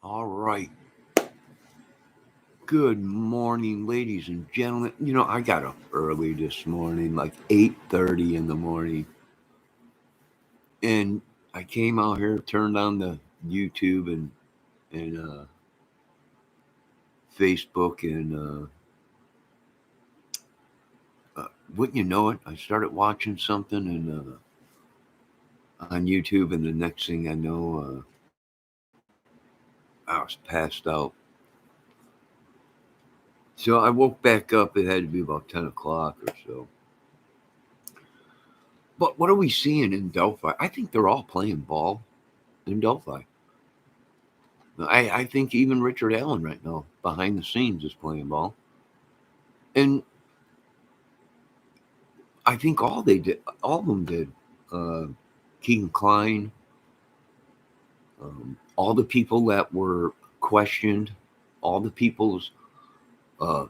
All right. Good morning, ladies and gentlemen. I got up early this morning, like 8:30 in the morning, and I came out here, turned on the YouTube and Facebook, and wouldn't you know it, I started watching something on YouTube, and the next thing I know, I was passed out. So I woke back up. It had to be about 10 o'clock or so. But what are we seeing in Delphi? I think they're all playing ball in Delphi. I think even Richard Allen right now, behind the scenes, is playing ball. And I think all of them did. Uh, Keegan Klein, all the people that were questioned, all the people's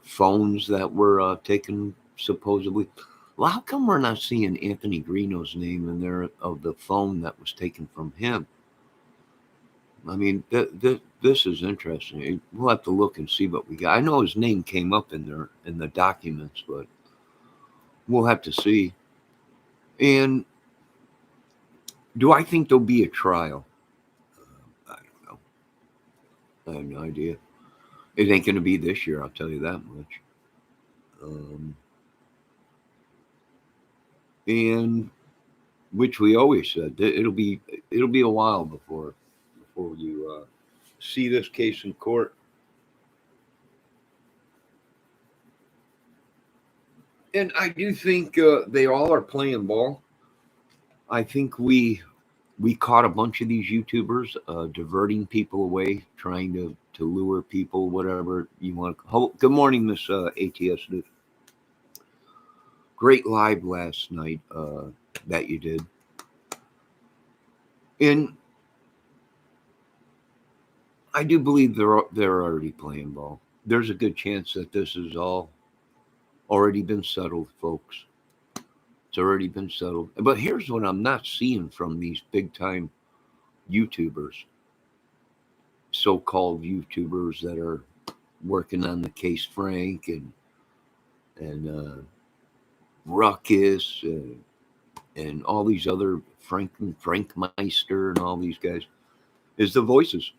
phones that were taken supposedly. Well, how come we're not seeing Anthony Greeno's name in there of the phone that was taken from him? I mean, this is interesting. We'll have to look and see what we got. I know his name came up in there in the documents, but we'll have to see. And do I think there'll be a trial? I don't know. I have no idea. It ain't going to be this year, I'll tell you that much. Um, and which we always said it'll be a while before you see this case in court. And I do think they all are playing ball. I think we caught a bunch of these YouTubers diverting people away, trying to lure people, whatever you want. Good morning, Miss ATS. Great live last night that you did, and I do believe they're already playing ball. There's a good chance that this is all already been settled, folks. It's already been settled. But here's what I'm not seeing from these big time YouTubers, so-called YouTubers that are working on the case, Frank and Ruckus and all these other Frank Meister and all these guys, is the voices.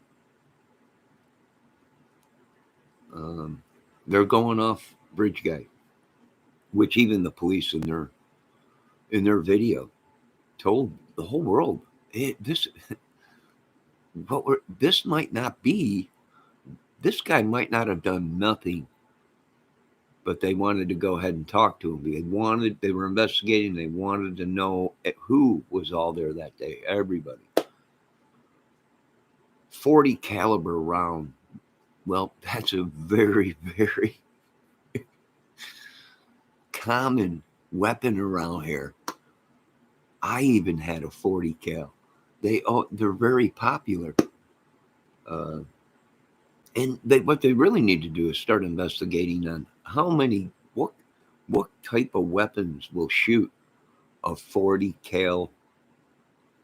Um, they're going off Bridge Guy, which even the police in their video told the whole world, this this might not be, this guy might not have done nothing, but they wanted to go ahead and talk to him. They were investigating. They wanted to know who was all there that day. Everybody. 40 caliber round. Well, that's a very, very common weapon around here. I even had a 40 cal. They're very popular. Uh, and what they really need to do is start investigating on what type of weapons will shoot a 40 cal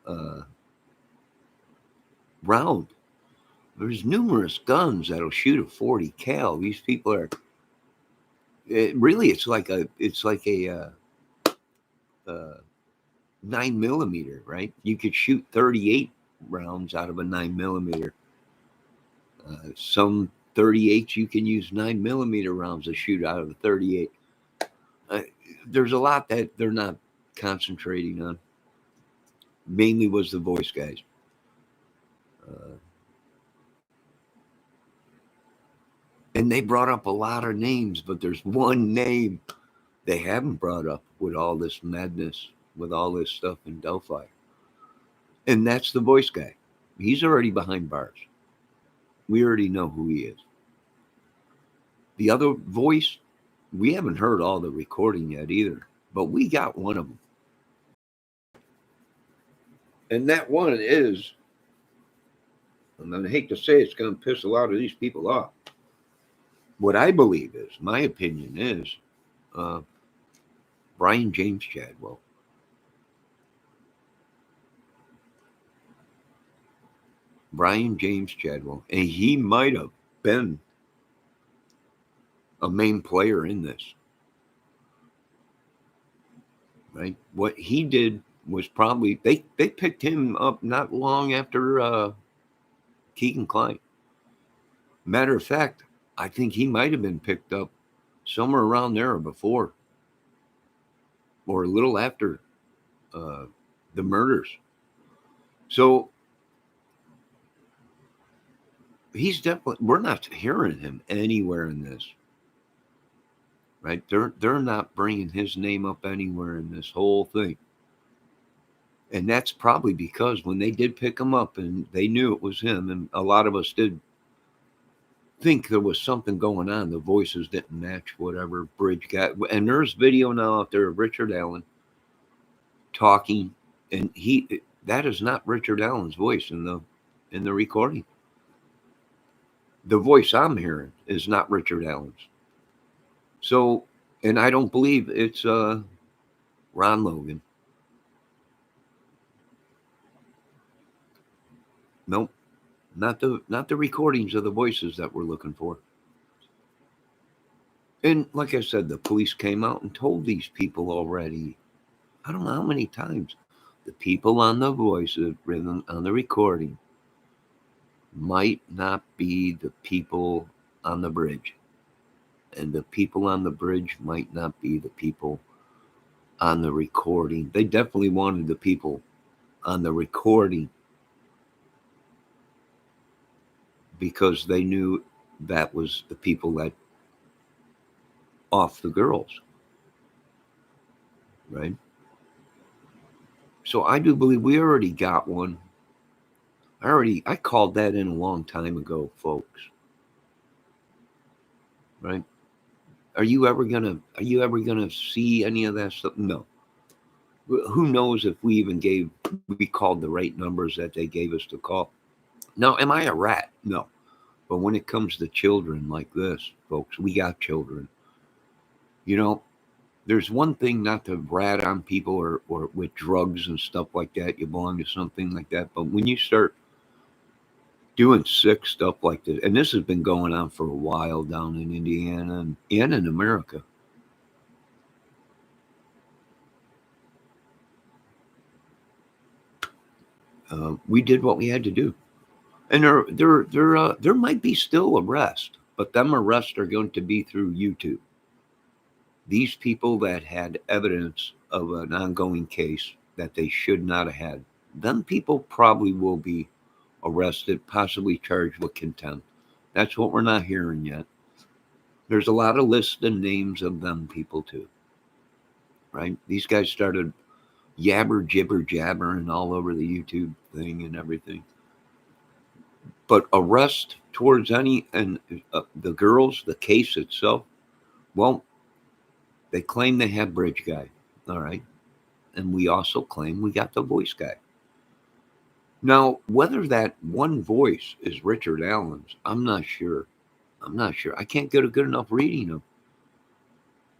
uh, round. There's numerous guns that'll shoot a 40 cal. These people are really, it's like a 9 millimeter, right? You could shoot 38 rounds out of a 9 millimeter. Some 38s you can use 9 millimeter rounds to shoot out of a 38. Uh, there's a lot that they're not concentrating on. Mainly was the voice guys. Uh, and they brought up a lot of names, but there's one name they haven't brought up with all this madness, with all this stuff in Delphi. And that's the voice guy. He's already behind bars. We already know who he is. The other voice, we haven't heard all the recording yet either, but we got one of them. And that one is, and I hate to say it's going to piss a lot of these people off. What I believe is, my opinion is, uh, Brian James Chadwell. Brian James Chadwell, and he might have been a main player in this, right? What he did was probably they picked him up not long after Keegan Klein. Matter of fact, I think he might have been picked up somewhere around there or before, or a little after the murders. So he's definitely, we're not hearing him anywhere in this, right? They're not bringing his name up anywhere in this whole thing. And that's probably because when they did pick him up and they knew it was him, and a lot of us did think there was something going on. The voices didn't match whatever Bridge got. And there's video now out there of Richard Allen talking, and that is not Richard Allen's voice in the recording. The voice I'm hearing is not Richard Allen's. So, and I don't believe it's Ron Logan. Nope. Not the recordings of the voices that we're looking for. And like I said, the police came out and told these people already, I don't know how many times, the people on the voices written on the recording might not be the people on the bridge. And the people on the bridge might not be the people on the recording. They definitely wanted the people on the recording because they knew that was the people that off the girls, right? So I do believe we already got one. I called that in a long time ago, folks. Right? Are you ever gonna see any of that stuff? No. Who knows if we called the right numbers that they gave us to call? Now, am I a rat? No. But when it comes to children like this, folks, we got children. You know, there's one thing not to rat on people or with drugs and stuff like that. You belong to something like that. But when you start doing sick stuff like this, and this has been going on for a while down in Indiana and in America. We did what we had to do, and there might be still arrests, but them arrests are going to be through YouTube. These people that had evidence of an ongoing case that they should not have had, them people probably will be arrested, possibly charged with contempt. That's what we're not hearing yet. There's a lot of lists and names of them people too, right? These guys started jibber jabbering all over the YouTube thing and everything. But arrest towards any, and the girls, the case itself, well, they claim they have Bridge Guy, all right? And we also claim we got the voice guy. Now, whether that one voice is Richard Allen's, I'm not sure. I can't get a good enough reading of.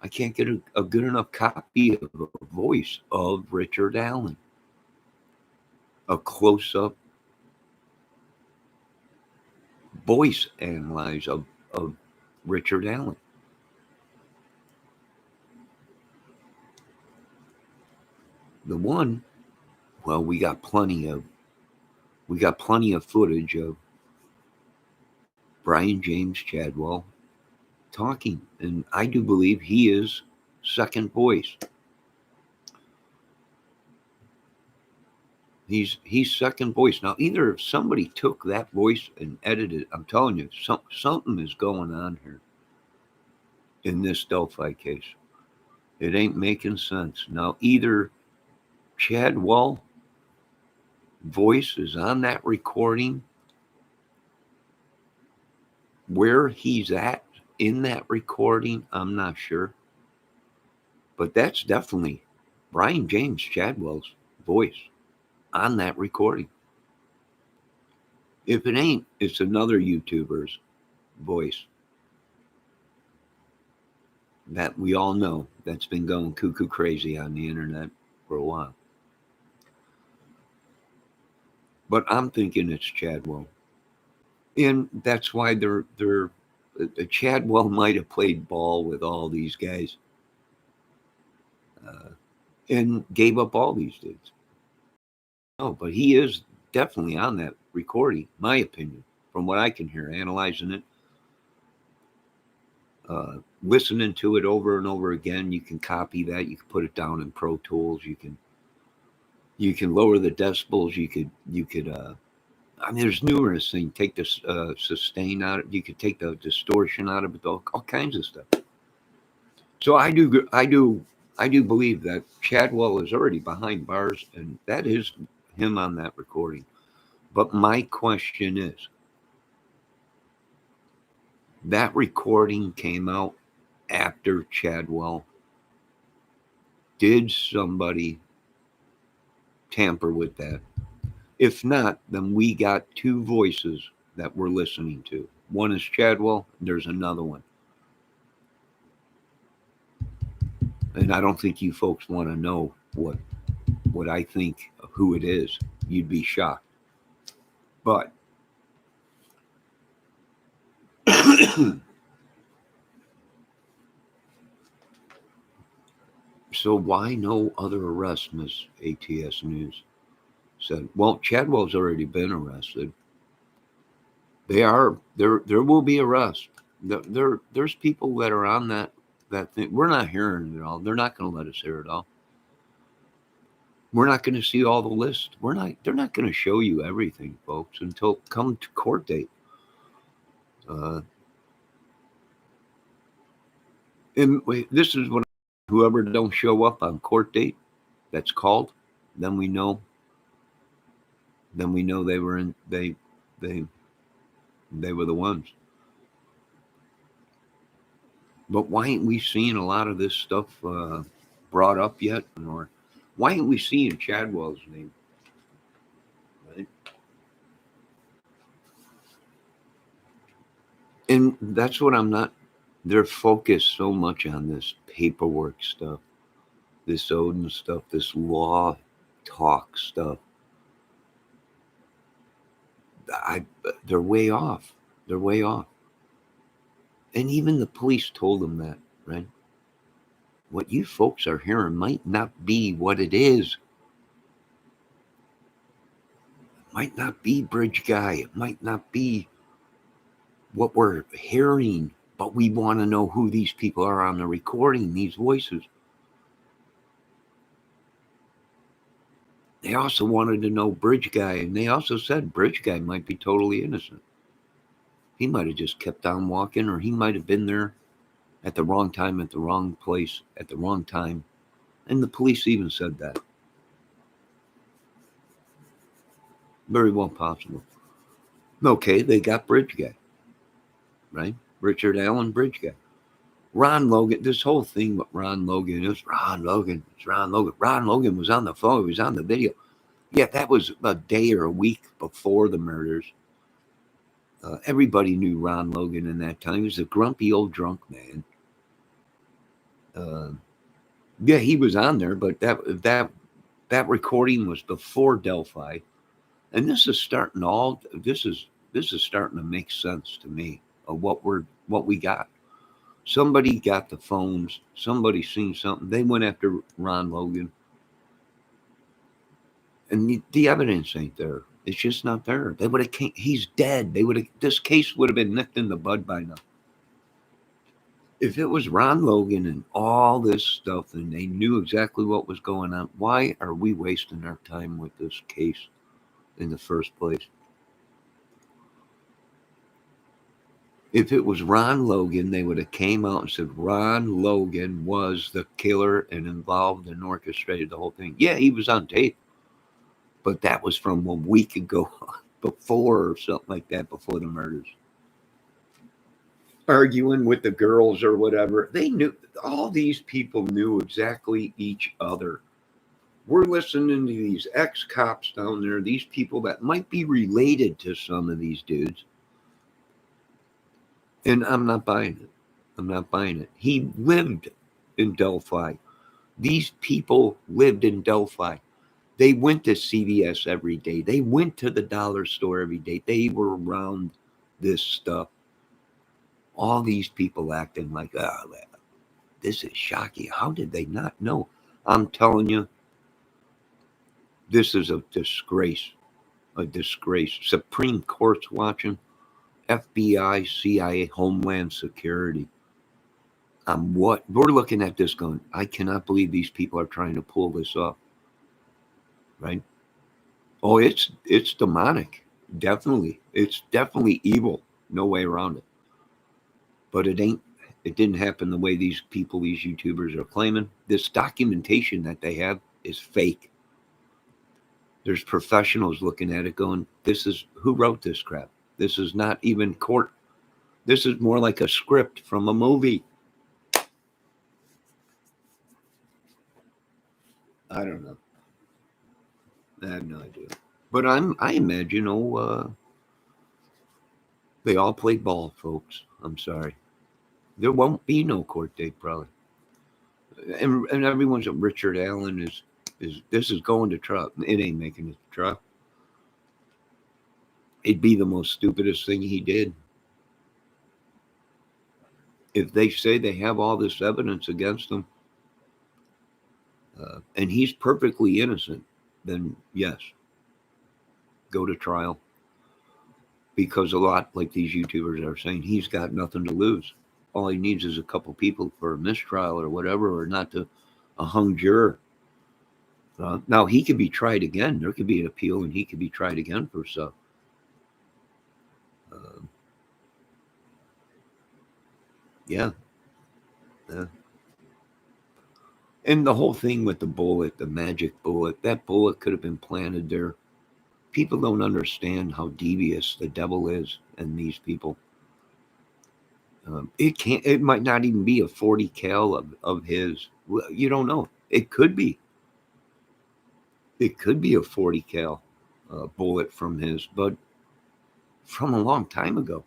I can't get a good enough copy of a voice of Richard Allen. A close-up voice analyze of Richard Allen. The one, well, we got plenty of footage of Brian James Chadwell talking, and I do believe he is second voice. He's second voice. Now, either if somebody took that voice and edited it, I'm telling you, something is going on here in this Delphi case. It ain't making sense. Now, either Chadwell voice is on that recording, where he's at in that recording, I'm not sure. But that's definitely Brian James Chadwell's voice on that recording. If it ain't, it's another YouTuber's voice that we all know that's been going cuckoo crazy on the internet for a while. But I'm thinking it's Chadwell. And that's why Chadwell might have played ball with all these guys uh, and gave up all these dudes. No, but he is definitely on that recording, my opinion, from what I can hear, analyzing it, listening to it over and over again. You can copy that. You can put it down in Pro Tools. You can lower the decibels. You could. I mean, there's numerous things. Take the sustain out. You could take the distortion out of it. All kinds of stuff. So I do believe that Chadwell is already behind bars, and that is him on that recording. But my question is, that recording came out after Chadwell. Did somebody tamper with that? If not, then we got two voices that we're listening to. One is Chadwell, and there's another one. And I don't think you folks want to know what I think of who it is. You'd be shocked. But so why no other arrest, Miss ATS News said? Well, Chadwell's already been arrested. There will be arrests. There's people that are on that thing. We're not hearing it all. They're not going to let us hear it all. We're not going to see all the list. They're not going to show you everything, folks, until come to court date. And this is what whoever don't show up on court date that's called, then we know they were in they were the ones. But why ain't we seeing a lot of this stuff brought up yet? Or why ain't we seeing Chadwell's name? Right? And that's what I'm not. They're focused so much on this paperwork stuff, this Odin stuff, this law talk stuff. They're way off. They're way off. And even the police told them that, right? What you folks are hearing might not be what it is. It might not be Bridge Guy. It might not be what we're hearing, but we want to know who these people are on the recording, these voices. They also wanted to know Bridge Guy, and they also said Bridge Guy might be totally innocent. He might have just kept on walking, or he might have been there at the wrong time, at the wrong place, at the wrong time. And the police even said that. Very well possible. Okay, they got Bridge Guy, right? Richard Allen, Bridge Guy. Ron Logan, this whole thing with Ron Logan, it's Ron Logan. Ron Logan was on the phone, he was on the video. Yeah, that was a day or a week before the murders. Everybody knew Ron Logan in that time. He was a grumpy old drunk man. Yeah, he was on there, but that recording was before Delphi, and this is starting to make sense to me of what we got. Somebody got the phones. Somebody seen something. They went after Ron Logan, and the evidence ain't there. It's just not there. They would have. He's dead. This case would have been nipped in the bud by now. If it was Ron Logan and all this stuff, and they knew exactly what was going on, why are we wasting our time with this case in the first place? If it was Ron Logan, they would have came out and said Ron Logan was the killer and involved and orchestrated the whole thing. Yeah, he was on tape, but that was from a week ago before or something like that, before the murders. Arguing with the girls or whatever. They knew, all these people knew exactly each other. We're listening to these ex-cops down there, these people that might be related to some of these dudes. And I'm not buying it. I'm not buying it. He lived in Delphi. These people lived in Delphi. They went to CVS every day. They went to the dollar store every day. They were around this stuff. All these people acting like, oh, this is shocking. How did they not know? I'm telling you, this is a disgrace. A disgrace. Supreme Court's watching. FBI, CIA, Homeland Security. What we're looking at this going, I cannot believe these people are trying to pull this off. Right? Oh, it's demonic. Definitely. It's definitely evil. No way around it. But it didn't happen the way these people, these YouTubers are claiming. This documentation that they have is fake. There's professionals looking at it going, who wrote this crap? This is not even court. This is more like a script from a movie. I don't know. I have no idea. But I imagine, they all played ball, folks. I'm sorry. There won't be no court date, probably. And everyone's Richard Allen this is going to trial. It ain't making it to trial. It'd be the most stupidest thing he did. If they say they have all this evidence against him, and he's perfectly innocent, then yes, go to trial. Because a lot, like these YouTubers are saying, he's got nothing to lose. All he needs is a couple people for a mistrial or whatever, or not to a hung juror. Now, he could be tried again. There could be an appeal, and he could be tried again for stuff. Yeah. And the whole thing with the bullet, the magic bullet, that bullet could have been planted there. People don't understand how devious the devil is in these people. It might not even be a 40 cal of his. You don't know. It could be. It could be a 40 cal bullet from his, but from a long time ago.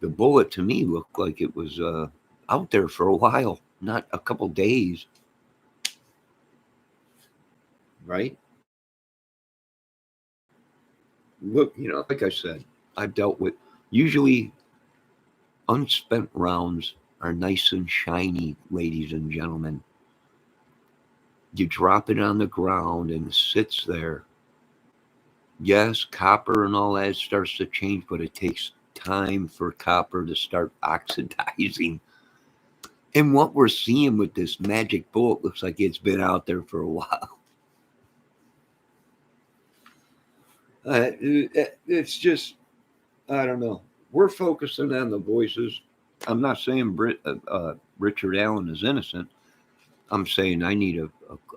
The bullet to me looked like it was out there for a while, not a couple days. Right? Look, like I said, I've dealt with usually unspent rounds are nice and shiny, ladies and gentlemen. You drop it on the ground and it sits there. Yes, copper and all that starts to change, but it takes time for copper to start oxidizing. And what we're seeing with this magic bullet looks like it's been out there for a while. It's just, I don't know. We're focusing on the voices. I'm not saying Richard Allen is innocent. I'm saying I need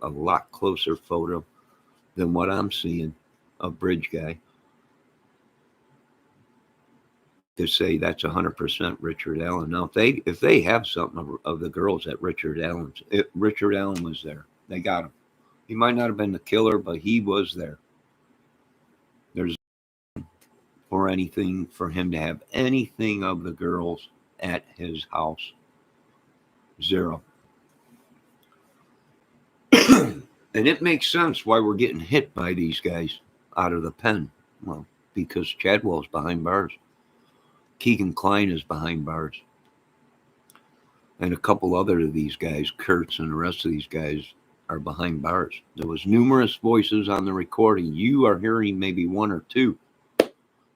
a lot closer photo than what I'm seeing of Bridge Guy to say that's 100% Richard Allen. Now, if they have something of the girls at Richard Allen's, Richard Allen was there. They got him. He might not have been the killer, but he was there. There's or anything for him to have anything of the girls at his house. Zero. And it makes sense why we're getting hit by these guys out of the pen. Well, because Chadwell's behind bars. Keegan Kline is behind bars. And a couple other of these guys, Kurtz and the rest of these guys, are behind bars. There was numerous voices on the recording. You are hearing maybe one or two.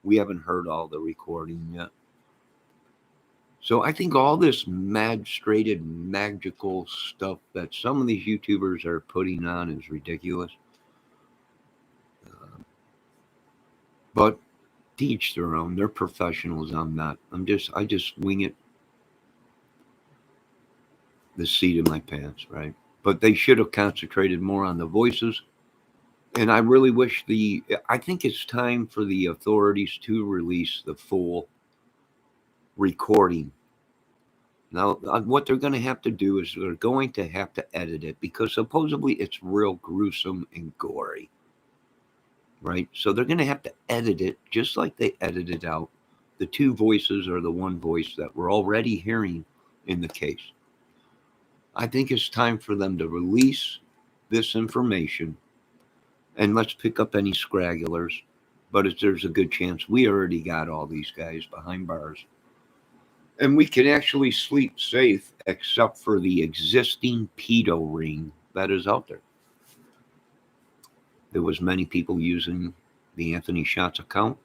We haven't heard all the recording yet. So I think all this magical stuff that some of these YouTubers are putting on is ridiculous. But to each their own. They're professionals. I'm not. I just wing it. The seat of my pants, right? But they should have concentrated more on the voices. And I really wish I think it's time for the authorities to release the full recording. Now, what they're going to have to do is they're going to have to edit it because supposedly it's real gruesome and gory. Right? So they're going to have to edit it just like they edited out the two voices or the one voice that we're already hearing in the case. I think it's time for them to release this information and let's pick up any scragglers but there's a good chance we already got all these guys behind bars. And we can actually sleep safe except for the existing pedo ring that is out there. There was many people using the Anthony Shots account,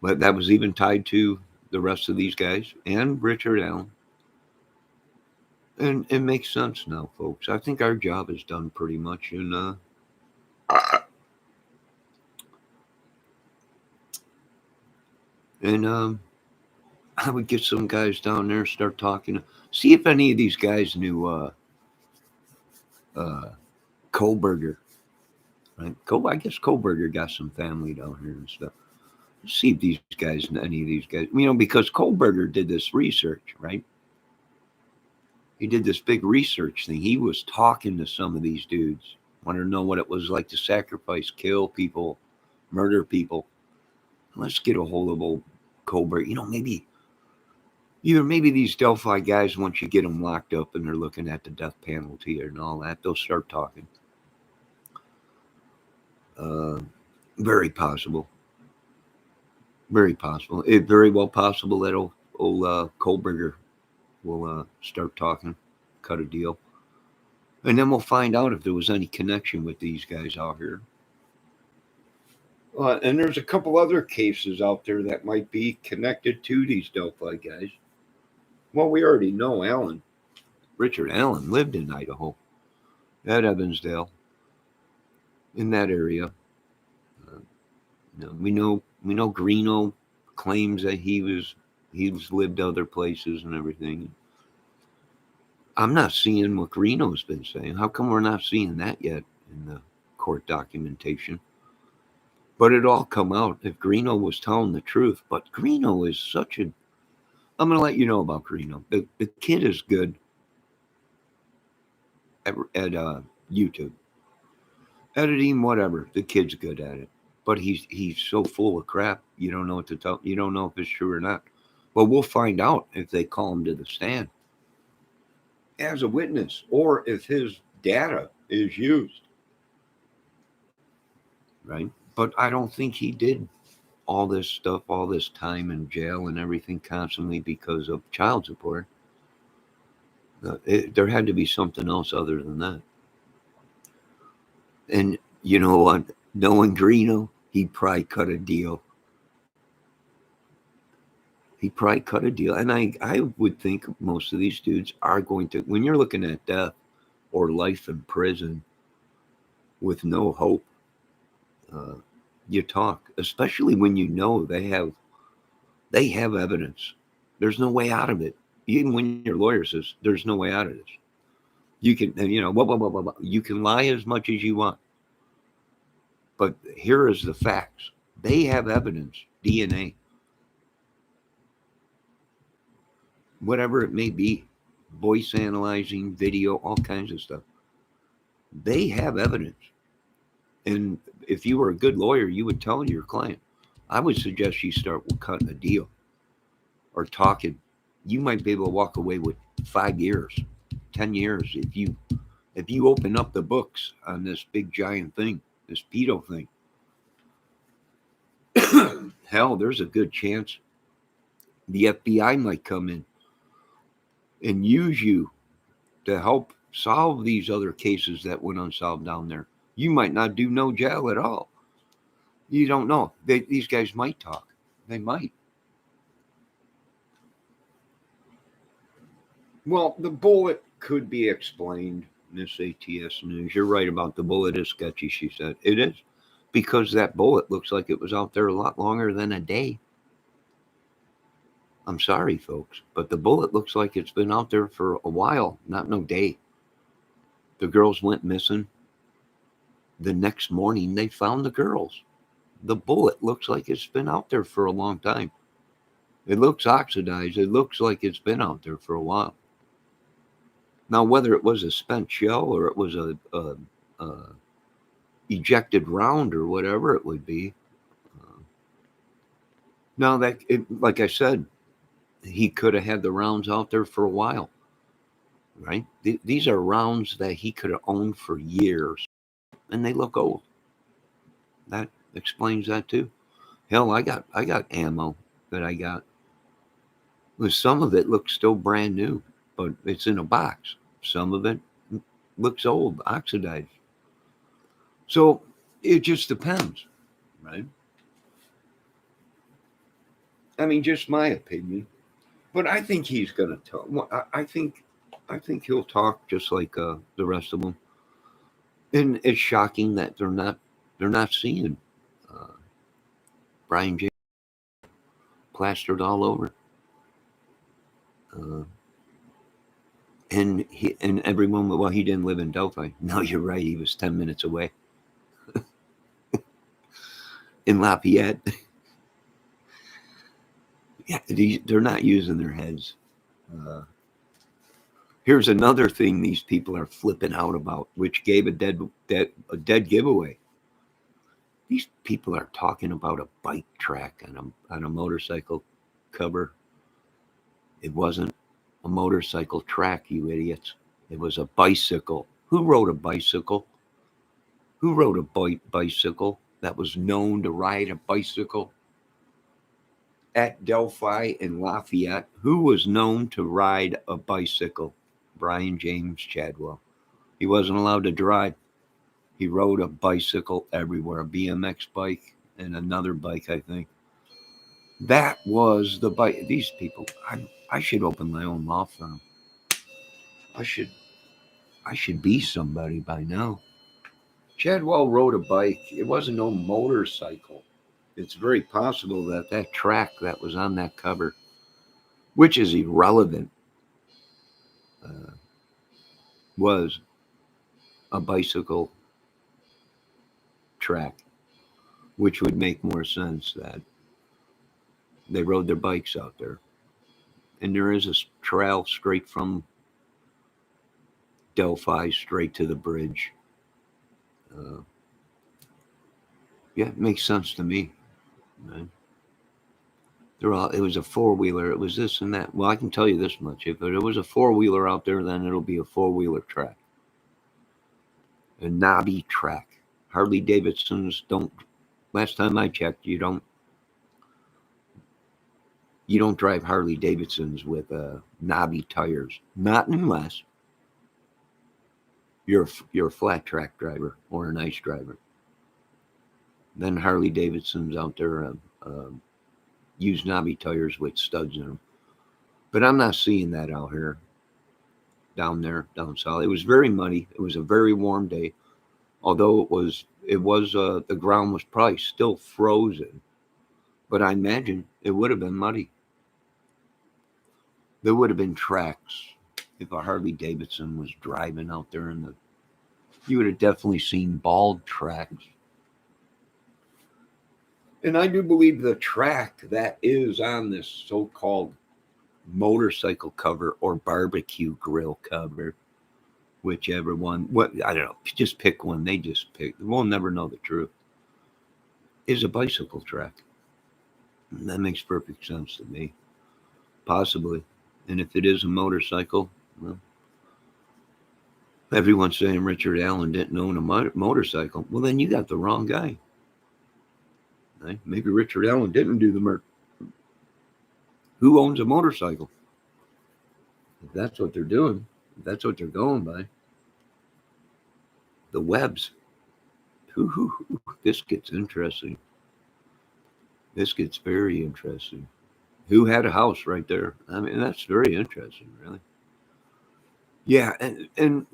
but that was even tied to the rest of these guys and Richard Allen. And it makes sense now, folks. I think our job is done pretty much. And I would get some guys down there, start talking, see if any of these guys knew Kohlberger. Right? I guess Kohlberger got some family down here and stuff. See if these guys, any of these guys, because Kohlberger did this research, right? He did this big research thing. He was talking to some of these dudes, wanted to know what it was like to sacrifice, kill people, murder people. Let's get a hold of old Kohlberger. Maybe these Delphi guys, once you get them locked up and they're looking at the death penalty and all that, they'll start talking. Very possible. Very possible. It's very well possible that old Kohlberger will start talking, cut a deal. And then we'll find out if there was any connection with these guys out here. And there's a couple other cases out there that might be connected to these Delphi guys. Well, we already know Richard Allen lived in Idaho, at Evansdale, in that area. We know Greeno claims that he was lived other places and everything. I'm not seeing what Greeno's been saying. How come we're not seeing that yet in the court documentation? But it all come out if Greeno was telling the truth. But Greeno is such a... I'm going to let you know about Greeno. The kid is good at YouTube. Editing, whatever. The kid's good at it. But he's so full of crap, you don't know what to tell. You don't know if it's true or not. But we'll find out if they call him to the stand as a witness or if his data is used. Right? But I don't think he did all this stuff, all this time in jail and everything constantly because of child support. There had to be something else other than that. And you know what? Knowing Greeno, he'd probably cut a deal. And I would think most of these dudes are going to, when you're looking at death or life in prison with no hope, you talk, especially when you know they have evidence. There's no way out of it. Even when your lawyer says there's no way out of this. You can, blah, blah, blah, blah, blah. You can lie as much as you want. But here is the facts. They have evidence, DNA. Whatever it may be, voice analyzing, video, all kinds of stuff. They have evidence. And if you were a good lawyer, you would tell your client, I would suggest you start cutting a deal or talking. You might be able to walk away with 5 years, 10 years if you open up the books on this big giant thing, this pedo thing. Hell, there's a good chance the FBI might come in and use you to help solve these other cases that went unsolved down there. You might not do no jail at all. You don't know. These guys might talk. They might. Well, the bullet could be explained, Miss ATS News. You're right about the bullet is sketchy, she said. It is. Because that bullet looks like it was out there a lot longer than a day. I'm sorry, folks, but the bullet looks like it's been out there for a while, not no day. The girls went missing. The next morning, they found the girls. The bullet looks like it's been out there for a long time. It looks oxidized. It looks like it's been out there for a while. Now, whether it was a spent shell or it was a ejected round or whatever it would be. Now, like I said, he could have had the rounds out there for a while, right? These are rounds that he could have owned for years, and they look old. explains that too. Hell, I got ammo that I got. Well, some of it looks still brand new, but it's in a box. Some of it looks old, oxidized. So it just depends, right? I mean, just my opinion. But I think he's gonna talk. Well, I think he'll talk just like the rest of them. And it's shocking that they're not seeing uh, Brian J. plastered all over. Uh, and everyone, well, he didn't live in Delphi. No, you're right. He was 10 minutes away in Lafayette. Yeah, they're not using their heads. Uh, Here's another thing these people are flipping out about, which gave a dead giveaway. These people are talking about a bike track on a motorcycle cover. It wasn't a motorcycle track, you idiots. It was a bicycle. Who rode a bicycle? Who rode a bicycle that was known to ride a bicycle at Delphi and Lafayette? Who was known to ride a bicycle? Brian James Chadwell. He wasn't allowed to drive. He rode a bicycle everywhere, a BMX bike and another bike, I think. That was the bike. These people, I should open my own law firm. I should be somebody by now. Chadwell rode a bike. It wasn't no motorcycle. It's very possible that that track that was on that cover, which is irrelevant, uh, was a bicycle track, which would make more sense that they rode their bikes out there. And there is a trail straight from Delphi straight to the bridge. Uh, yeah, it makes sense to me. Right? It was a four-wheeler. It was this and that. Well, I can tell you this much. If it was a four-wheeler out there, then it'll be a four-wheeler track. A knobby track. Harley Davidsons don't. Last time I checked, you don't drive Harley Davidsons with knobby tires. Not unless you're a flat track driver or an ice driver. Then Harley Davidsons out there use knobby tires with studs in them. But I'm not seeing that out here, down south. It was very muddy. It was a very warm day, although the ground was probably still frozen. But I imagine it would have been muddy. There would have been tracks if a Harley Davidson was driving out there you would have definitely seen bald tracks. And I do believe the track that is on this so-called motorcycle cover or barbecue grill cover, whichever one, I don't know, just pick one. They just pick. We'll never know the truth. Is a bicycle track. And that makes perfect sense to me. Possibly. And if it is a motorcycle, well, everyone's saying Richard Allen didn't own a motorcycle. Well, then you got the wrong guy. Right? Maybe Richard Allen didn't do the murder. Who owns a motorcycle? If that's what they're doing, if that's what they're going by. The Webbs. This gets interesting. This gets very interesting. Who had a house right there? I mean, that's very interesting, really. Yeah, and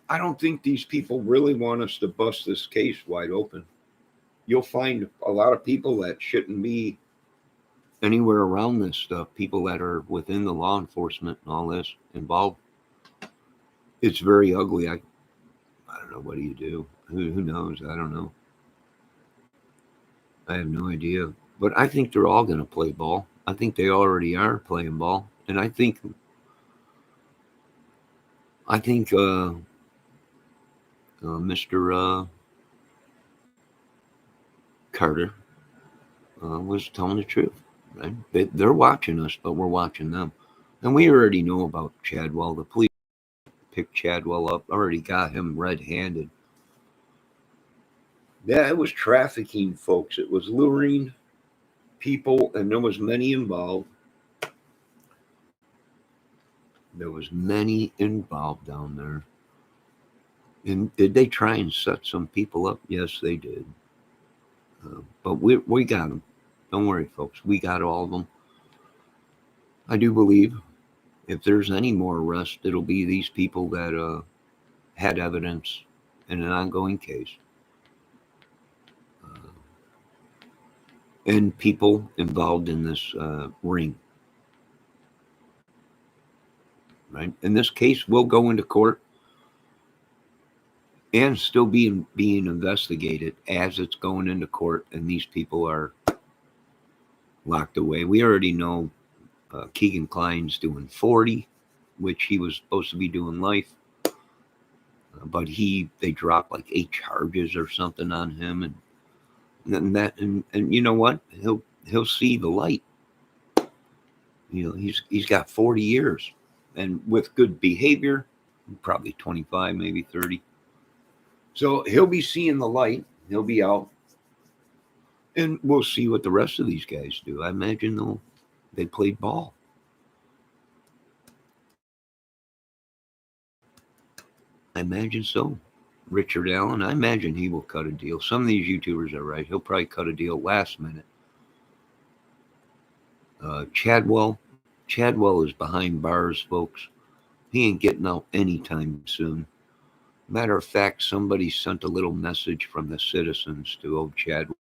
I don't think these people really want us to bust this case wide open. You'll find a lot of people that shouldn't be anywhere around this stuff, people that are within the law enforcement and all this involved. It's very ugly. I don't know. What do you do? Who knows? I don't know. I have no idea. But I think they're all going to play ball. I think they already are playing ball. And I think Mr. Carter was telling the truth. Right? They're watching us, but we're watching them. And we already know about Chadwell. The police picked Chadwell up, already got him red-handed Yeah, it was trafficking, folks. It was luring people, and there was many involved. There was many involved down there. And did they try and set some people up? Yes, they did. But we got them. Don't worry, folks. We got all of them. I do believe if there's any more arrests, it'll be these people that had evidence in an ongoing case. Uh, and people involved in this ring. Right? In this case, we'll go into court and still being investigated as it's going into court, and these people are locked away. We already know Keegan Klein's doing 40, which he was supposed to be doing life, but they dropped like 8 charges or something on him, and you know what? He'll see the light. You know, he's got 40 years, and with good behavior, probably 25, maybe 30. So he'll be seeing the light. He'll be out, and we'll see what the rest of these guys do. I imagine they played ball. I imagine so. Richard Allen, I imagine he will cut a deal. Some of these YouTubers are right. He'll probably cut a deal last minute. Chadwell is behind bars, folks. He ain't getting out anytime soon. Matter of fact, somebody sent a little message from the citizens to old Chadwell.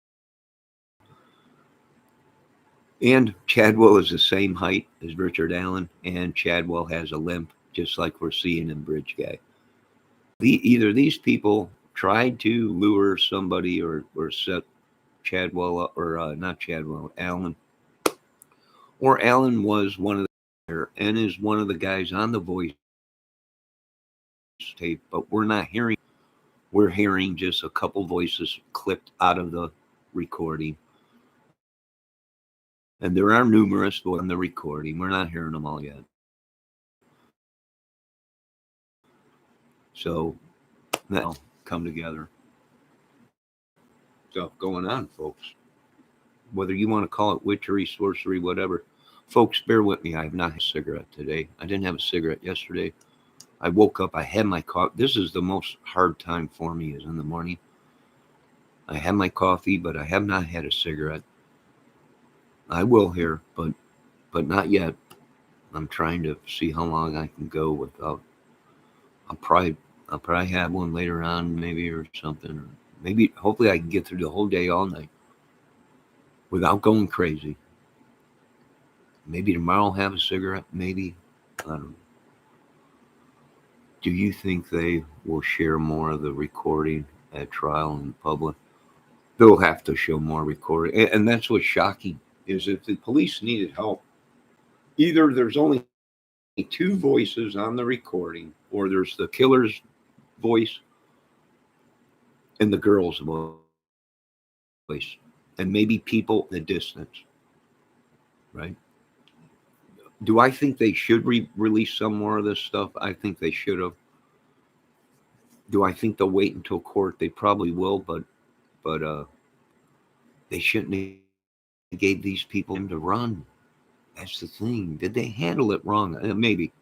And Chadwell is the same height as Richard Allen, and Chadwell has a limp, just like we're seeing in Bridge Guy. Either these people tried to lure somebody or set Chadwell up, or not Chadwell, Allen. Or Allen was one of the and is one of the guys on the voice tape, but we're not hearing. We're hearing just a couple voices clipped out of the recording. And there are numerous on the recording. We're not hearing them all yet. So that'll come together. Stuff going on, folks. Whether you want to call it witchery, sorcery, whatever. Folks, bear with me. I have not had a cigarette today. I didn't have a cigarette yesterday. I woke up. I had my coffee. This is the most hard time for me, is in the morning. I had my coffee, but I have not had a cigarette. I will here, but not yet. I'm trying to see how long I can go without. I'll probably have one later on, maybe, or something. Or maybe, hopefully, I can get through the whole day, all night, without going crazy. Maybe tomorrow I'll have a cigarette. Maybe, I don't know. Do you think they will share more of the recording at trial in public? They'll have to show more recording, and that's what's shocking. Is if the police needed help, either there's only 2 voices on the recording, or there's the killer's voice and the girl's voice, and maybe people in the distance, right? Do I think they should release some more of this stuff? I think they should have. Do I think they'll wait until court? They probably will, but they shouldn't have gave these people to run. That's the thing. Did they handle it wrong? Maybe.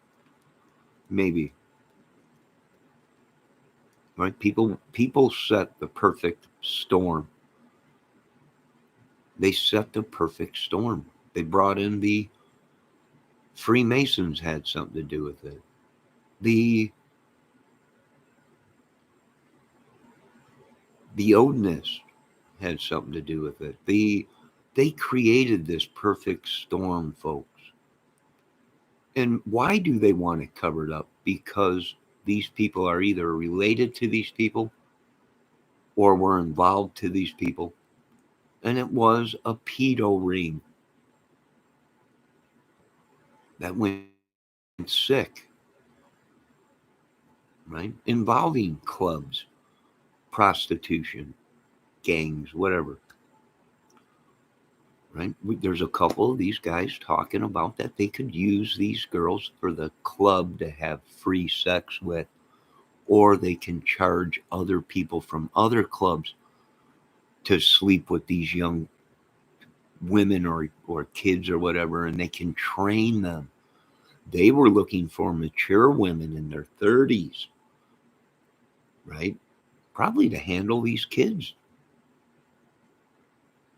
Right? People set the perfect storm. They set the perfect storm. They brought in the Freemasons, had something to do with it. The Odinists had something to do with it. They created this perfect storm, folks. And why do they want it covered up? Because these people are either related to these people or were involved to these people. And it was a pedo ring that went sick, right? Involving clubs, prostitution, gangs, whatever. Right? There's a couple of these guys talking about that they could use these girls for the club to have free sex with, or they can charge other people from other clubs to sleep with these young women or kids or whatever, and they can train them. They were looking for mature women in their 30s, right? Probably to handle these kids,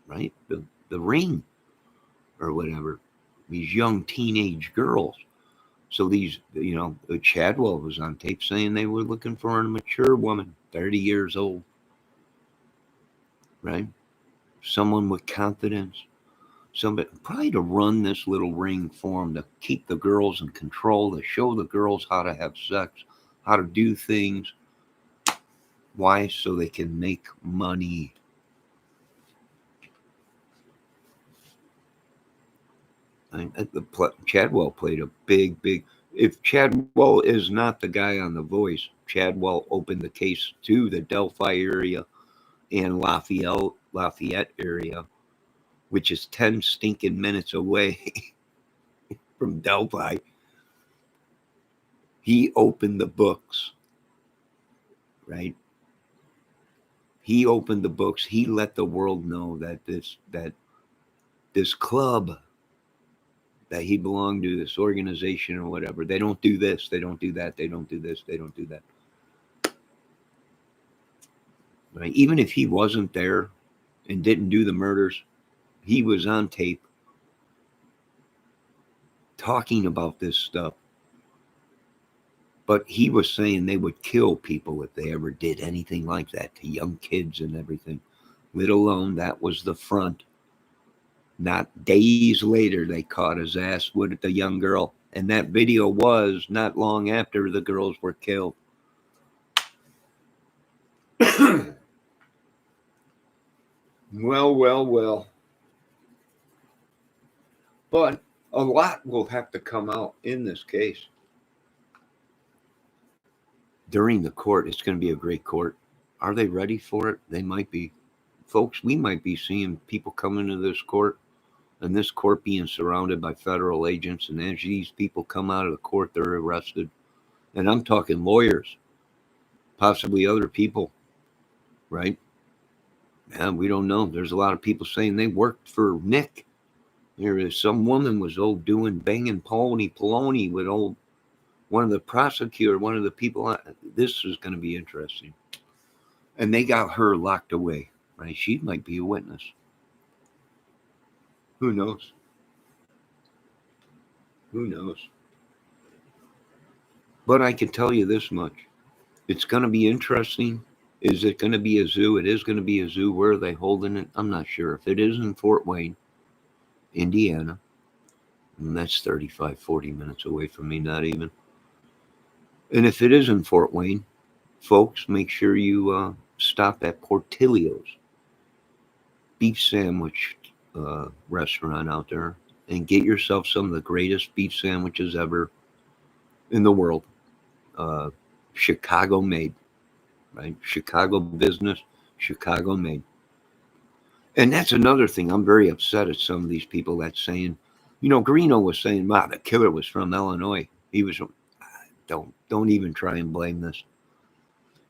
right? The ring or whatever, these young teenage girls. So these, Chadwell was on tape saying they were looking for a mature woman, 30 years old, right? Someone with confidence, somebody probably to run this little ring for them, to keep the girls in control, to show the girls how to have sex, how to do things. Why? So they can make money. Chadwell played a big. If Chadwell is not the guy on The Voice, Chadwell opened the case to the Delphi area and Lafayette area, which is 10 stinking minutes away from Delphi. He opened the books, right? He opened the books. He let the world know that this club that he belonged to, this organization or whatever, they don't do this, they don't do that, they don't do this, they don't do that. Right? Even if he wasn't there and didn't do the murders, he was on tape talking about this stuff. But he was saying they would kill people if they ever did anything like that to young kids and everything. Let alone that was the front. Not days later, they caught his ass with the young girl. And that video was not long after the girls were killed. Well. But a lot will have to come out in this case. During the court, it's going to be a great court. Are they ready for it? They might be. Folks, we might be seeing people come into this court, and this court being surrounded by federal agents, and as these people come out of the court, they're arrested. And I'm talking lawyers, possibly other people, right? Yeah, we don't know. There's a lot of people saying they worked for Nick. There is some woman was doing banging Poloni with one of the prosecutor, one of the people. This is going to be interesting. And they got her locked away, right? She might be a witness. Who knows? Who knows? But I can tell you this much. It's going to be interesting. Is it going to be a zoo? It is going to be a zoo. Where are they holding it? I'm not sure. If it is in Fort Wayne, Indiana, and that's 35, 40 minutes away from me, not even. And if it is in Fort Wayne, folks, make sure you stop at Portillo's beef sandwich restaurant out there and get yourself some of the greatest beef sandwiches ever in the world. Chicago made, right? Chicago business, Chicago made. And that's another thing. I'm very upset at some of these people that's saying, Greeno was saying, wow, the killer was from Illinois. He was from, don't even try and blame this.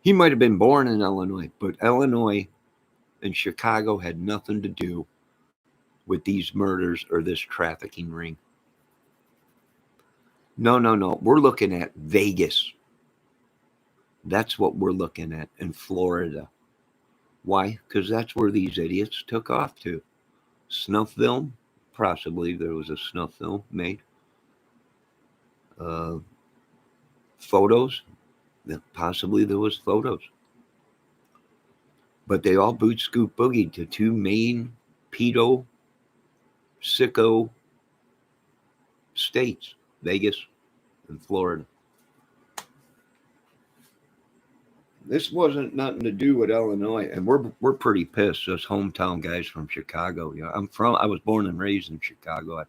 He might have been born in Illinois, but Illinois and Chicago had nothing to do with these murders or this trafficking ring. No. We're looking at Vegas. That's what we're looking at in Florida. Why? Because that's where these idiots took off to. Snuff film? Possibly there was a snuff film made. Photos? Possibly there was photos. But they all boot scoop boogied to two main pedo sicko states, Vegas and Florida. This wasn't nothing to do with Illinois, and we're pretty pissed. Us hometown guys from Chicago. I was born and raised in Chicago.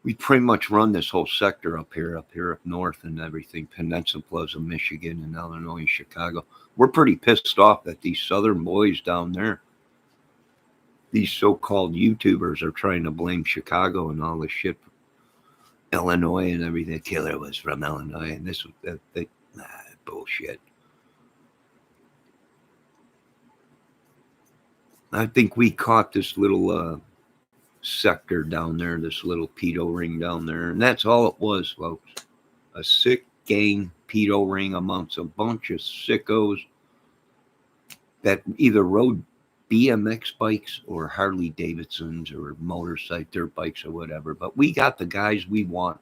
We pretty much run this whole sector up here up north and everything, peninsulas of Michigan and Illinois and Chicago. We're pretty pissed off that these southern boys down there, these so-called YouTubers, are trying to blame Chicago and all this shit, Illinois and everything. The killer was from Illinois, and this was bullshit. I think we caught this little sector down there, this little pedo ring down there, and that's all it was, folks. A sick gang pedo ring amongst a bunch of sickos that either rode BMX bikes or Harley Davidsons or motorcycle dirt bikes or whatever. But we got the guys we want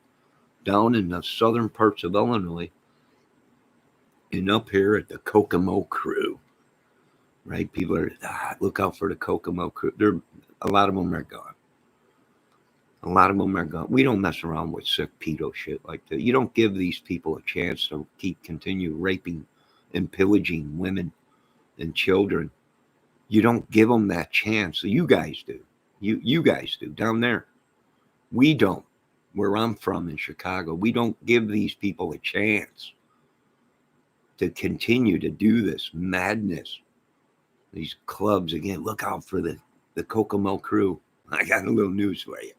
down in the southern parts of Illinois and up here at the Kokomo crew. Right? People are look out for the Kokomo crew. A lot of them are gone. A lot of them are gone. We don't mess around with sick pedo shit like that. You don't give these people a chance to continue raping and pillaging women and children. You don't give them that chance. You guys do. You guys do down there. We don't. Where I'm from in Chicago, we don't give these people a chance to continue to do this madness. These clubs, again, look out for the Kokomo crew. I got a little news for you.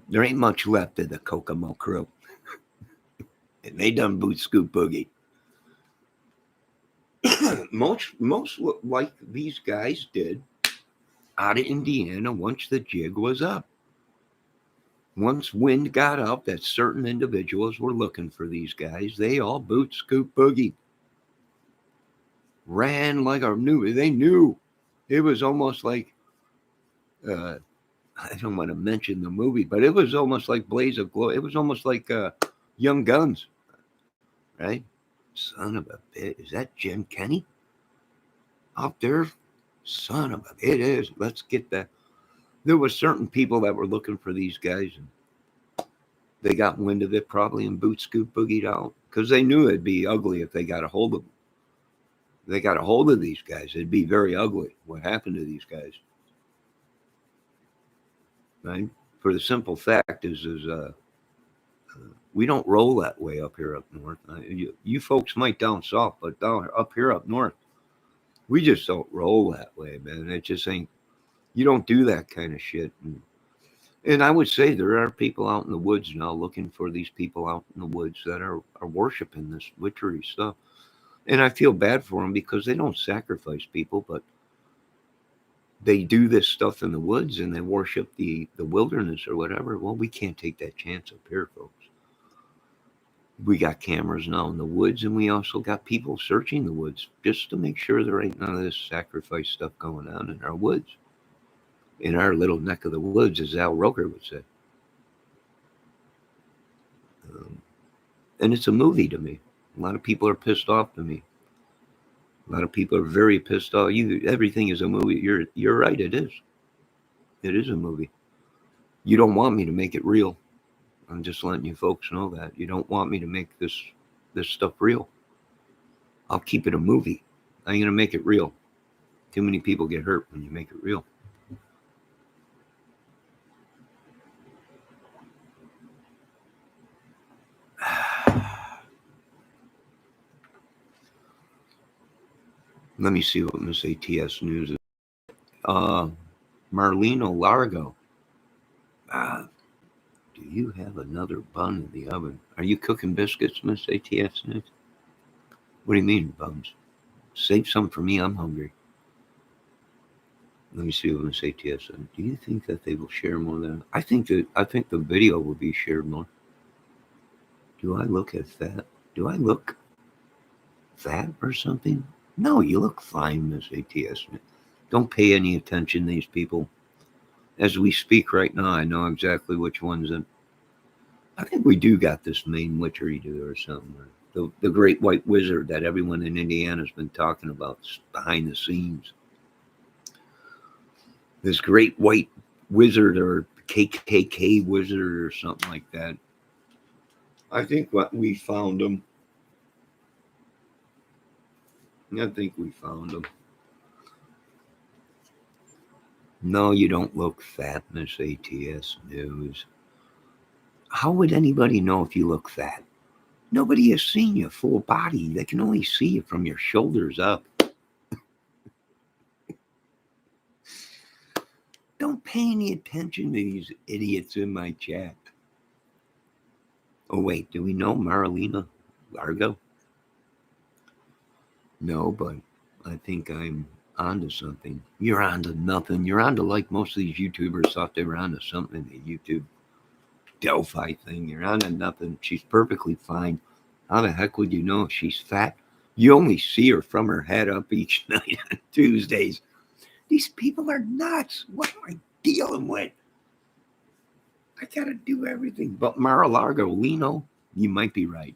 There ain't much left of the Kokomo crew. And they done boot scoop boogie. most like these guys did out of Indiana once the jig was up. Once wind got up that certain individuals were looking for these guys, they all boot scoop boogie. Ran like they knew. It was almost like, I don't want to mention the movie, but it was almost like Blaze of Glory. It was almost like Young Guns, right? Son of a bitch. Is that Jen Kenny out there? Son of a, it is. Let's get that. There were certain people that were looking for these guys, and they got wind of it probably and boot scoop boogied out because they knew it'd be ugly if they got a hold of them. They got a hold of these guys. It'd be very ugly. What happened to these guys? Right? For the simple fact is we don't roll that way up here up north. You folks might down south, but down up here up north, we just don't roll that way, man. It just ain't. You don't do that kind of shit. And I would say there are people out in the woods now looking for these people out in the woods that are worshiping this witchery stuff. And I feel bad for them because they don't sacrifice people, but they do this stuff in the woods and they worship the wilderness or whatever. Well, we can't take that chance up here, folks. We got cameras now in the woods, and we also got people searching the woods just to make sure there ain't none of this sacrifice stuff going on in our woods. In our little neck of the woods, as Al Roker would say. And it's a movie to me. A lot of people are pissed off to me. A lot of people are very pissed off. Everything is a movie. You're right, it is. It is a movie. You don't want me to make it real. I'm just letting you folks know that. You don't want me to make this stuff real. I'll keep it a movie. I ain't going to make it real. Too many people get hurt when you make it real. Let me see what Miss ATS News is. Marleno Largo. Do you have another bun in the oven? Are you cooking biscuits, Miss ATS News? What do you mean, buns? Save some for me. I'm hungry. Let me see what Miss ATS said. Do you think that they will share more than I think the video will be shared more. Do I look at that? Do I look fat or something? No, you look fine, Miss ATS. Don't pay any attention to these people. As we speak right now, I know exactly which ones. I think we do got this main witchery do or something. The great white wizard that everyone in Indiana has been talking about behind the scenes. This great white wizard or KKK wizard or something like that. I think what we found him. I think we found him. No, you don't look fat, Miss ATS News. How would anybody know if you look fat? Nobody has seen you full body. They can only see you from your shoulders up. Don't pay any attention to these idiots in my chat. Oh, wait, do we know Marlena Largo? No, but I think I'm onto something. You're onto nothing. You're onto like most of these YouTubers thought they were onto something. The YouTube Delphi thing. You're onto nothing. She's perfectly fine. How the heck would you know if she's fat? You only see her from her head up each night on Tuesdays. These people are nuts. What am I dealing with? I gotta do everything. But Mar-a-Lago, Lino, you might be right.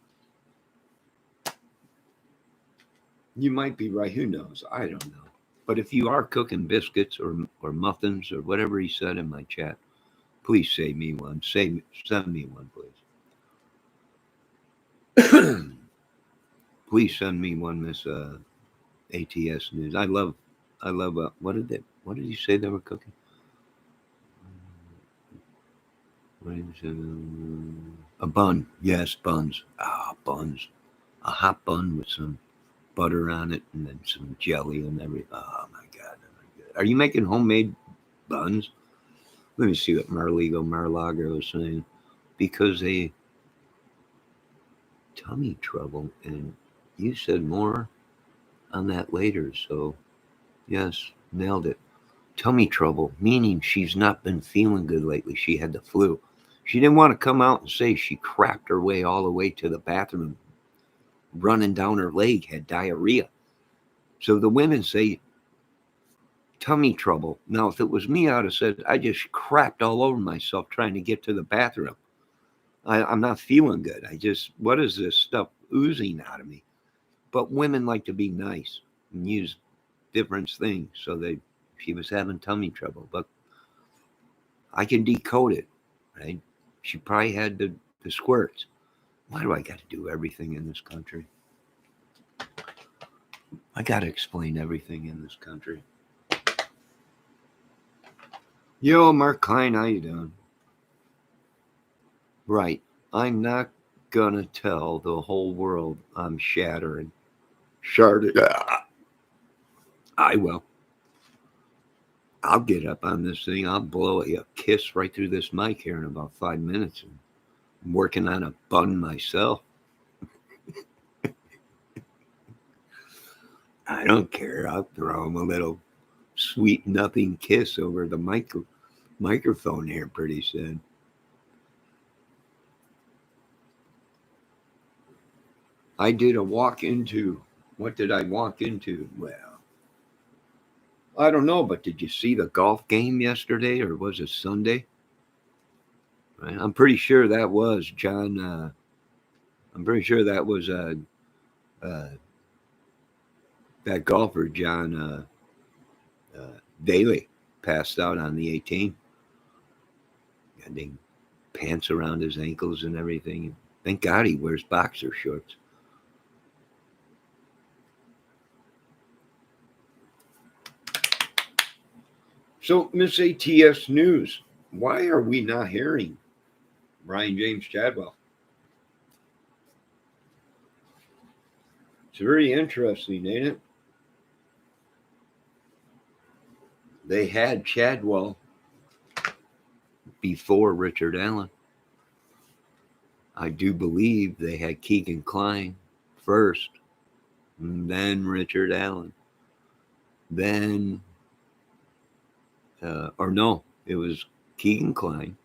You might be right. Who knows? I don't know. But if you are cooking biscuits or muffins or whatever he said in my chat, please save me one. Send me one, please. Please send me one, Miss ATS News. I love. What did you say they were cooking? A bun. Yes, buns. Buns. A hot bun with some butter on it and then some jelly and everything. Oh my God. Are you making homemade buns? Let me see what Mar-a-Lago is saying. Because they tummy trouble, and you said more on that later. So yes, nailed it. Tummy trouble, meaning she's not been feeling good lately. She had the flu. She didn't want to come out and say she crapped her way all the way to the bathroom, running down her leg, had diarrhea. So the women say tummy trouble. Now, if it was me, I would have said I just crapped all over myself trying to get to the bathroom. I'm not feeling good. What is this stuff oozing out of me? But women like to be nice and use different things. So she was having tummy trouble. But I can decode it, right? She probably had the squirts. Why do I got to do everything in this country? I got to explain everything in this country. Yo, Mark Klein, how you doing? Right. I'm not gonna tell the whole world I'm shattering. Sharded. I will. I'll get up on this thing. I'll blow a kiss right through this mic here in about 5 minutes. I'm working on a bun myself. I don't care. I'll throw him a little sweet nothing kiss over the microphone here pretty soon. I did a walk into. What did I walk into? Well, I don't know, but did you see the golf game yesterday, or was it Sunday? Right? I'm pretty sure that was John. I'm pretty sure that was uh, that golfer John Daly passed out on the 18th. Getting pants around his ankles and everything. Thank God he wears boxer shorts. So, Miss ATS News, why are we not hearing Brian James Chadwell? It's very interesting, ain't it? They had Chadwell before Richard Allen. I do believe they had Keegan Kline first, then Richard Allen, then, or no, it was Keegan Kline,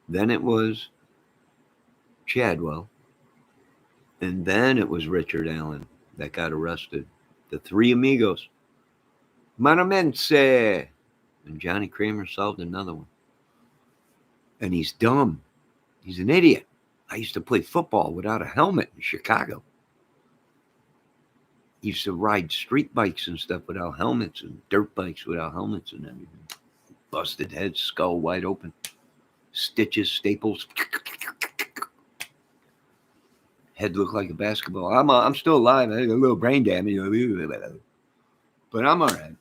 then it was Chadwell, and then it was Richard Allen that got arrested. The three amigos. Manamense! And Johnny Kramer solved another one. And he's dumb. He's an idiot. I used to play football without a helmet in Chicago. Used to ride street bikes and stuff without helmets and dirt bikes without helmets and everything. Busted head, skull wide open. Stitches, staples. Head looked like a basketball. I'm still alive. I had a little brain damage. But I'm all right.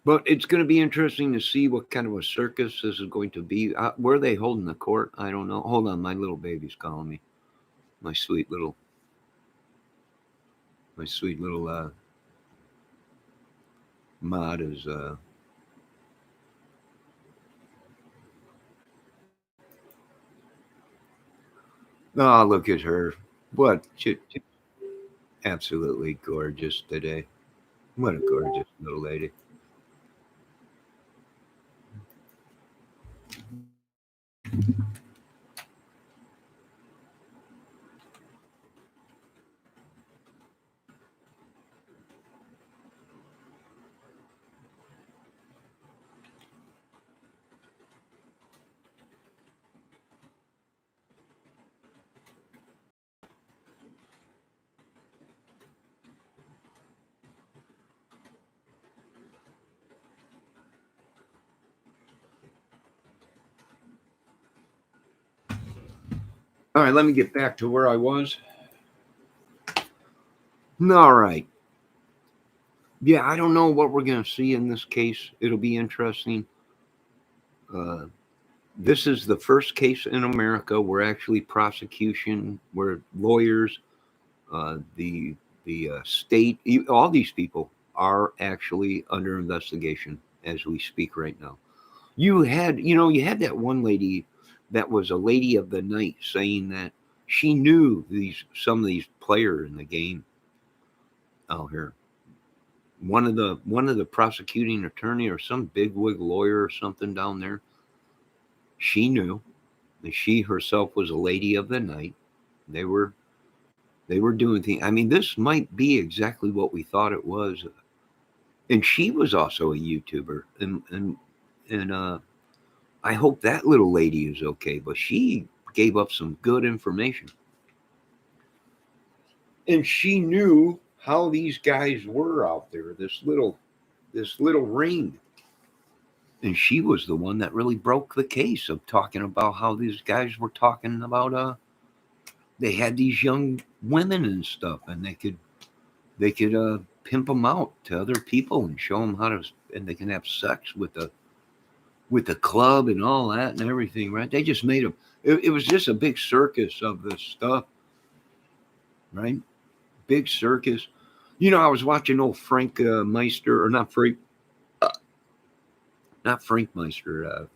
But it's going to be interesting to see what kind of a circus this is going to be. Where are they holding the court? I don't know. Hold on, my little baby's calling me. My sweet little mod is oh, look at her. What? Absolutely gorgeous today. What a gorgeous little lady. All right, let me get back to where I was. All right. Yeah, I don't know what we're going to see in this case. It'll be interesting. Uh, this is the first case in America where actually prosecution, where lawyers, the state, all these people are actually under investigation as we speak right now. You had that one lady that was a lady of the night saying that she knew some of these players in the game out here. One of the prosecuting attorney or some bigwig lawyer or something down there, she knew that she herself was a lady of the night. They were they were doing things. I mean, this might be exactly what we thought it was. And she was also a YouTuber, and I hope that little lady is okay. But she gave up some good information, and she knew how these guys were out there. This little ring, and she was the one that really broke the case of talking about how these guys were talking about they had these young women and stuff, and they could pimp them out to other people and show them how to, and they can have sex with the club and all that and everything, right? They just made it was just a big circus of this stuff, right? Big circus. I was watching old Frank Meister, or not Frank Meister,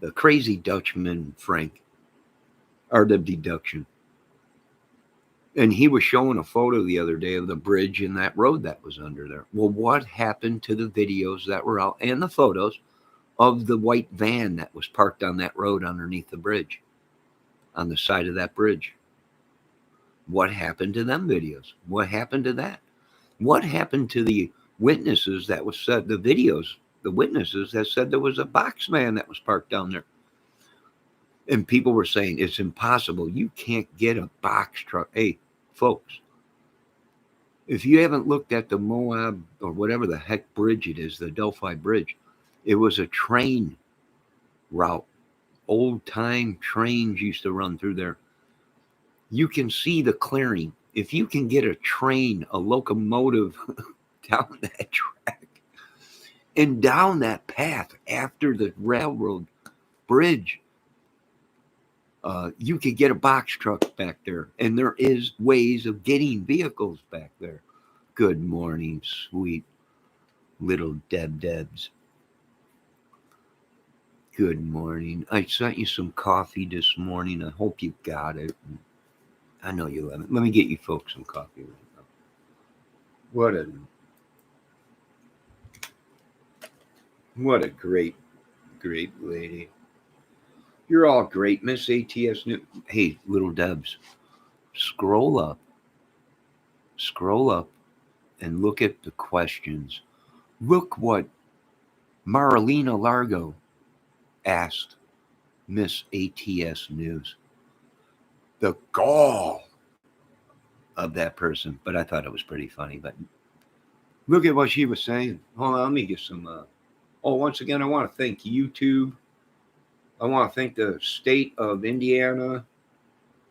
the Crazy Dutchman Frank, or the Deduction. And he was showing a photo the other day of the bridge and that road that was under there. Well, what happened to the videos that were out and the photos of the white van that was parked on that road underneath the bridge, on the side of that bridge? What happened to them videos? What happened to that? What happened to the witnesses that was said, the videos, the witnesses that said there was a box man that was parked down there? And people were saying it's impossible. You can't get a box truck. Hey, folks, if you haven't looked at the Moab or whatever the heck bridge it is, the Delphi Bridge, it was a train route. Old time trains used to run through there. You can see the clearing. If you can get a train, a locomotive down that track and down that path after the railroad bridge, you could get a box truck back there. And there is ways of getting vehicles back there. Good morning, sweet little Debs. Good morning. I sent you some coffee this morning. I hope you got it. I know you love it. Let me get you folks some coffee right now. What a great, great lady. You're all great, Miss ATS. Hey, little Debs, scroll up, scroll up, and look at the questions. Look what Marilena Largo asked Miss ATS News. The gall of that person. But I thought it was pretty funny. But look at what she was saying. Hold on, let me get some. Once again, I want to thank YouTube. I want to thank the state of Indiana.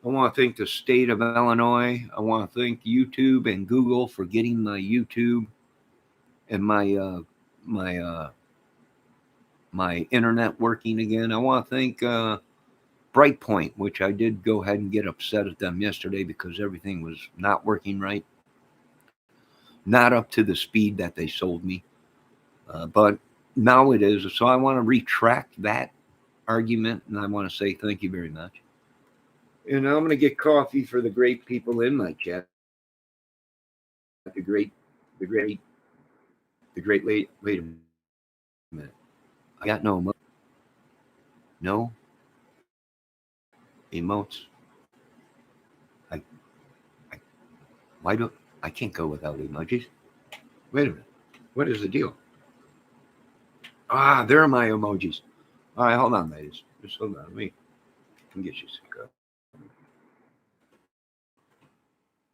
I want to thank the state of Illinois. I want to thank YouTube and Google for getting my YouTube and my internet working again. I want to thank Brightpoint, which I did go ahead and get upset at them yesterday because everything was not working right, not up to the speed that they sold me. But now it is. So I want to retract that argument, and I want to say thank you very much. And I'm going to get coffee for the great people in my chat. The great, the great late. Wait a minute. I got no no emotes. I, I why do I can't go without emojis? Wait a minute. What is the deal? Ah, there are my emojis. All right, hold on, ladies. Just hold on. Let me can get you some coffee.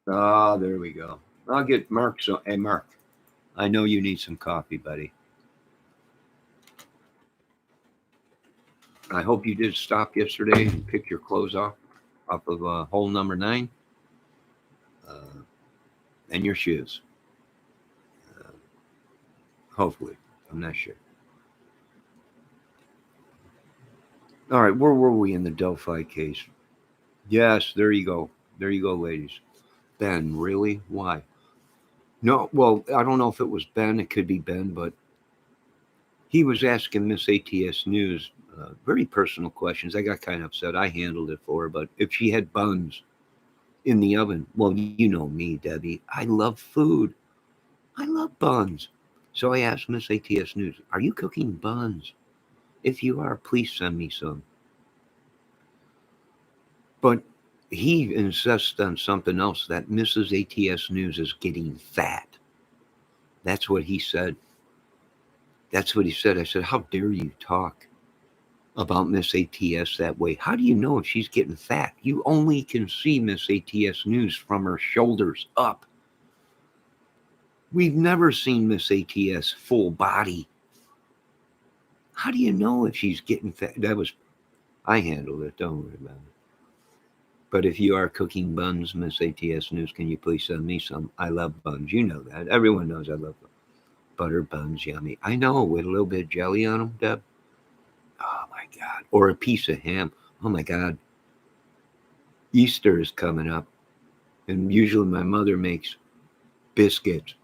Ah, there we go. I'll get Mark. So, hey, Mark, I know you need some coffee, buddy. I hope you did stop yesterday and pick your clothes off of hole number 9 uh, and your shoes. Uh, hopefully, I'm not sure. All right, where were we in the Delphi case? Yes, there you go. There you go, ladies. Ben, really? Why? No, well, I don't know if it was Ben. It could be Ben, but he was asking Miss ATS News very personal questions. I got kind of upset. I handled it for her, but if she had buns in the oven, well, you know me, Debbie. I love food. I love buns. So I asked Miss ATS News, are you cooking buns? If you are, please send me some. But he insists on something else that Mrs. ATS News is getting fat. That's what he said. That's what he said. I said, how dare you talk about Miss ATS that way? How do you know if she's getting fat? You only can see Miss ATS News from her shoulders up. We've never seen Miss ATS full body. How do you know if she's getting fat? I handled it. Don't worry about it. But if you are cooking buns, Miss ATS News, can you please send me some? I love buns. You know that. Everyone knows I love butter buns. Yummy. I know, with a little bit of jelly on them, Deb. Oh my God. Or a piece of ham. Oh my God. Easter is coming up. And usually my mother makes biscuits.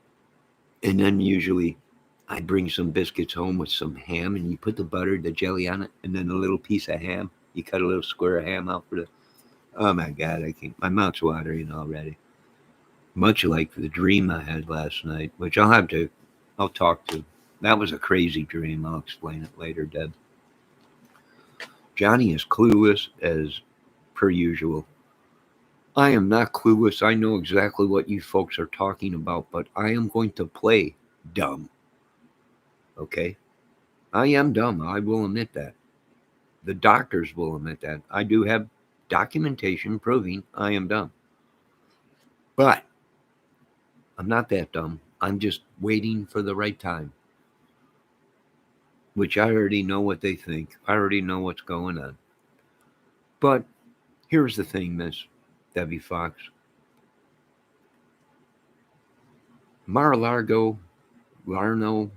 And then usually I bring some biscuits home with some ham, and you put the butter, the jelly on it, and then a little piece of ham. You cut a little square of ham out for the. Oh my God, I can't. My mouth's watering already. Much like the dream I had last night, which I'll talk to. That was a crazy dream. I'll explain it later, Deb. Johnny is clueless as per usual. I am not clueless. I know exactly what you folks are talking about, but I am going to play dumb. Okay? I am dumb. I will admit that. The doctors will admit that. I do have documentation proving I am dumb. But I'm not that dumb. I'm just waiting for the right time, which I already know what they think. I already know what's going on. But here's the thing, Miss Debbie Fox. Mar-a-Lago, Larno,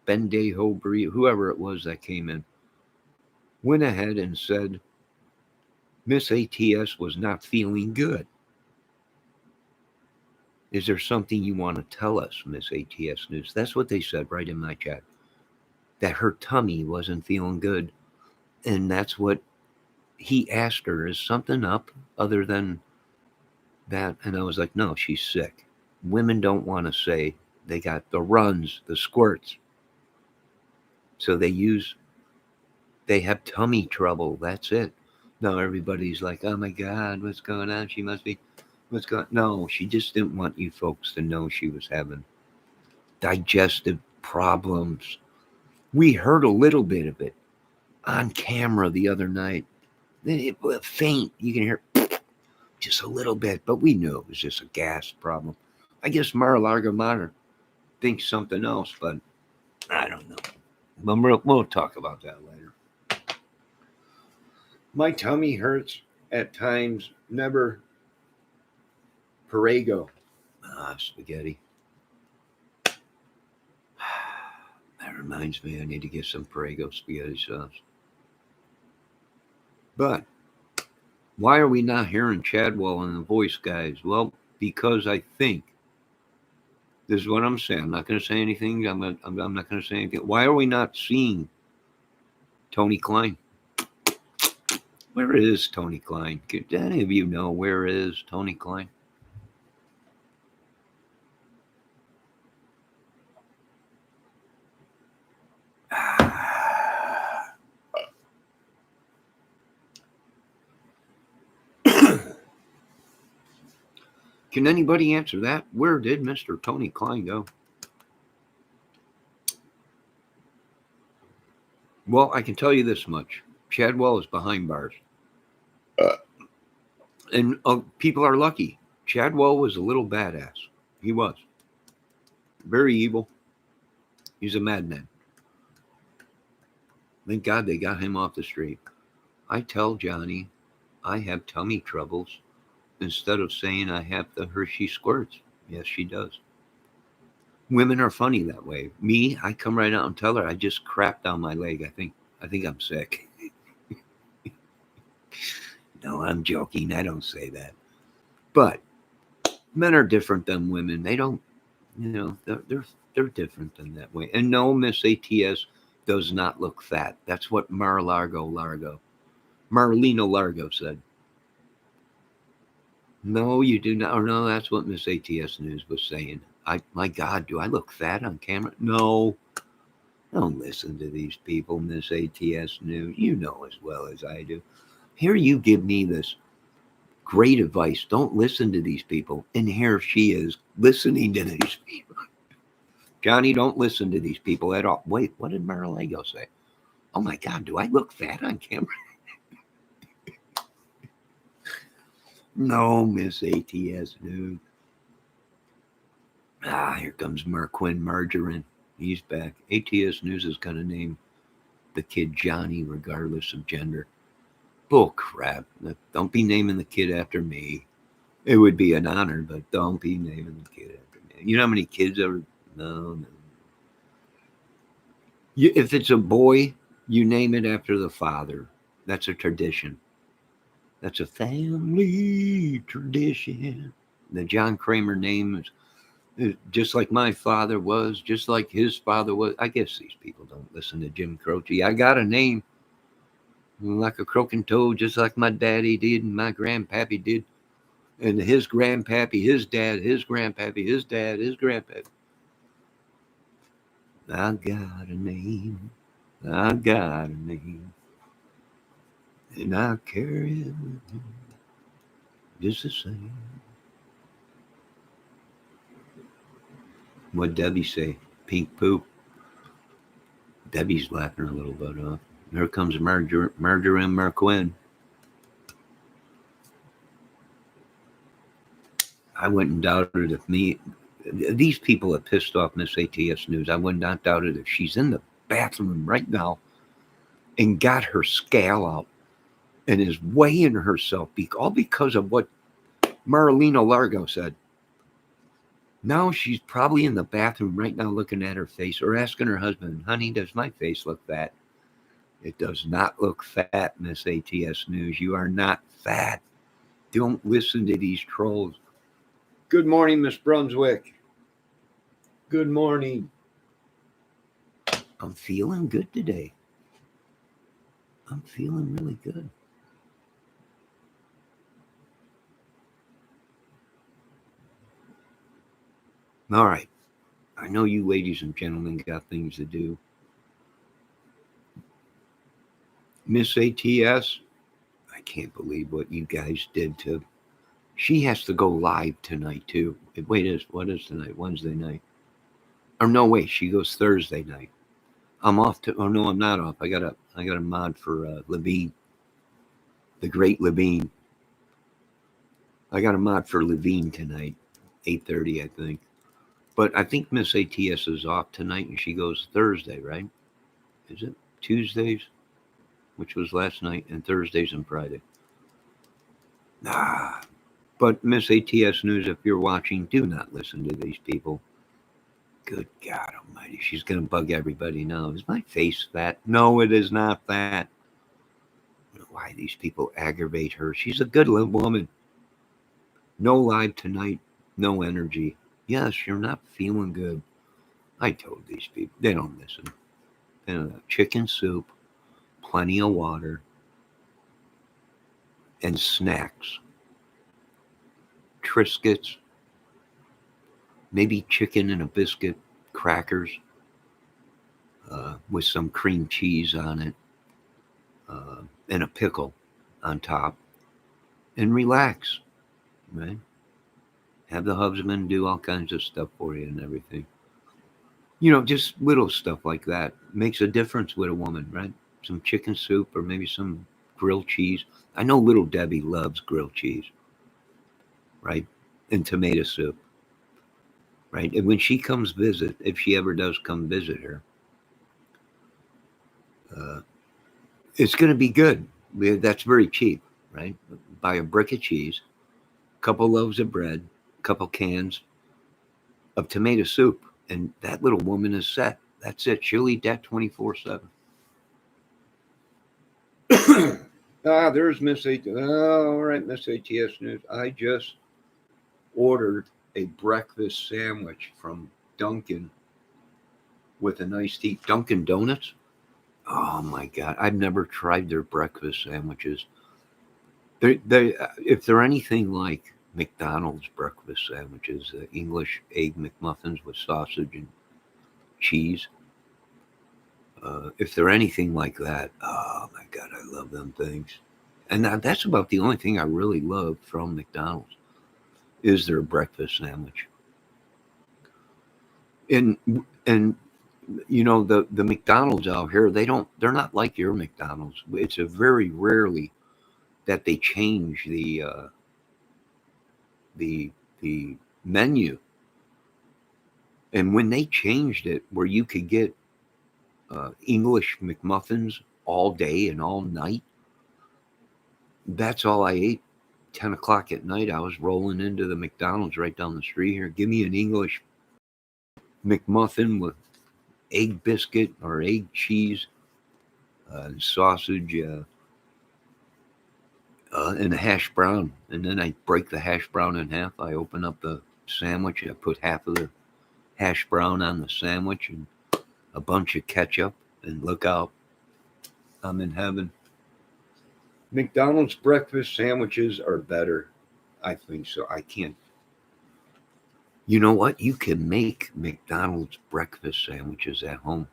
Bendejo, whoever it was that came in, went ahead and said Miss ATS was not feeling good. Is there something you want to tell us, Miss ATS News? That's what they said right in my chat. That her tummy wasn't feeling good. And that's what he asked her. Is something up other than that? And I was like, no, she's sick. Women don't want to say they got the runs, the squirts. So they have tummy trouble. That's it. Now everybody's like, oh my God, what's going on? She must be, what's going on? No, she just didn't want you folks to know she was having digestive problems. We heard a little bit of it on camera the other night. It was faint. You can hear just a little bit, but we knew it was just a gas problem. I guess Mar-a-Lago Monitor thinks something else, but I don't know. But we'll talk about that later. My tummy hurts at times. Never Perego. Spaghetti. That reminds me, I need to get some Perego spaghetti sauce. But why are we not hearing Chadwell in the voice, guys? Well, because I think this is what I'm saying. I'm not going to say anything. I'm not going to say anything. Why are we not seeing Tony Klein? Where is Tony Klein? Could any of you know where is Tony Klein? Can anybody answer that? Where did Mr. Tony Klein go? Well, I can tell you this much. Chadwell is behind bars. And people are lucky. Chadwell was a little badass. He was. Very evil. He's a madman. Thank God they got him off the street. I tell Johnny I have tummy troubles instead of saying I have the Hershey squirts. Yes, she does. Women are funny that way. Me, I come right out and tell her I just crapped down my leg. I think I'm sick. No, I'm joking. I don't say that. But men are different than women. They don't, they're different than that way. And no, Miss ATS does not look fat. That's what Marlino Largo said. No, you do not. Or no, that's what Miss ATS News was saying. My God, do I look fat on camera? No. Don't listen to these people, Miss ATS News. You know as well as I do. Here you give me this great advice. Don't listen to these people. And here she is listening to these people. Johnny, don't listen to these people at all. Wait, what did Mar-a-Lago say? Oh my God, do I look fat on camera? No, Miss ATS News. Here comes Marquin Margarine. He's back. ATS News is going to name the kid Johnny regardless of gender. Bull crap. Don't be naming the kid after me. It would be an honor, but don't be naming the kid after me. You know how many kids ever... No. If it's a boy, you name it after the father. That's a tradition. That's a family tradition. The John Kramer name is just like my father was, just like his father was. I guess these people don't listen to Jim Croce. I got a name like a croaking toad, just like my daddy did and my grandpappy did. And his grandpappy, his dad, his grandpappy, his dad, his grandpappy. I got a name. I got a name. And I carry it with me. Just the same. What'd Debbie say? Pink poop. Debbie's laughing a little bit off. Here comes Margarine Marquin. I wouldn't doubt it if these people have pissed off Miss ATS News. I would not doubt it if she's in the bathroom right now and got her scale out and is weighing herself, all because of what Marlino Largo said. Now she's probably in the bathroom right now looking at her face or asking her husband, honey, does my face look fat? It does not look fat, Miss ATS News. You are not fat. Don't listen to these trolls. Good morning, Miss Brunswick. Good morning. I'm feeling good today. I'm feeling really good. All right. I know you ladies and gentlemen got things to do. Miss ATS, I can't believe what you guys did to... She has to go live tonight, too. Wait, what is tonight? Wednesday night. Or no, wait, she goes Thursday night. I'm off to... Oh, no, I'm not off. I got a mod for Levine. The great Levine. I got a mod for Levine tonight. 8:30, I think. But I think Miss ATS is off tonight and she goes Thursday, right? Is it? Tuesdays, which was last night, and Thursdays and Friday. But Miss ATS News, if you're watching, do not listen to these people. Good God almighty. She's going to bug everybody now. Is my face fat? No, it is not fat. I don't know why these people aggravate her. She's a good little woman. No live tonight. No energy. Yes, you're not feeling good. I told these people. They don't listen. Chicken soup. Plenty of water. and snacks. Triscuits, maybe chicken and a biscuit, crackers with some cream cheese on it, and a pickle on top, and relax, right? Have the husband do all kinds of stuff for you and everything. Just little stuff like that makes a difference with a woman, right? Some chicken soup or maybe some grilled cheese. I know little Debbie loves grilled cheese, right? And tomato soup, right? And when she comes visit, if she ever does come visit her, uh, it's going to be good. That's very cheap, right? Buy a brick of cheese, a couple loaves of bread, a couple cans of tomato soup, and that little woman is set. That's it. She'll eat that 24/7. There's Miss AT. Oh, all right, Miss ATS News. I just ordered a breakfast sandwich from Dunkin' with an iced tea. Dunkin' Donuts. Oh my God, I've never tried their breakfast sandwiches. If they're anything like McDonald's breakfast sandwiches, English egg McMuffins with sausage and cheese. If they're anything like that, oh my God, I love them things. And that's about the only thing I really love from McDonald's is their breakfast sandwich. And the McDonald's out here, they're not like your McDonald's. It's a very rarely that they change the the menu. And when they changed it where you could get English McMuffins all day and all night, that's all I ate. 10 o'clock at night, I was rolling into the McDonald's right down the street here. Give me an English McMuffin with egg biscuit or egg cheese, sausage, and a hash brown. And then I break the hash brown in half. I open up the sandwich. I put half of the hash brown on the sandwich and a bunch of ketchup. And look out, I'm in heaven. McDonald's breakfast sandwiches are better. I think so. I can't. You know what? You can make McDonald's breakfast sandwiches at home.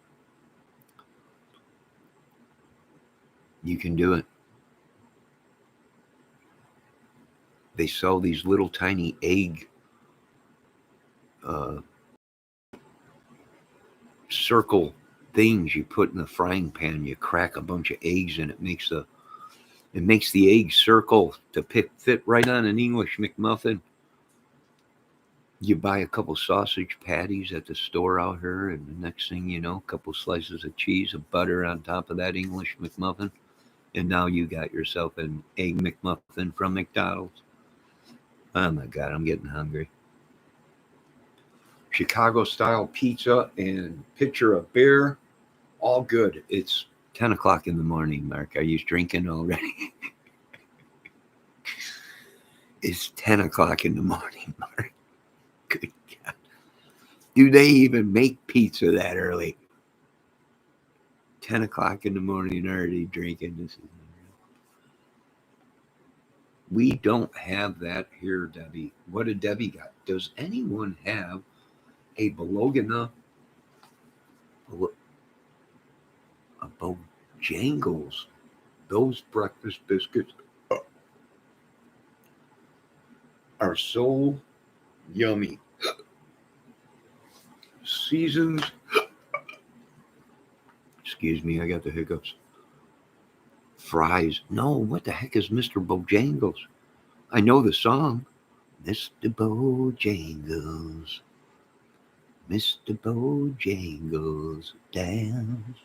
You can do it. They sell these little tiny egg circle things you put in the frying pan. You crack a bunch of eggs and it makes the egg circle to fit right on an English McMuffin. You buy a couple sausage patties at the store out here, and the next thing you know, a couple slices of cheese, of butter on top of that English McMuffin, and now you got yourself an egg McMuffin from McDonald's. Oh my God, I'm getting hungry. Chicago style pizza and pitcher of beer, all good. It's 10 o'clock in the morning, Mark. Are you drinking already? It's 10 o'clock in the morning, Mark. Good God. Do they even make pizza that early? 10 o'clock in the morning already drinking. This is unreal. We don't have that here, Debbie. What did Debbie got? Does anyone have a Bologna, a Bojangles? Those breakfast biscuits are so yummy. Seasons. Excuse me, I got the hiccups. Fries. No, what the heck is Mr. Bojangles? I know the song. Mr. Bojangles. Mr. Bojangles dance.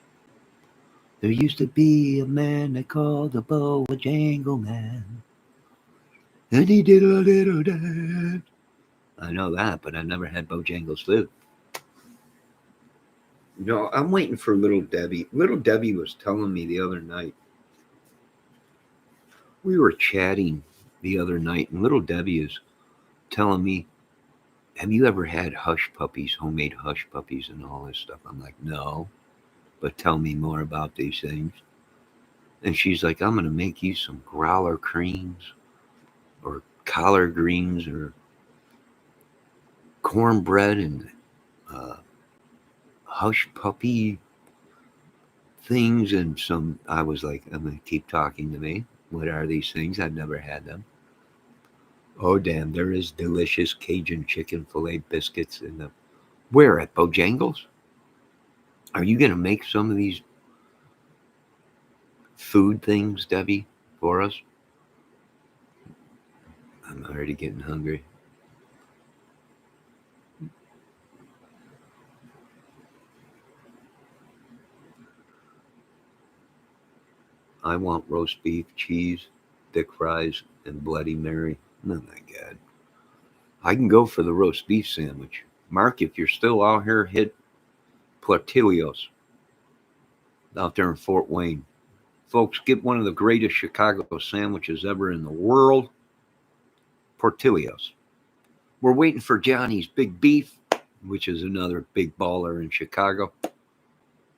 There used to be a man they called the Bojangle Man. And he did a little dance. I know that, but I never had Bojangles food. I'm waiting for Little Debbie. Little Debbie was telling me the other night. We were chatting the other night, and Little Debbie is telling me, have you ever had hush puppies, homemade hush puppies and all this stuff? I'm like, no, but tell me more about these things. And she's like, I'm going to make you some growler creams or collard greens or cornbread and uh, hush puppy things and some. I was like, I'm going to keep talking to me. What are these things? I've never had them. Oh, damn, there is delicious Cajun chicken filet biscuits in the. Where, at Bojangles? Are you going to make some of these food things, Debbie, for us? I'm already getting hungry. I want roast beef, cheese, thick fries, and Bloody Mary. Oh my God. I can go for the roast beef sandwich. Mark, if you're still out here, hit Portillo's out there in Fort Wayne. Folks, get one of the greatest Chicago sandwiches ever in the world. Portillo's. We're waiting for Johnny's Big Beef, which is another big baller in Chicago,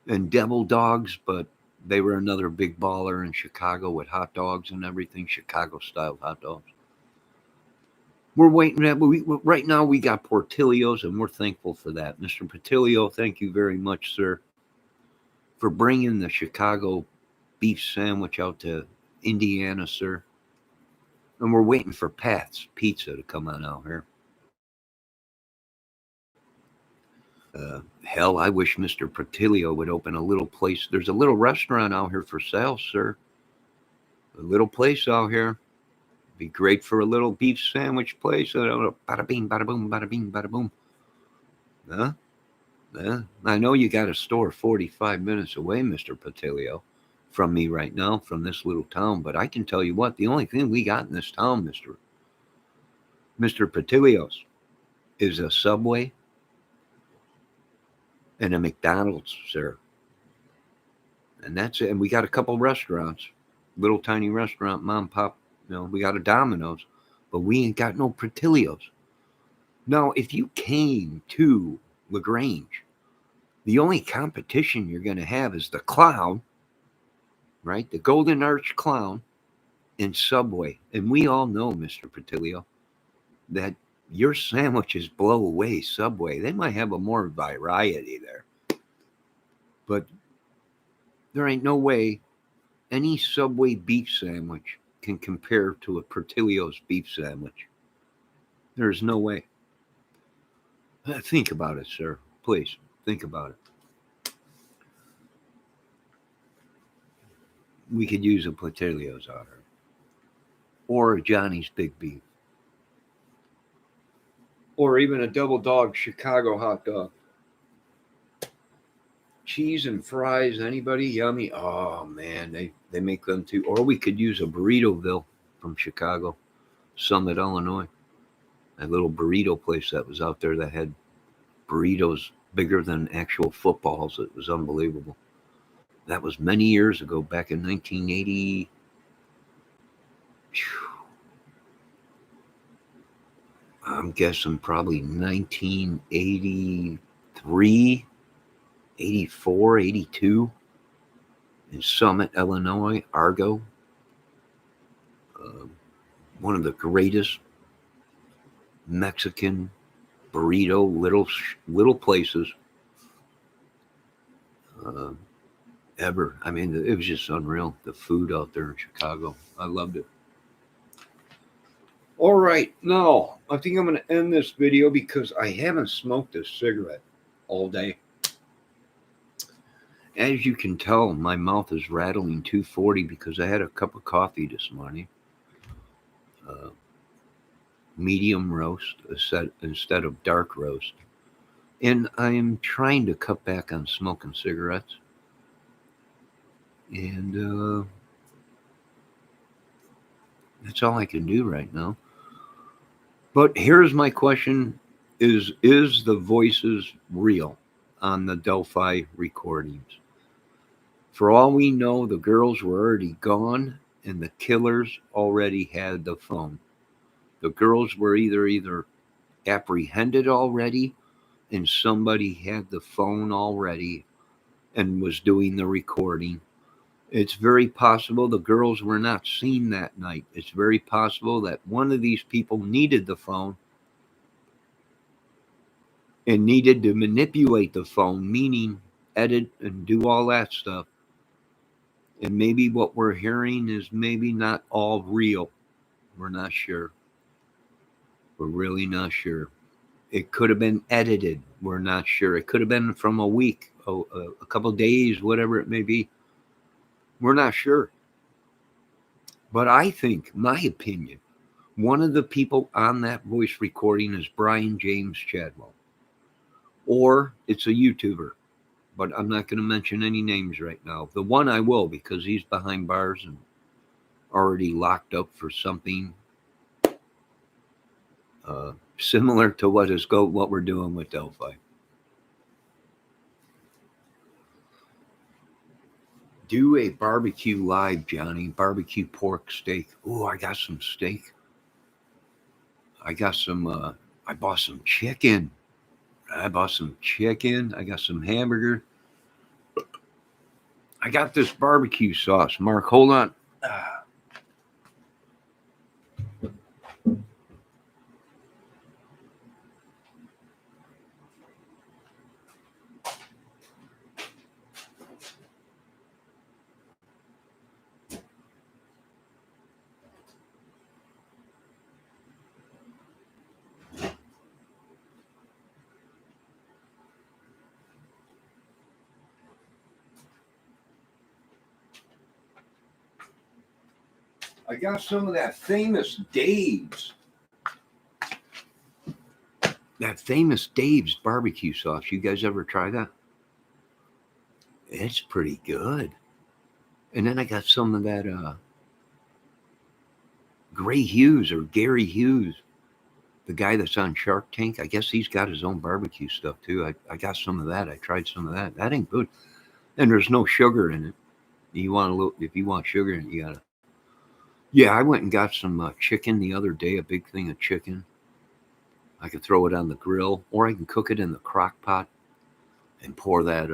and Devil Dogs, but they were another big baller in Chicago with hot dogs and everything, Chicago-style hot dogs. We're waiting at, right now we got Portillo's, and we're thankful for that. Mr. Portillo, thank you very much, sir, for bringing the Chicago beef sandwich out to Indiana, sir. And we're waiting for Pat's Pizza to come on out here. Hell, I wish Mr. Portillo would open a little place. There's a little restaurant out here for sale, sir. A little place out here. Be great for a little beef sandwich place. Bada bing, bada boom, bada bing, bada boom. Huh? I know you got a store 45 minutes away, Mr. Portillo, from me right now, from this little town. But I can tell you what, the only thing we got in this town, Mr. Portillo's, is a Subway and a McDonald's, sir. And that's it. And we got a couple restaurants, little tiny restaurant, mom, pop. We got a Domino's, but we ain't got no Portillo's. Now, if you came to LaGrange, the only competition you're going to have is the Clown, right? The Golden Arch Clown and Subway. And we all know, Mr. Portillo, that your sandwiches blow away Subway. They might have a more variety there. But there ain't no way any Subway beef sandwich can compare to a Portillo's beef sandwich. There's no way. Think about it, sir. Please, think about it. We could use a Portillo's out here. Or a Johnny's Big Beef. Or even a double dog Chicago hot dog. Cheese and fries, anybody? Yummy. Oh man, they make them too. Or we could use a Burritoville from Chicago, Summit, Illinois. That little burrito place that was out there that had burritos bigger than actual footballs. It was unbelievable. That was many years ago, back in 1980. I'm guessing probably 1983, 84, 82 in Summit, Illinois, Argo. One of the greatest Mexican burrito little places ever. I mean, it was just unreal. The food out there in Chicago, I loved it. All right, now I think I'm going to end this video because I haven't smoked a cigarette all day. As you can tell, my mouth is rattling 240 because I had a cup of coffee this morning. Medium roast instead of dark roast. And I am trying to cut back on smoking cigarettes. And that's all I can do right now. But here's my question. Is the voices real on the Delphi recordings? For all we know, the girls were already gone and the killers already had the phone. The girls were either apprehended already and somebody had the phone already and was doing the recording, It's very possible the girls were not seen that night. It's very possible that one of these people needed the phone and needed to manipulate the phone, meaning edit and do all that stuff. And maybe what we're hearing is maybe not all real. We're not sure. We're really not sure. It could have been edited. We're not sure. It could have been from a week, a couple of days, whatever it may be. We're not sure. But I think, my opinion, one of the people on that voice recording is Brian James Chadwell. Or it's a YouTuber. But I'm not going to mention any names right now. The one I will, because he's behind bars and already locked up for something similar to what we're doing with Delphi. Do a barbecue live, Johnny. Barbecue pork steak. Oh, I got some steak. I got some. I bought some chicken. I got some hamburger. I got this barbecue sauce. Mark, hold on. I got some of that famous Dave's. That famous Dave's barbecue sauce. You guys ever try that? It's pretty good. And then I got some of that Gray Hughes or Gary Hughes, the guy that's on Shark Tank. I guess he's got his own barbecue stuff too. I got some of that. I tried some of that. That ain't good. And there's no sugar in it. You want a little, if you want sugar in it, you gotta. Yeah, I went and got some chicken the other day, a big thing of chicken. I could throw it on the grill, or I can cook it in the crock pot and pour that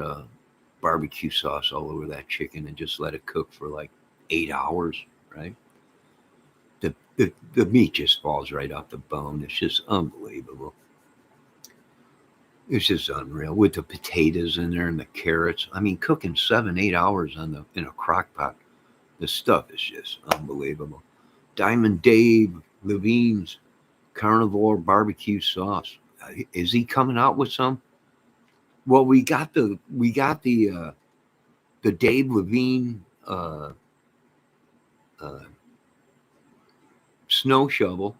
barbecue sauce all over that chicken and just let it cook for like 8 hours, right? The meat just falls right off the bone. It's just unbelievable. It's just unreal with the potatoes in there and the carrots. I mean, cooking 7, 8 hours in a crock pot. The stuff is just unbelievable. Diamond Dave Levine's carnivore barbecue sauce. Is he coming out with some? Well, we got the Dave Levine snow shovel.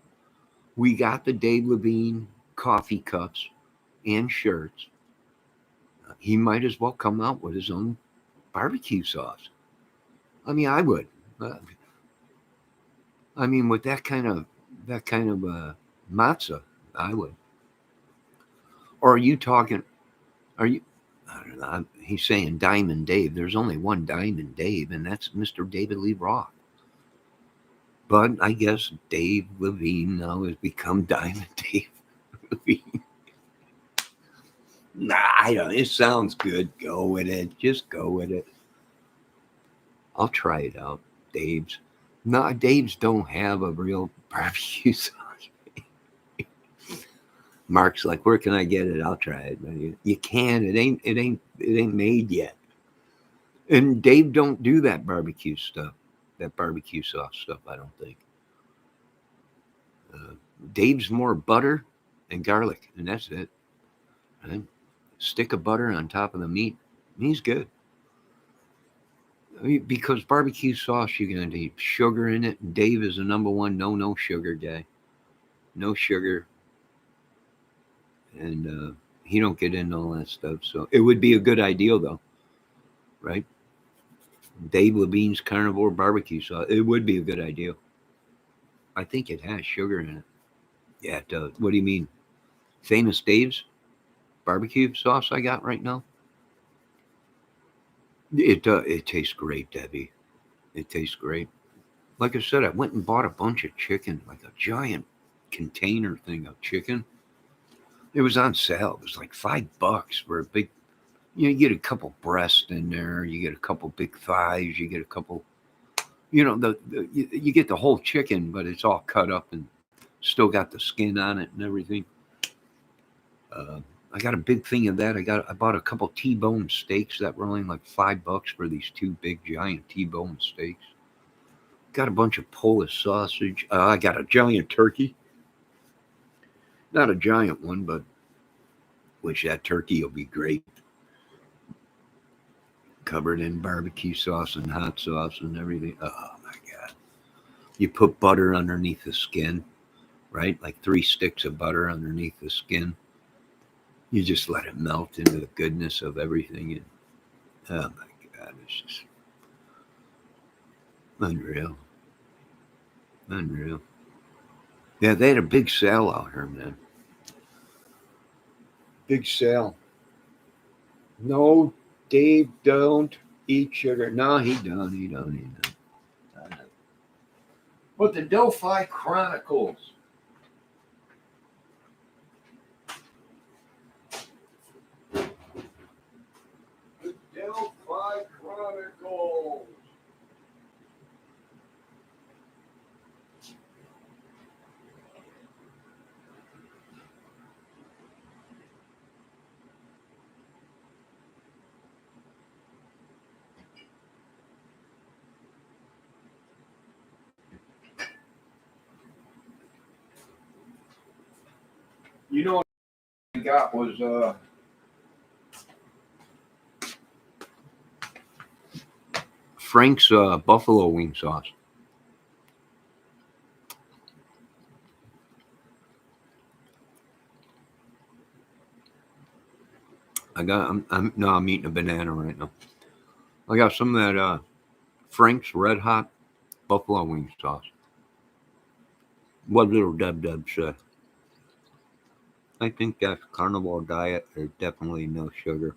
We got the Dave Levine coffee cups and shirts. He might as well come out with his own barbecue sauce. I mean, I would. I mean, with that kind of matzah, I would. Or are you talking? Are you? I don't know. He's saying Diamond Dave. There's only one Diamond Dave, and that's Mr. David Lee Roth. But I guess Dave Levine now has become Diamond Dave Levine. Nah, I don't. It sounds good. Go with it. Just go with it. I'll try it out. Dave's. No, Dave's don't have a real barbecue sauce. Mark's like, where can I get it? I'll try it. You can. It ain't made yet. And Dave don't do that barbecue stuff, that barbecue sauce stuff. I don't think. Dave's more butter and garlic, and that's it. Right? Stick of butter on top of the meat. He's good. I mean, because barbecue sauce, you're going to need sugar in it. And Dave is the number one no sugar guy. No sugar. And he don't get into all that stuff. So it would be a good idea, though. Right? Dave Levine's carnivore barbecue sauce. It would be a good idea. I think it has sugar in it. Yeah, it does. What do you mean? Famous Dave's barbecue sauce I got right now? It tastes great, Debbie. It tastes great. Like I said, I went and bought a bunch of chicken, like a giant container thing of chicken. It was on sale. It was like $5 for a big You get a couple breasts in there, you get a couple big thighs, you get a couple, you get the whole chicken, but it's all cut up and still got the skin on it and everything. Uh, I got a big thing of that. I bought a couple T-bone steaks that were only like $5 for these two big giant T-bone steaks. Got a bunch of Polish sausage. I got a giant turkey. Not a giant one, but which that turkey will be great. Covered in barbecue sauce and hot sauce and everything. Oh my God. You put butter underneath the skin, right? Like 3 sticks of butter underneath the skin. You just let it melt into the goodness of everything. And oh my God, it's just unreal. Unreal. Yeah, they had a big sale out here, man. Big sale. No, Dave, don't eat sugar. No, he don't. He don't. He don't. But the Delphi Chronicles. The Delphi Chronicles. You know what I got was Frank's buffalo wing sauce. I'm eating a banana right now. I got some of that Frank's Red Hot buffalo wing sauce. What little Deb said. I think that's carnivore diet. There's definitely no sugar.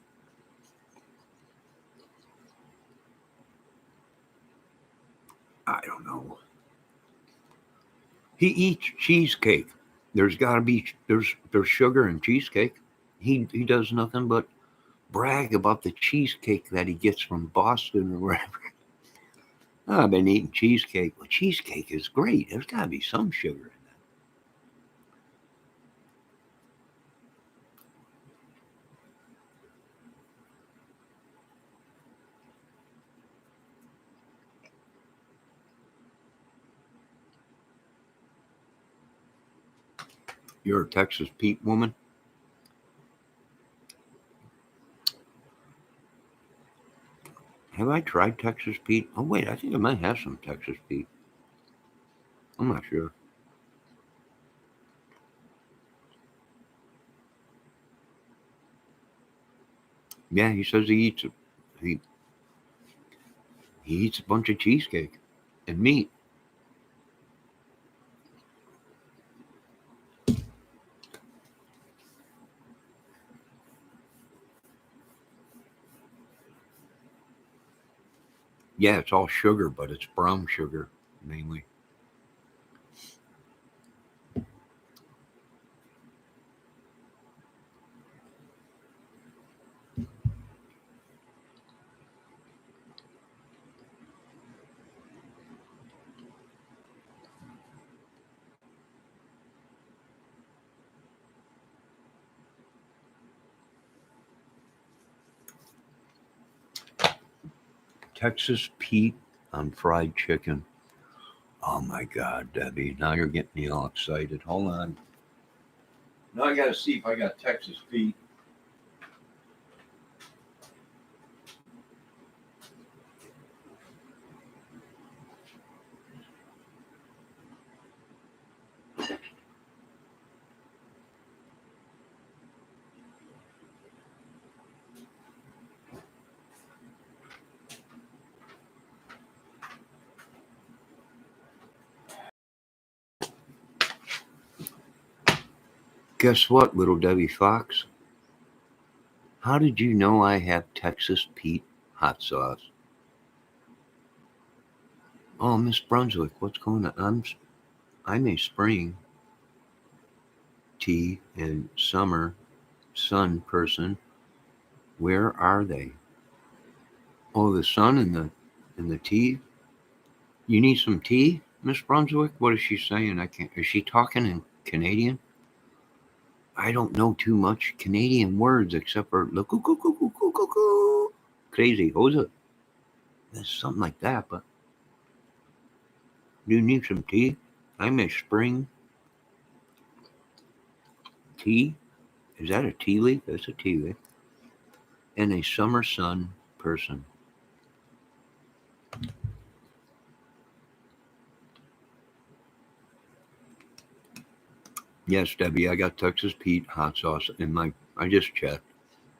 I don't know. He eats cheesecake. There's sugar in cheesecake. He does nothing but brag about the cheesecake that he gets from Boston or wherever. Oh, I've been eating cheesecake. Well, cheesecake is great. There's got to be some sugar in that. You're a Texas Pete woman? Have I tried Texas Pete? Oh, wait, I think I might have some Texas Pete. I'm not sure. Yeah, he says he, he eats a bunch of cheesecake and meat. Yeah, it's all sugar, but it's brown sugar mainly. Texas Pete on fried chicken. Oh my God, Debbie! Now you're getting me all excited. Hold on. Now I got to see if I got Texas Pete. Guess what, little Debbie Fox? How did you know I have Texas Pete hot sauce? Oh, Miss Brunswick, what's going on? I'm a spring tea and summer sun person. Where are they? Oh, the sun and the tea. You need some tea, Miss Brunswick? What is she saying? I can't. Is she talking in Canadian? I don't know too much Canadian words except for crazy. What was it? There's something like that. But do you need some tea? I'm a spring tea. Is that a tea leaf? That's a tea leaf. And a summer sun person. Yes, Debbie, I got Texas Pete hot sauce in my. I just checked.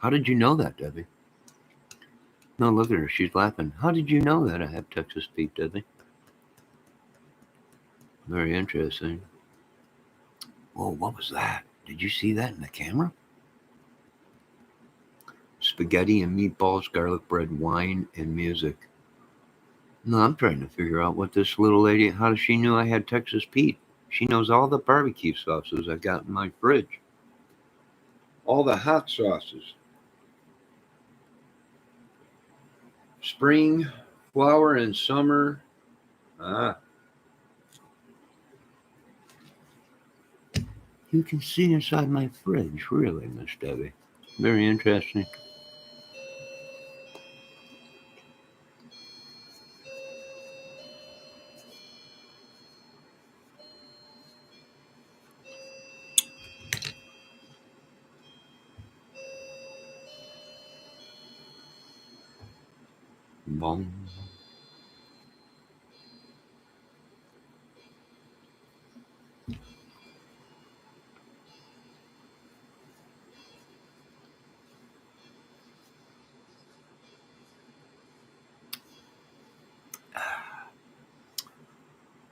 How did you know that, Debbie? No, look at her. She's laughing. How did you know that I have Texas Pete, Debbie? Very interesting. Whoa, what was that? Did you see that in the camera? Spaghetti and meatballs, garlic bread, wine, and music. No, I'm trying to figure out what this little lady, how does she know I had Texas Pete? She knows all the barbecue sauces I got in my fridge. All the hot sauces. Spring, flower, and summer. Ah. You can see inside my fridge, really, Miss Debbie. Very interesting. Bong.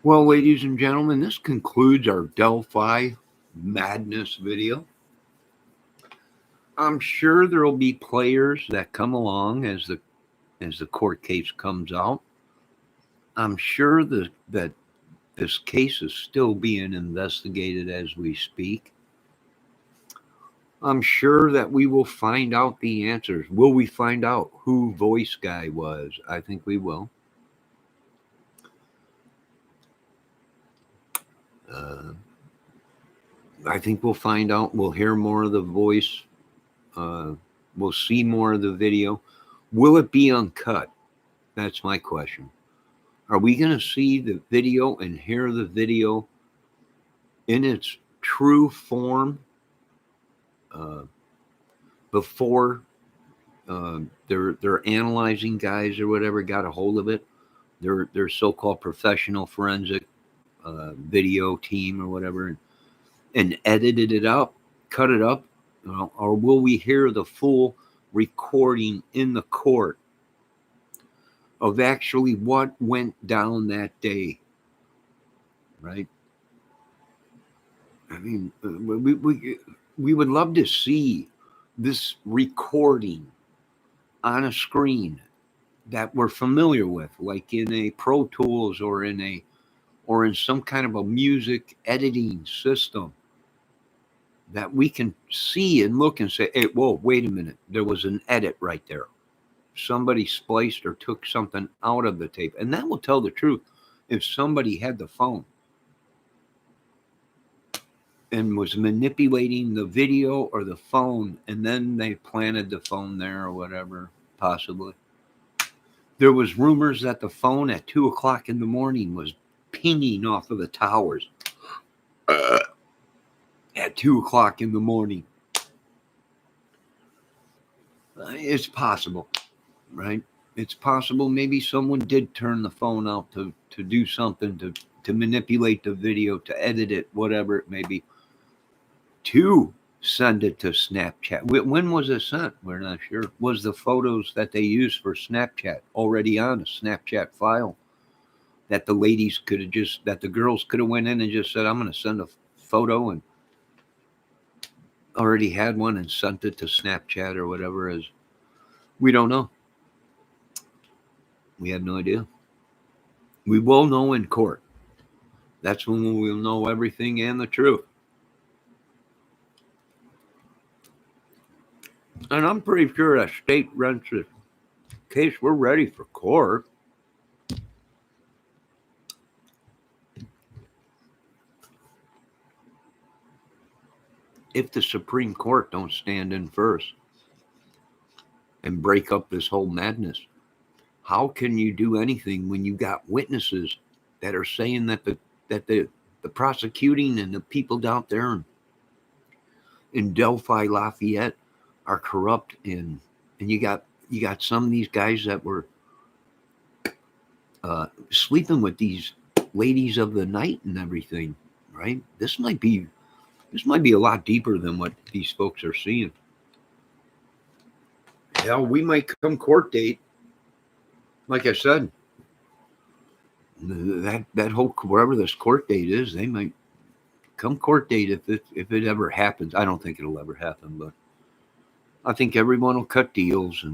Well, ladies and gentlemen, this concludes our Delphi Madness video. I'm sure there will be players that come along as the court case comes out. I'm sure that this case is still being investigated as we speak. I'm sure that we will find out the answers. Will we find out who Voice Guy was? I think we will. I think we'll find out. We'll hear more of the voice. We'll see more of the video. Will it be uncut? That's my question. Are we going to see the video and hear the video in its true form before their analyzing guys or whatever got a hold of it? Their so-called professional forensic video team or whatever, and edited it up, cut it up, or will we hear the full recording in the court of actually what went down that day? Right? I mean, we would love to see this recording on a screen that we're familiar with, like in a Pro Tools or in some kind of a music editing system, that we can see and look and say, hey, whoa, wait a minute, there was an edit right there. Somebody spliced or took something out of the tape. And that will tell the truth if somebody had the phone and was manipulating the video or the phone, and then they planted the phone there or whatever, possibly. There was rumors that the phone at 2 o'clock in the morning was pinging off of the towers at 2 o'clock in the morning. It's possible, right? It's possible maybe someone did turn the phone out to do something, to manipulate the video, to edit it, whatever it may be, to send it to Snapchat. When was it sent? We're not sure. Was the photos that they used for Snapchat already on a Snapchat file that the ladies could have just, that the girls could have went in and just said, I'm going to send a photo, and already had one and sent it to Snapchat or whatever? Is we don't know. We have no idea. We will know in court. That's when we'll know everything and the truth. And I'm pretty sure that state rents this case. We're ready for court. If the Supreme Court don't stand in first and break up this whole madness, how can you do anything when you got witnesses that are saying that the prosecuting and the people down there in Delphi Lafayette are corrupt, and you got some of these guys that were sleeping with these ladies of the night and everything, right? This might be a lot deeper than what these folks are seeing. Hell, we might come court date, like I said, that whole wherever this court date is, they might come court date if it ever happens. I don't think it'll ever happen, but I think everyone will cut deals,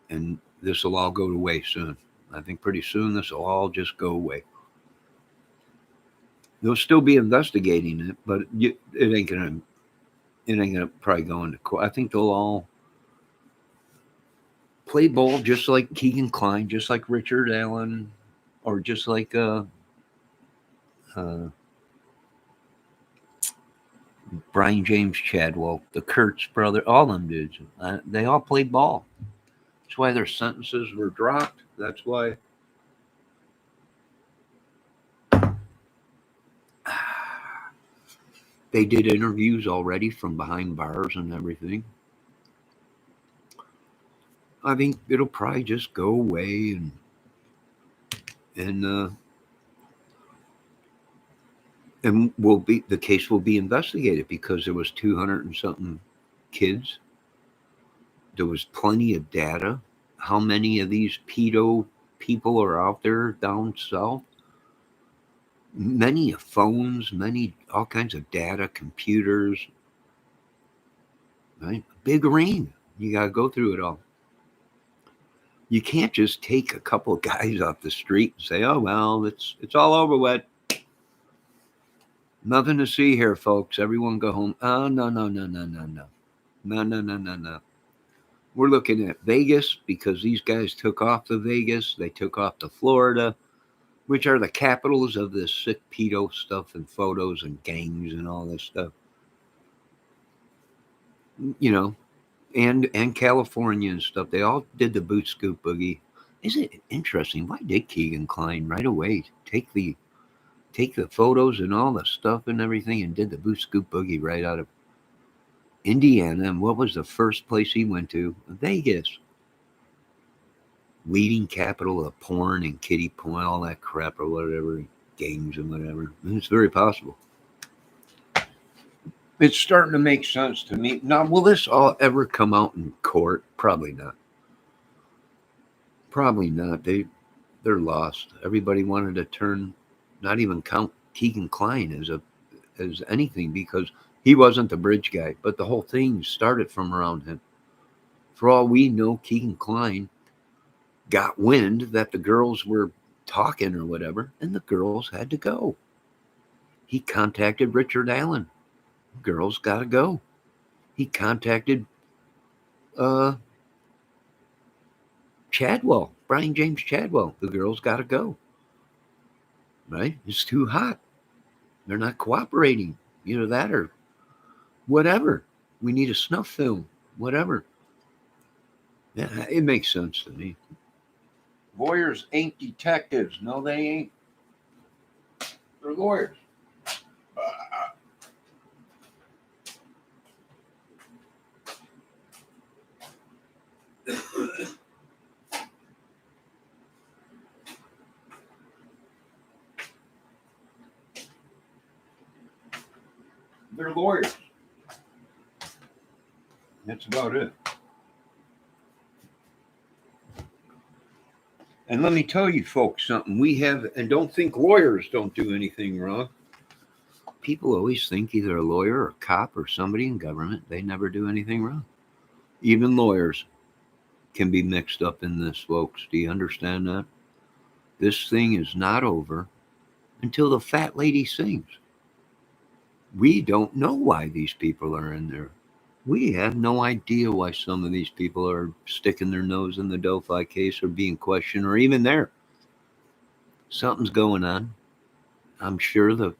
and this will all go away soon. I think pretty soon this will all just go away. They'll still be investigating it, but it ain't gonna probably go into court. I think they'll all play ball just like Keegan Klein, just like Richard Allen, or just like uh, Brian James Chadwell, the Kurtz brother, all them dudes. They all played ball. That's why their sentences were dropped. That's why they did interviews already from behind bars and everything. I think it'll probably just go away, and and will be the case will be investigated because there was 200 and something kids. There was plenty of data. How many of these pedo people are out there down south? Many phones, many all kinds of data, computers, right? Big ring. You got to go through it all. You can't just take a couple of guys off the street and say, "Oh well, it's all over with. Nothing to see here, folks. Everyone go home." Oh no no no no no no no no no no no. We're looking at Vegas because these guys took off to Vegas. They took off to Florida, which are the capitals of this sick pedo stuff and photos and gangs and all this stuff. You know, and California and stuff. They all did the boot scoop boogie. Isn't it interesting? Why did Keegan Klein right away take the photos and all the stuff and everything and did the boot scoop boogie right out of Indiana? And what was the first place he went to? Vegas. Leading capital of porn and kiddie porn, all that crap or whatever, games and whatever. It's very possible. It's starting to make sense to me. Now, will this all ever come out in court? Probably not. Probably not. They're lost. Everybody wanted to not even count Keegan Klein as anything because he wasn't the bridge guy. But the whole thing started from around him. For all we know, Keegan Klein got wind that the girls were talking or whatever, and the girls had to go. He contacted Richard Allen. Girls got to go. He contacted uh, Chadwell, Brian James Chadwell. The girls got to go. Right? It's too hot. They're not cooperating. Either that or whatever. We need a snuff film. Whatever. Yeah, it makes sense to me. Lawyers ain't detectives. No, they ain't. They're lawyers. They're lawyers. That's about it. And let me tell you folks something. We have, and don't think lawyers don't do anything wrong. People always think either a lawyer or a cop or somebody in government, they never do anything wrong. Even lawyers can be mixed up in this, folks. Do you understand that? This thing is not over until the fat lady sings. We don't know why these people are in there. We have no idea why some of these people are sticking their nose in the Delphi case or being questioned or even there. Something's going on. I'm sure the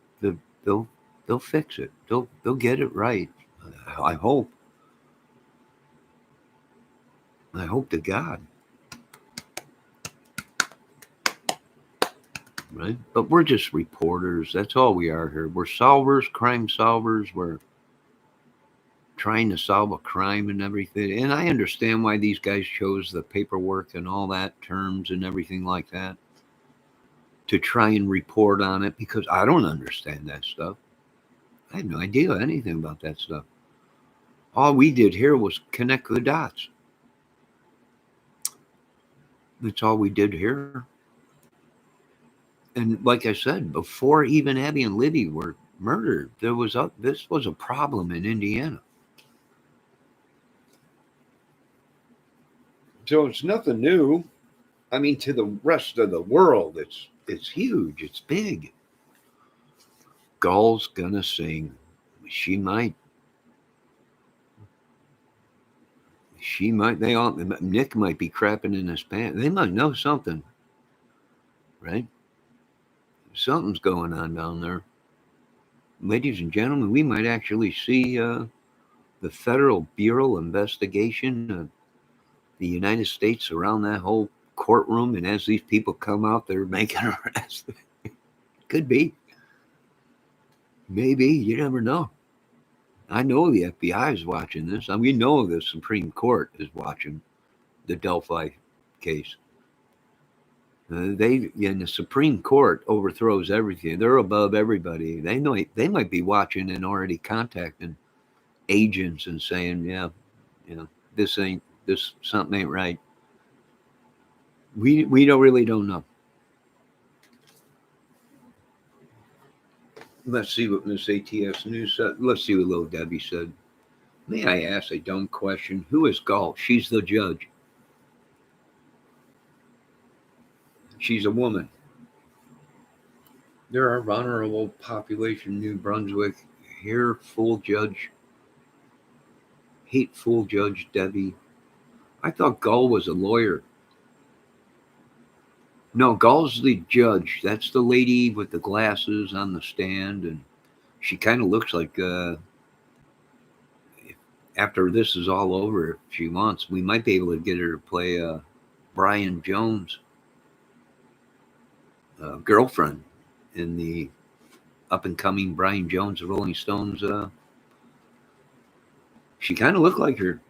they'll they'll fix it. They'll get it right. I hope. I hope to God. Right? But we're just reporters. That's all we are here. We're solvers, crime solvers. We're trying to solve a crime and everything. And I understand why these guys chose the paperwork and all that terms and everything like that to try and report on it because I don't understand that stuff. I have no idea anything about that stuff. All we did here was connect the dots. That's all we did here. And like I said, before even Abby and Libby were murdered, this was a problem in Indiana. So it's nothing new. I mean, to the rest of the world, it's huge. It's big. Gull's gonna sing. She might. She might. They all. Nick might be crapping in his pants. They might know something, right? Something's going on down there, ladies and gentlemen. We might actually see the Federal Bureau Investigation of the United States around that whole courtroom, and as these people come out, they're making arrests. Could be. Maybe. You never know. I know the FBI is watching this. I mean, we know the Supreme Court is watching the Delphi case. And the Supreme Court overthrows everything. They're above everybody. They might be watching and already contacting agents and saying, yeah, you know, this something ain't right. We don't really don't know. Let's see what Miss ATS News said. Let's see what little Debbie said. May I ask a dumb question? Who is Gall? She's the judge. She's a woman. There are vulnerable population New Brunswick. Here, full judge. Hateful Judge Debbie. I thought Gull was a lawyer. No, Gull's the judge. That's the lady with the glasses on the stand, and she kind of looks like. After this is all over, if she wants, we might be able to get her to play Brian Jones' girlfriend in the up and coming Brian Jones Rolling Stones. She kind of looked like her,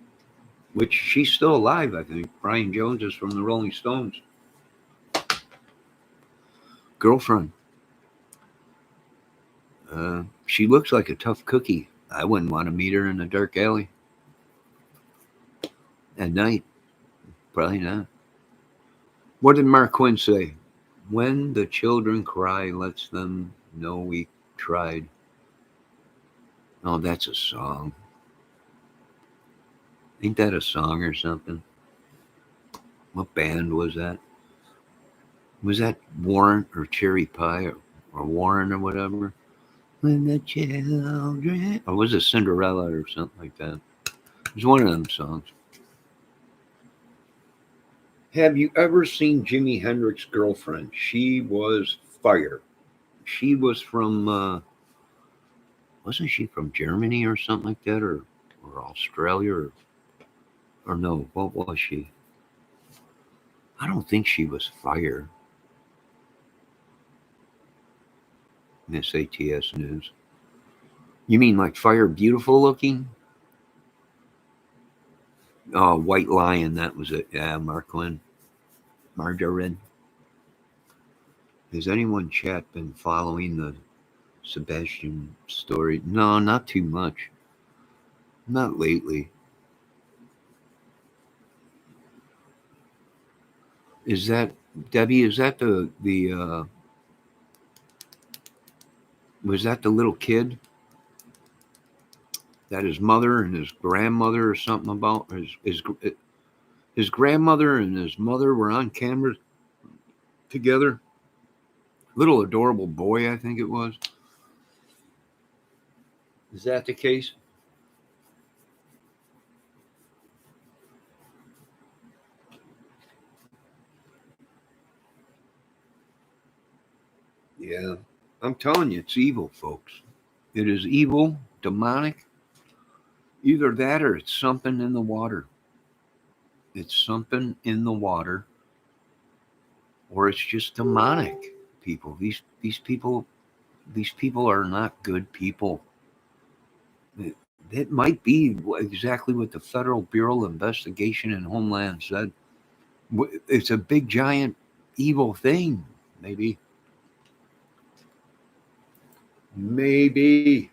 which she's still alive, I think. Brian Jones is from the Rolling Stones. Girlfriend. She looks like a tough cookie. I wouldn't want to meet her in a dark alley at night. Probably not. What did Mark Quinn say? When the children cry, lets them know we tried. Oh, that's a song. Ain't that a song or something? What band was that? Was that Warren or Cherry Pie or Warren or whatever? When the children. Or was it Cinderella or something like that? It was one of them songs. Have you ever seen Jimi Hendrix's girlfriend? She was fire. She was from, wasn't she from Germany or something like that, or Australia, or no? What was she? I don't think she was fire. Miss ATS News. You mean like fire, beautiful looking? Oh, White Lion. That was it. Yeah, Marklin, Margarine. Has anyone chat been following the Sebastian story? No, not too much. Not lately. Is that Debbie? Is that the was that the little kid that his mother and his grandmother or something about his grandmother and his mother were on camera together? Little adorable boy, I think it was. Is that the case? I'm telling you, it's evil, folks. It is evil, demonic. Either that or it's something in the water. It's something in the water, or it's just demonic. People, these people are not good people. It might be exactly what the Federal Bureau of Investigation and Homeland said. It's a big, giant, evil thing. Maybe, maybe,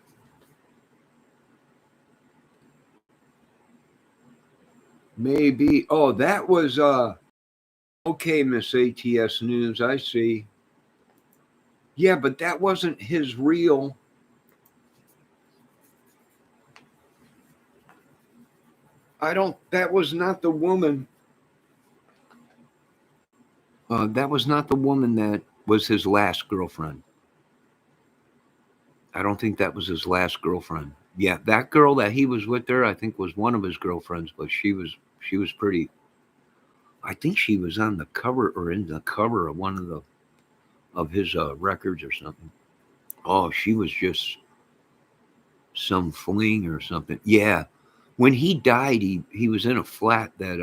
maybe. Oh, that was okay, Miss ATS News. I see. Yeah, but that wasn't his real. I don't. That was not the woman. That was not the woman that was his last girlfriend. I don't think that was his last girlfriend. Yeah, that girl that he was with there, I think was one of his girlfriends, but she was pretty. I think she was on the cover or in the cover of one of the of his records or something. Oh, she was just some fling or something. Yeah, when he died, he was in a flat that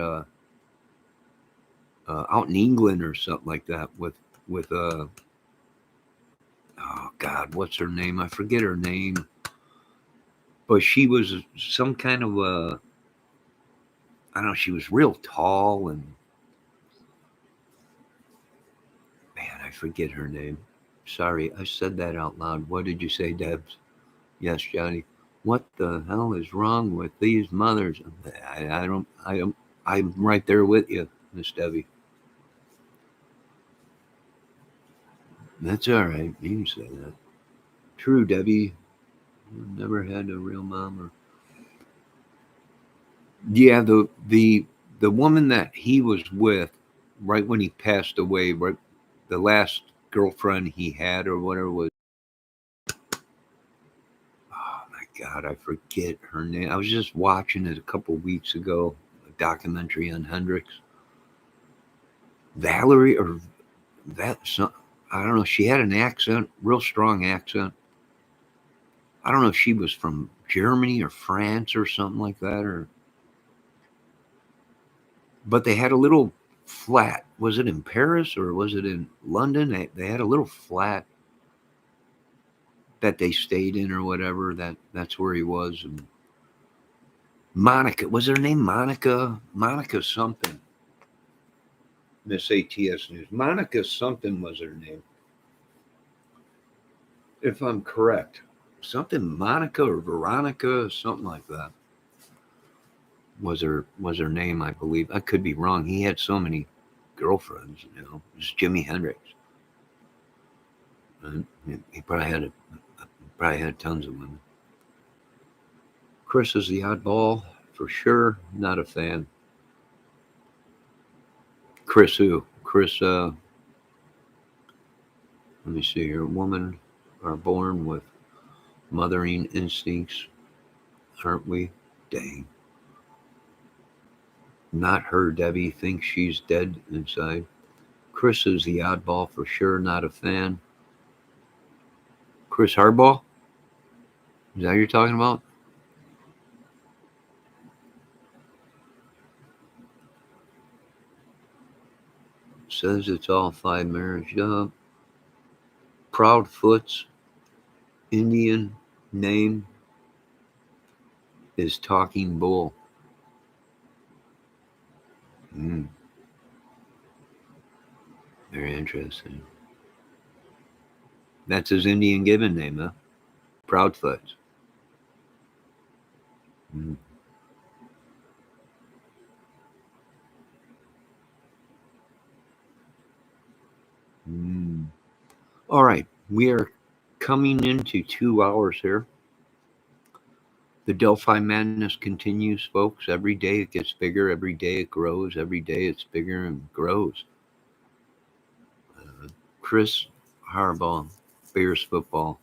out in England or something like that with oh God, what's her name? I forget her name, but she was some kind of I don't know. She was real tall and man, I forget her name. Sorry, I said that out loud. What did you say, Debs? Yes, Johnny. What the hell is wrong with these mothers? I'm right there with you, Miss Debbie. That's all right. You can say that. True, Debbie. Never had a real mom or yeah, the woman that he was with right when he passed away, right the last girlfriend he had or whatever was oh my God, I forget her name. I was just watching it a couple weeks ago, a documentary on Hendrix. Valerie or that some I don't know. She had an accent, real strong accent. I don't know if she was from Germany or France or something like that, or but they had a little flat. Was it in Paris or was it in London? They had a little flat that they stayed in or whatever. That's where he was. And Monica was her name Monica? Monica something. Miss ATS News. Monica something was her name, if I'm correct. Something Monica or Veronica, something like that. Was her name, I believe. I could be wrong. He had so many girlfriends, you know. It was Jimi Hendrix. And he probably had tons of women. Chris is the oddball for sure. Not a fan. Chris who? Chris. Let me see here. Women are born with mothering instincts, aren't we? Dang. Not her. Debbie thinks she's dead inside. Chris is the oddball for sure. Not a fan. Chris Hardball. Is that what you're talking about? Says it's all five marriage. Proudfoot's Indian name is Talking Bull. Mm, very interesting. That's his Indian given name, huh? Proudfoot. Mm, mm. All right, we are coming into 2 hours here. The Delphi madness continues, folks. Every day it gets bigger. Every day it grows. Every day it's bigger and grows. Chris Harbaugh, Bears football.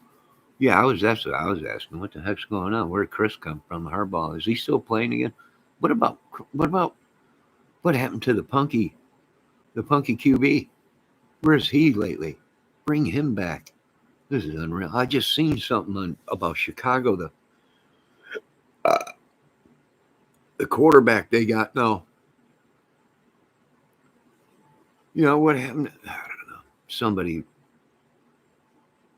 Yeah, that's what I was asking. What the heck's going on? Where did Chris come from? Harbaugh, is he still playing again? What about what about what happened to the punky QB? Where's he lately? Bring him back. This is unreal. I just seen something about Chicago. Uh, the quarterback they got now. You know what happened? I don't know. Somebody do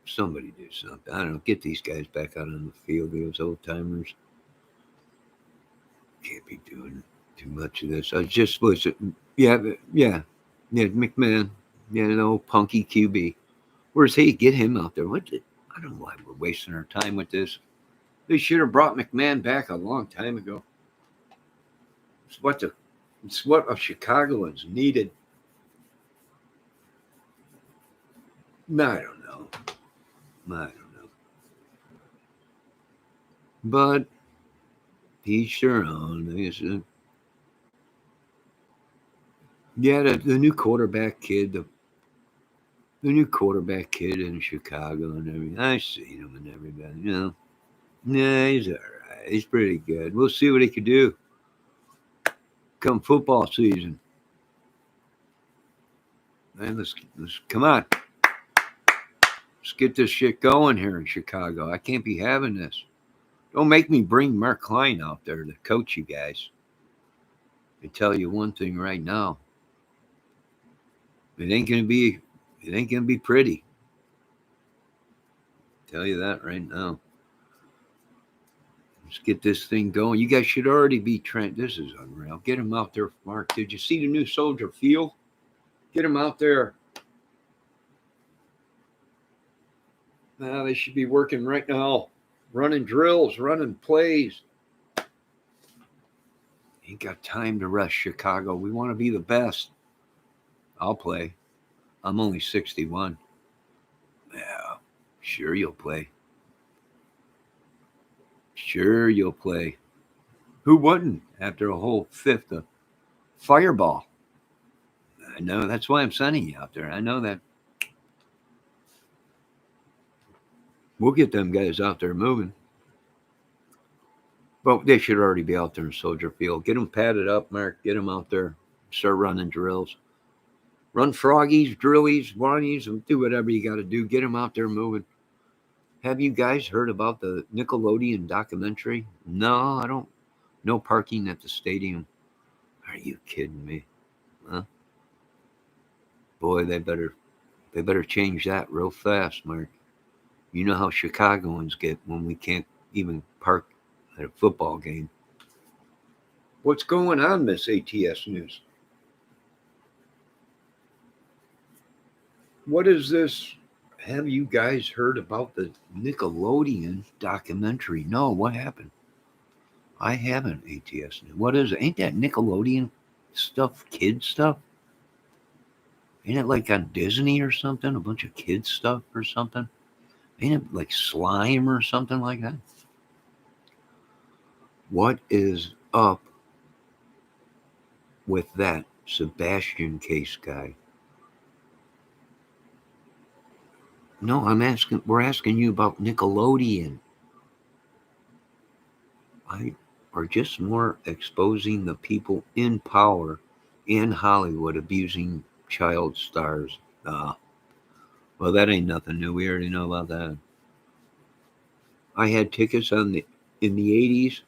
something. I don't know. Get these guys back out on the field. Those old timers can't be doing too much of this. I just was, yeah, McMahon, no punky QB. Where's he? Get him out there. I don't know why we're wasting our time with this. They should have brought McMahon back a long time ago. It's what a Chicagoans needed. No, I don't know. I don't know. But each their own. Yeah, the new quarterback kid, the new quarterback kid in Chicago and everything. I seen him and everybody. Nah, he's all right. He's pretty good. We'll see what he can do come football season. Man, let's come on. Let's get this shit going here in Chicago. I can't be having this. Don't make me bring Mark Klein out there to coach you guys. I tell you one thing right now. It ain't gonna be pretty. Tell you that right now. Let's get this thing going. You guys should already be trained. This is unreal. Get him out there, Mark. Did you see the new Soldier Field? Get him out there. Now they should be working right now, running drills, running plays. Ain't got time to rush Chicago. We want to be the best. I'll play. I'm only 61. Yeah, sure you'll play. Sure you'll play. Who wouldn't after a whole fifth of Fireball? I know. That's why I'm sending you out there. I know that. We'll get them guys out there moving. But they should already be out there in Soldier Field. Get them padded up, Mark. Get them out there. Start running drills. Run froggies, drillies, wannies, and do whatever you got to do. Get them out there moving. Have you guys heard about the Nickelodeon documentary? No, I don't. No parking at the stadium. Are you kidding me? Huh? Boy, they better change that real fast, Mark. You know how Chicagoans get when we can't even park at a football game. What's going on, Miss ATS News? What is this? Have you guys heard about the Nickelodeon documentary? No, what happened? I haven't, ATS News. What is it? Ain't that Nickelodeon stuff, kid stuff? Ain't it like on Disney or something? A bunch of kids stuff or something? Ain't it like slime or something like that? What is up with that Sebastian Case guy? No, we're asking you about Nickelodeon. I are just more exposing the people in power in Hollywood abusing child stars. Well, that ain't nothing new. We already know about that. I had tickets in the 80s.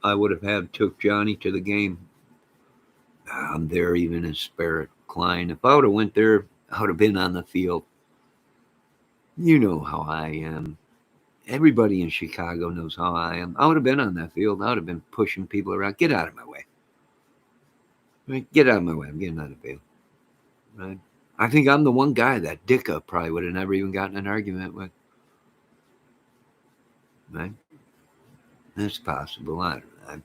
I would have took Johnny to the game. I'm there even in spirit. Klein. If I would have went there, I would have been on the field. You know how I am. Everybody in Chicago knows how I am. I would have been on that field. I would have been pushing people around. Get out of my way. Right? Get out of my way. I'm getting out of the field. Right? I think I'm the one guy that Dicka probably would have never even gotten an argument with. Right? That's possible. I don't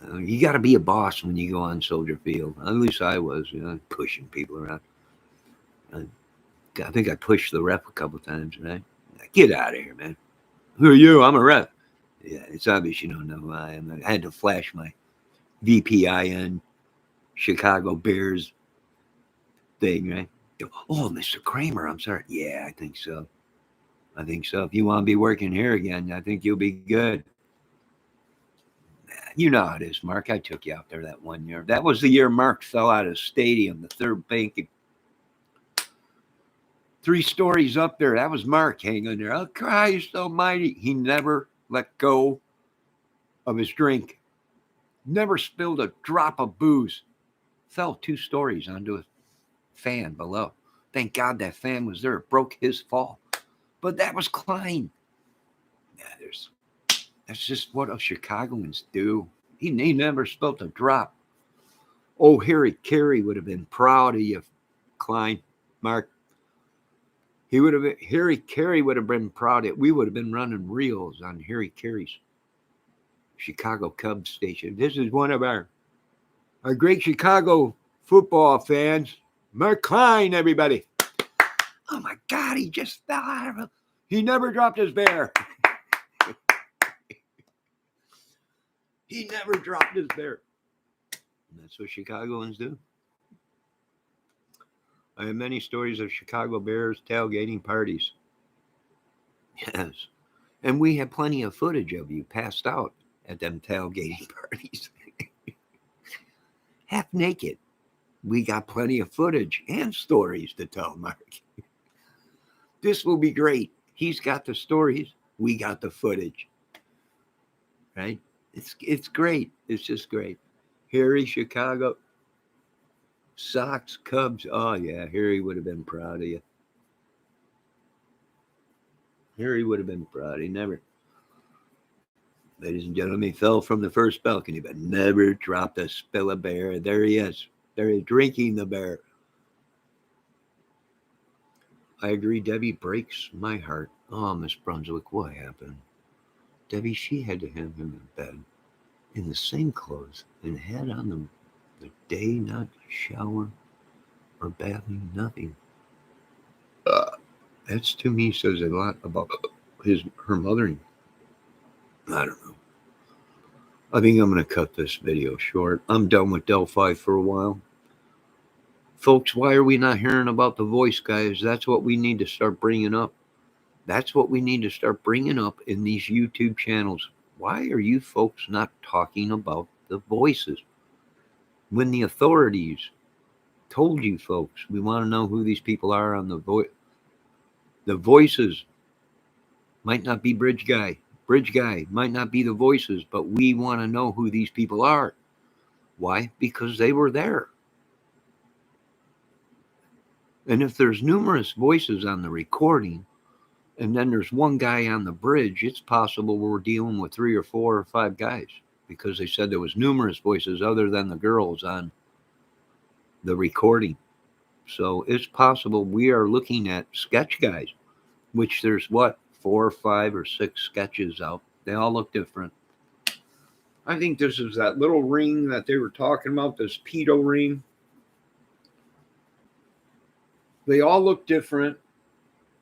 know. You got to be a boss when you go on Soldier Field. At least I was, pushing people around. I think I pushed the ref a couple times, right? Get out of here, man. Who are you? I'm a ref. Yeah, it's obvious you don't know who I am. I had to flash my VPIN Chicago Bears thing, right? Oh, Mr. Kramer, I'm sorry. Yeah, I think so. I think so. If you want to be working here again, I think you'll be good. You know how it is, Mark. I took you out there that one year. That was the year Mark fell out of the stadium, the third bank. 3 stories up there. That was Mark hanging there. Oh, Christ almighty. He never let go of his drink. Never spilled a drop of booze. Fell 2 stories onto a fan below. Thank God that fan was there. It broke his fall. But that was Klein. Yeah, that's just what us Chicagoans do. He never spilled a drop. Oh, Harry Carey would have been proud of you, Klein, Mark. Harry Carey would have been proud of it. We would have been running reels on Harry Carey's Chicago Cubs station. This is one of our great Chicago football fans, Mark Klein, everybody. Oh my God, he just fell out of it. He never dropped his bear. He never dropped his bear. And that's what Chicagoans do. I have many stories of Chicago Bears tailgating parties. Yes. And we have plenty of footage of you passed out at them tailgating parties. Half naked. We got plenty of footage and stories to tell, Mark. This will be great. He's got the stories. We got the footage. Right? It's great. It's just great. Harry, Chicago. Sox, Cubs. Oh, yeah. Harry would have been proud of you. Harry would have been proud. He never, ladies and gentlemen, he fell from the first balcony, but never dropped a spill of beer. There he is. There he is, drinking the beer. I agree. Debbie breaks my heart. Oh, Miss Brunswick, what happened? Debbie, she had to have him in bed in the same clothes and had on the day, not shower or bathing, nothing. That's to me says a lot about her mothering. I don't know. I think I'm going to cut this video short. I'm done with Delphi for a while. Folks, why are we not hearing about the voice guys? That's what we need to start bringing up. That's what we need to start bringing up in these YouTube channels. Why are you folks not talking about the voices? When the authorities told you folks, we want to know who these people are on the voice. The voices might not be Bridge Guy. Bridge Guy might not be the voices, but we want to know who these people are. Why? Because they were there. And if there's numerous voices on the recording, and then there's one guy on the bridge, it's possible we're dealing with 3 or 4 or 5 guys, because they said there was numerous voices other than the girls on the recording. So it's possible we are looking at sketch guys, which there's 4 or 5 or 6 sketches out. They all look different. I think this is that little ring that they were talking about, this pedo ring. They all look different.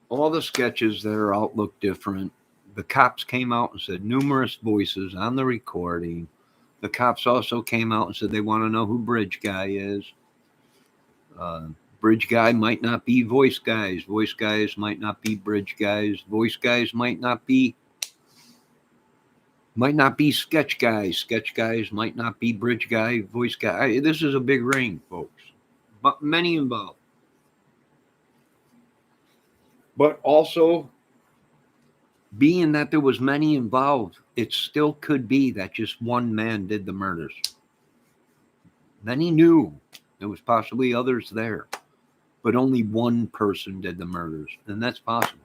All the sketches there all look different. The cops came out and said numerous voices on the recording. The cops also came out and said they want to know who Bridge Guy is. Bridge Guy might not be voice guys. Voice guys might not be bridge guys. Voice guys might not be sketch guys. Sketch guys might not be bridge guy. Voice guy. This is a big ring, folks. But many involved. But also, being that there was many involved, it still could be that just one man did the murders. Many knew there was possibly others there, but only one person did the murders, and that's possible.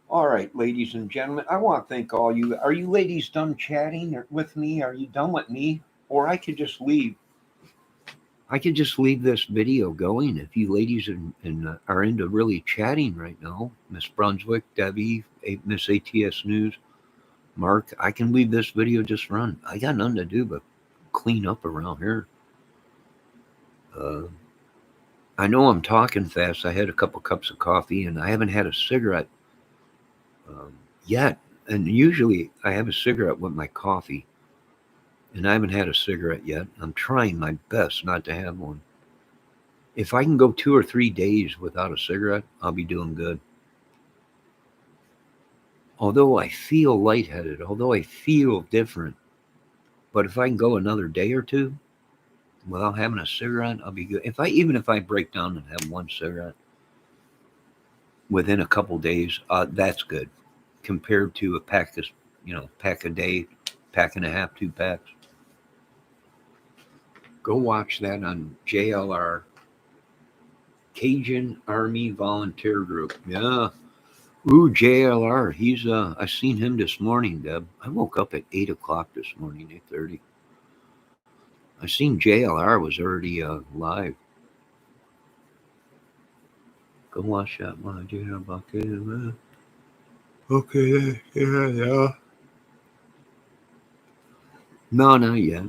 All right, ladies and gentlemen, I want to thank all you. Are you ladies done chatting with me? Are you done with me? Or I could just leave. I could just leave this video going if you ladies are into really chatting right now. Miss Brunswick, Debbie, Miss ATS News, Mark, I can leave this video just run. I got nothing to do but clean up around here. I know I'm talking fast. I had a couple cups of coffee and I haven't had a cigarette yet. And usually I have a cigarette with my coffee. And I haven't had a cigarette yet. I'm trying my best not to have one. If I can go 2 or 3 days without a cigarette, I'll be doing good. Although I feel lightheaded, although I feel different, but if I can go another day or two without having a cigarette, I'll be good. Even if I break down and have one cigarette within a couple days, that's good compared to a pack of, pack a day, pack and a half, 2 packs. Go watch that on JLR, Cajun Army Volunteer Group. Yeah. Ooh, JLR. I seen him this morning, Deb. I woke up at 8 o'clock this morning, 8:30. I seen JLR was already live. Go watch that one. Okay, yeah. No, not yet.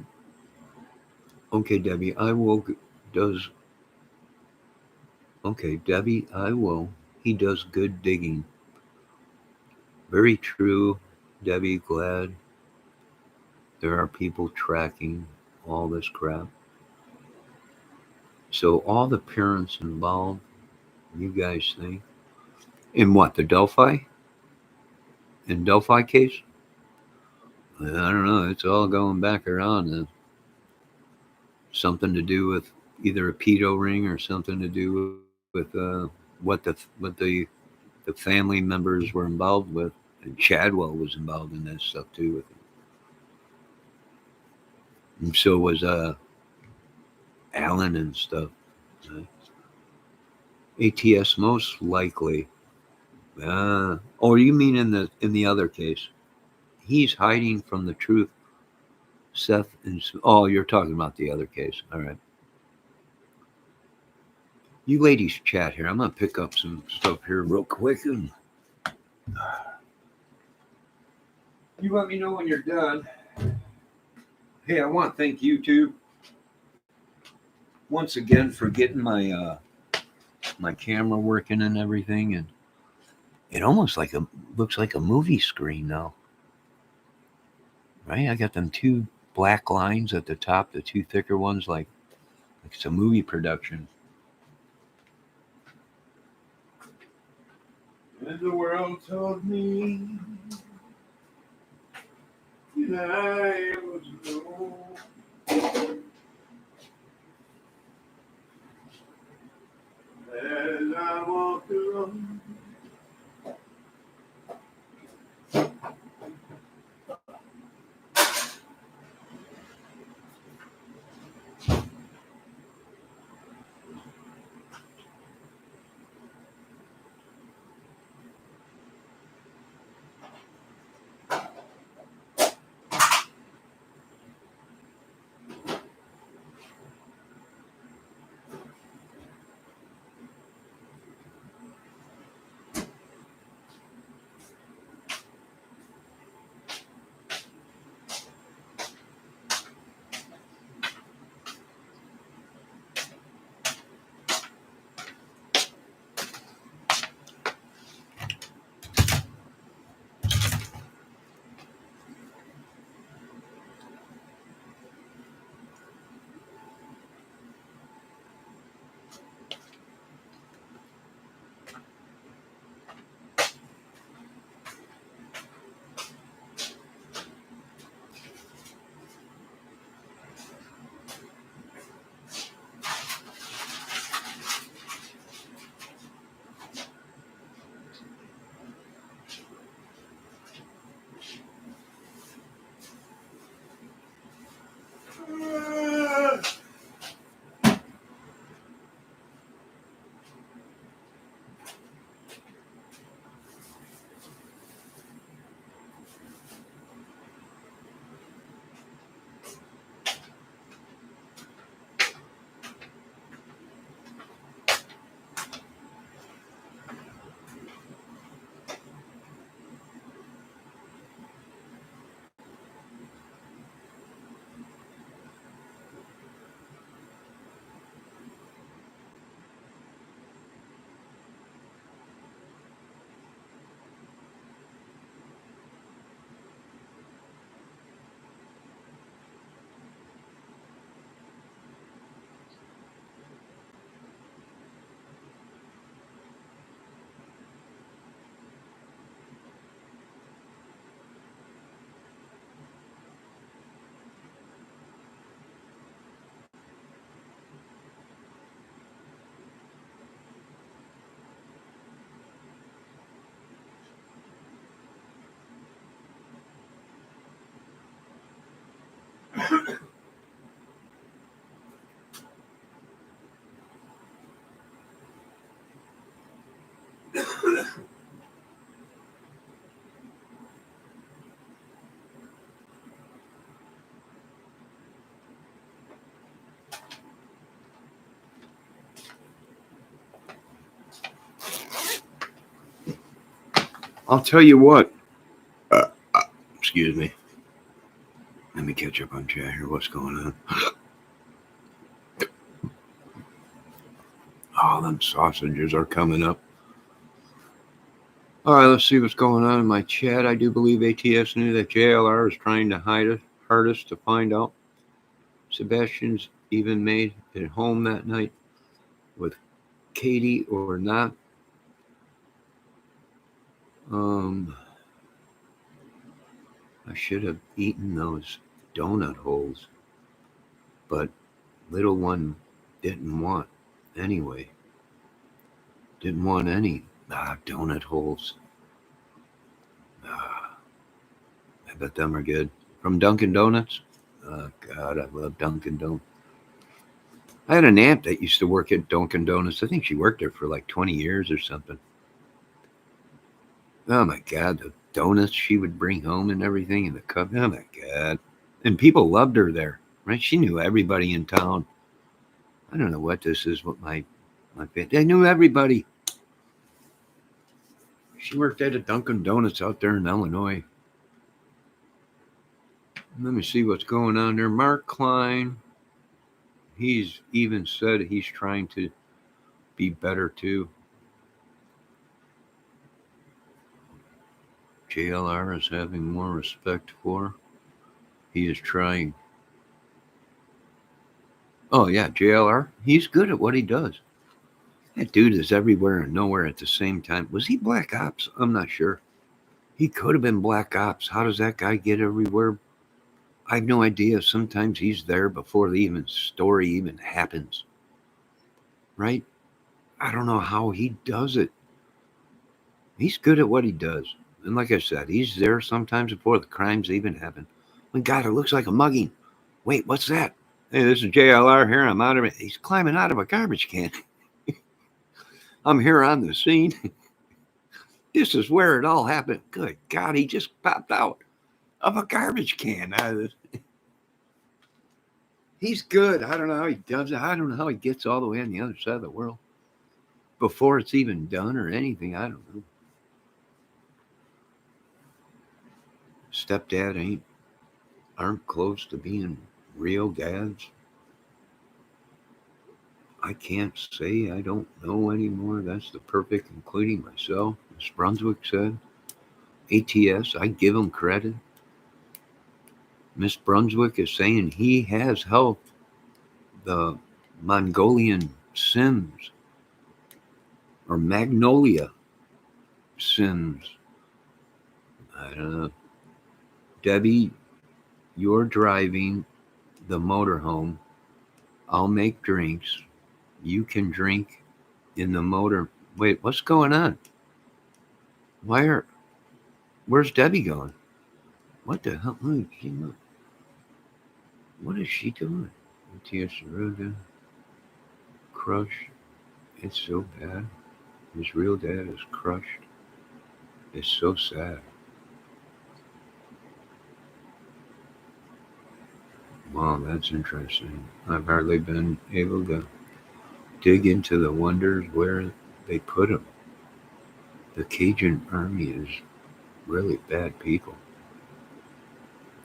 Okay, Debbie, I will. Does Okay, Debbie, I will. He does good digging. Very true, Debbie. Glad there are people tracking all this crap. So all the parents involved, you guys think in what the Delphi case? I don't know. It's all going back around. Something to do with either a pedo ring or something to do with what the family members were involved with. And Chadwell was involved in that stuff too. And so was Allen and stuff. Uh, ATS most likely. Oh, you mean in the other case? He's hiding from the truth. Seth and oh, you're talking about the other case. All right. You ladies chat here. I'm gonna pick up some stuff here real quick, and you let me know when you're done. Hey, I want to thank YouTube once again for getting my camera working and everything, and it almost looks like a movie screen now, right? I got them two black lines at the top, the two thicker ones, like it's a movie production. And the world told me that I was alone. As I walked along. I'll tell you what. Excuse me. Let me catch up on chat here. What's going on? Oh, them sausages are coming up. All right, let's see what's going on in my chat. I do believe ATS knew that JLR is trying to hide it. Hardest to find out. Sebastian's even made it home that night with Katie or not. I should have eaten those donut holes, but little one didn't want anyway. Didn't want any donut holes. I bet them are good. From Dunkin' Donuts? Oh, God, I love Dunkin' Donuts. I had an aunt that used to work at Dunkin' Donuts. I think she worked there for like 20 years or something. Oh, my God, the donuts she would bring home and everything in the cup. Oh, my God. And people loved her there, right? She knew everybody in town. I don't know what this is, what my they knew everybody. She worked at a Dunkin' Donuts out there in Illinois. Let me see what's going on there. Mark Klein, he's even said he's trying to be better too. JLR is having more respect for. He is trying. Oh, yeah, JLR. He's good at what he does. That dude is everywhere and nowhere at the same time. Was he Black Ops? I'm not sure. He could have been Black Ops. How does that guy get everywhere? I have no idea. Sometimes he's there before the story even happens. Right? I don't know how he does it. He's good at what he does. And like I said, he's there sometimes before the crimes even happen. My God, it looks like a mugging. Wait, what's that? Hey, this is JLR here. I'm out of it. He's climbing out of a garbage can. I'm here on the scene. This is where it all happened. Good God, he just popped out of a garbage can. He's good. I don't know how he does it. I don't know how he gets all the way on the other side of the world before it's even done or anything. I don't know. Stepdad aren't close to being real dads. I can't say I don't know anymore. That's the perfect, including myself. As Brunswick said, ATS, I give him credit. Miss Brunswick is saying he has helped the Mongolian Sims or Magnolia Sims. I don't know. Debbie, you're driving the motorhome. I'll make drinks. You can drink in the motor. Wait, what's going on? Where's Debbie going? What the hell? What is she doing? ATS Road crushed. It's so bad. His real dad is crushed. It's so sad. Wow, that's interesting. I've hardly been able to dig into the wonders where they put him. The Cajun army is really bad people.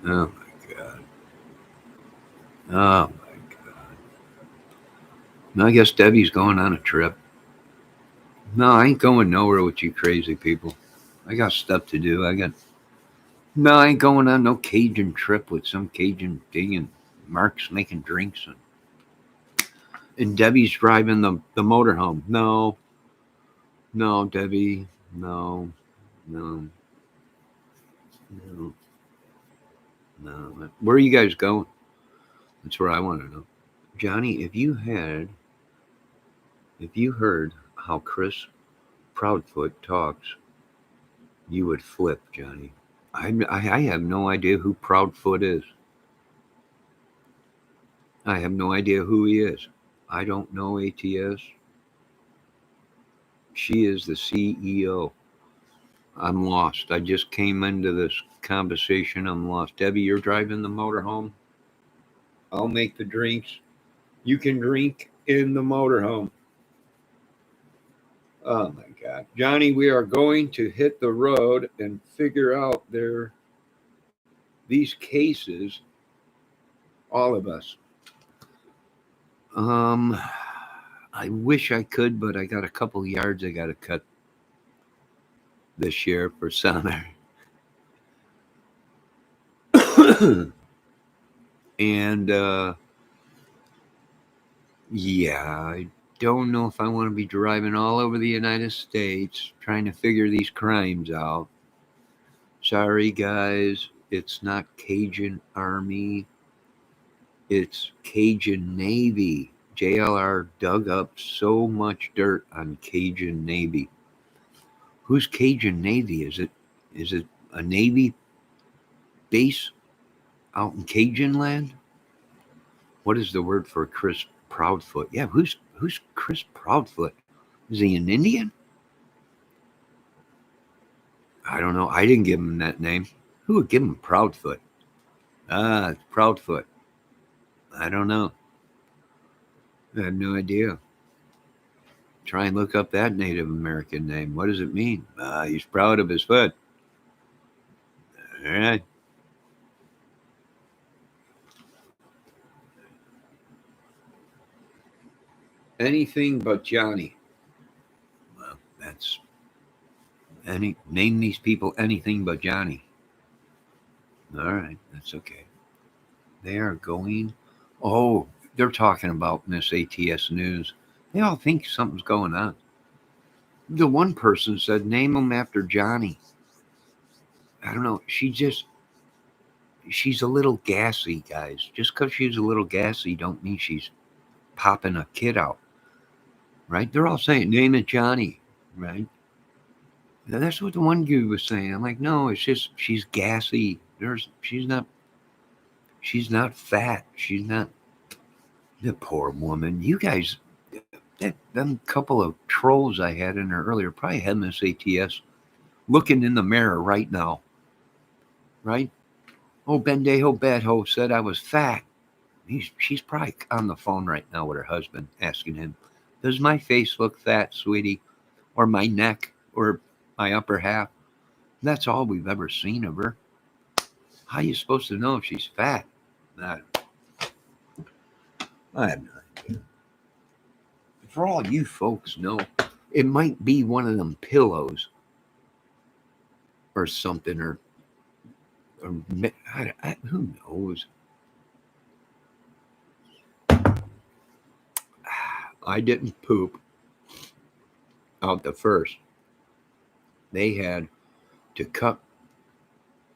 Oh my God. Oh my God. No, I guess Debbie's going on a trip. No, I ain't going nowhere with you crazy people. I got stuff to do. No, I ain't going on no Cajun trip with some Cajun thing and Mark's making drinks and Debbie's driving the motorhome. No, Debbie. No, no, no, no. Where are you guys going? That's where I want to know. Johnny, if you heard how Chris Proudfoot talks, you would flip, Johnny. I have no idea who Proudfoot is. I have no idea who he is. I don't know ATS. She is the CEO. I'm lost. I just came into this conversation. I'm lost. Debbie, you're driving the motorhome. I'll make the drinks. You can drink in the motorhome. Oh my God. Johnny, we are going to hit the road and figure out these cases, all of us. Um, I wish I could, but I got a couple yards I got to cut this year for summer. And yeah, I don't know if I want to be driving all over the United States trying to figure these crimes out. Sorry, guys, it's not Cajun Army, it's Cajun Navy. JLR dug up so much dirt on Cajun Navy. Who's Cajun Navy? Is it a Navy base out in Cajun land? What is the word for Chris Proudfoot? Yeah, who's Chris Proudfoot? Is he an Indian? I don't know. I didn't give him that name. Who would give him Proudfoot? Ah, Proudfoot. I don't know. I have no idea. Try and look up that Native American name. What does it mean? He's proud of his foot. All right. Anything but Johnny. Well, that's name these people anything but Johnny. All right, that's okay. They are going. Oh, they're talking about Miss ATS News. They all think something's going on. The one person said, name them after Johnny. I don't know. She's a little gassy, guys. Just because she's a little gassy don't mean she's popping a kid out, right? They're all saying, name it Johnny, right? That's what the one dude was saying. I'm like, no, it's just she's gassy. She's not fat. She's not the poor woman. You guys, them couple of trolls I had in there earlier probably had Miss ATS looking in the mirror right now, right? Oh, Bendejo Badho said I was fat. She's probably on the phone right now with her husband asking him, does my face look fat, sweetie? Or my neck? Or my upper half? That's all we've ever seen of her. How are you supposed to know if she's fat? I have no idea. For all you folks know, it might be one of them pillows or something, or who knows? I didn't poop out the first. They had to cut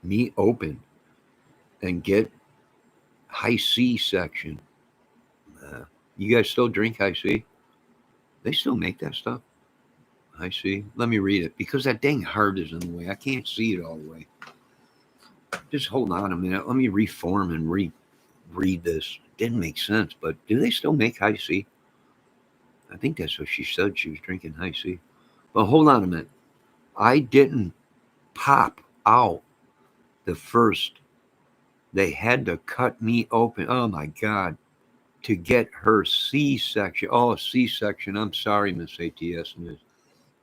me open and get high C section. You guys still drink high C? They still make that stuff. High C. Let me read it because that dang heart is in the way. I can't see it all the way. Just hold on a minute. Let me reform and read this. It didn't make sense, but do they still make high C? I think that's what she said. She was drinking high C. But hold on a minute. I didn't pop out the first. They had to cut me open. Oh my God. To get her C section. Oh, C section. I'm sorry, Miss ATS News.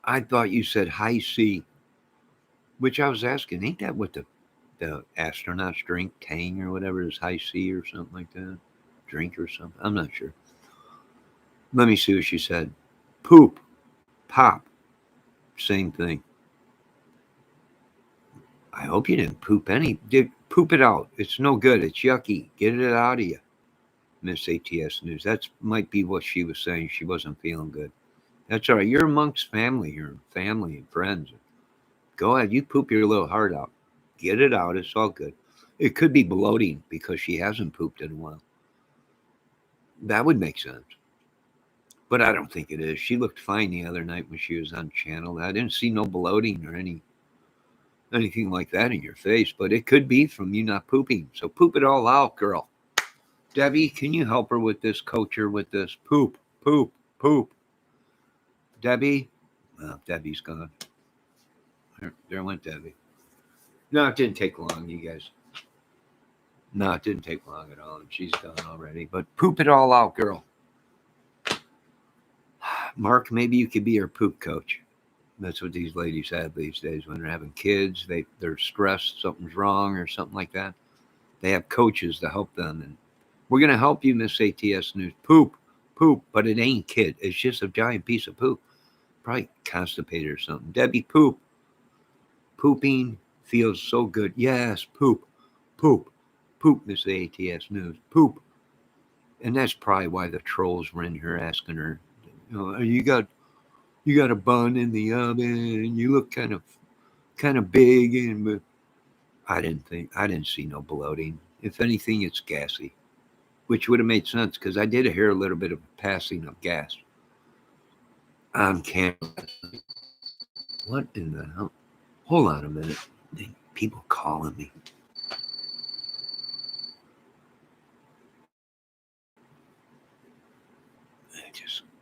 I thought you said high C, which I was asking, ain't that what the astronauts drink? Tang or whatever is high C or something like that? Drink or something? I'm not sure. Let me see what she said. Poop, pop, same thing. I hope you didn't poop any. Poop it out. It's no good. It's yucky. Get it out of you, Miss ATS News. That might be what she was saying. She wasn't feeling good. That's all right. You're amongst family. You're family and friends. Go ahead. You poop your little heart out. Get it out. It's all good. It could be bloating because she hasn't pooped in a while. That would make sense. But I don't think it is. She looked fine the other night when she was on channel. I didn't see no bloating or anything like that in your face, but it could be from you not pooping. So poop it all out, girl. Debbie, can you help her with this, coach her with this? Poop, poop, poop. Debbie? Well, Debbie's gone. There went Debbie. No, it didn't take long, you guys. No, it didn't take long at all. She's gone already. But poop it all out, girl. Mark, maybe you could be her poop coach. That's what these ladies have these days when they're having kids. They're stressed, something's wrong or something like that. They have coaches to help them. And we're going to help you, Miss ATS News. Poop, poop, but it ain't kid. It's just a giant piece of poop. Probably constipated or something. Debbie, poop. Pooping feels so good. Yes, poop, poop, poop, Miss ATS News. Poop. And that's probably why the trolls were in here asking her, you got a bun in the oven. You look kind of big, and I didn't see no bloating. If anything, it's gassy, which would have made sense because I did hear a little bit of passing of gas on camera. What in the hell? Hold on a minute. People calling me.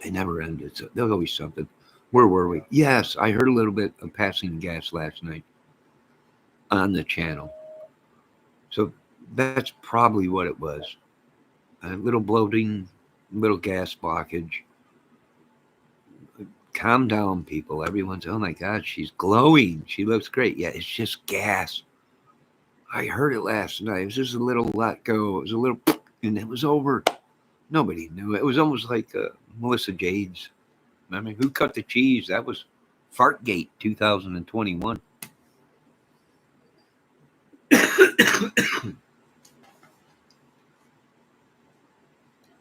They never ended. So there's always something. Where were we? Yes, I heard a little bit of passing gas last night on the channel. So that's probably what it was. A little bloating, little gas blockage. Calm down, people. Everyone's, oh my God, she's glowing. She looks great. Yeah, it's just gas. I heard it last night. It was just a little let go. It was a little, and it was over. Nobody knew. It was almost like Melissa Jade's. Remember, who cut the cheese? That was Fartgate 2021.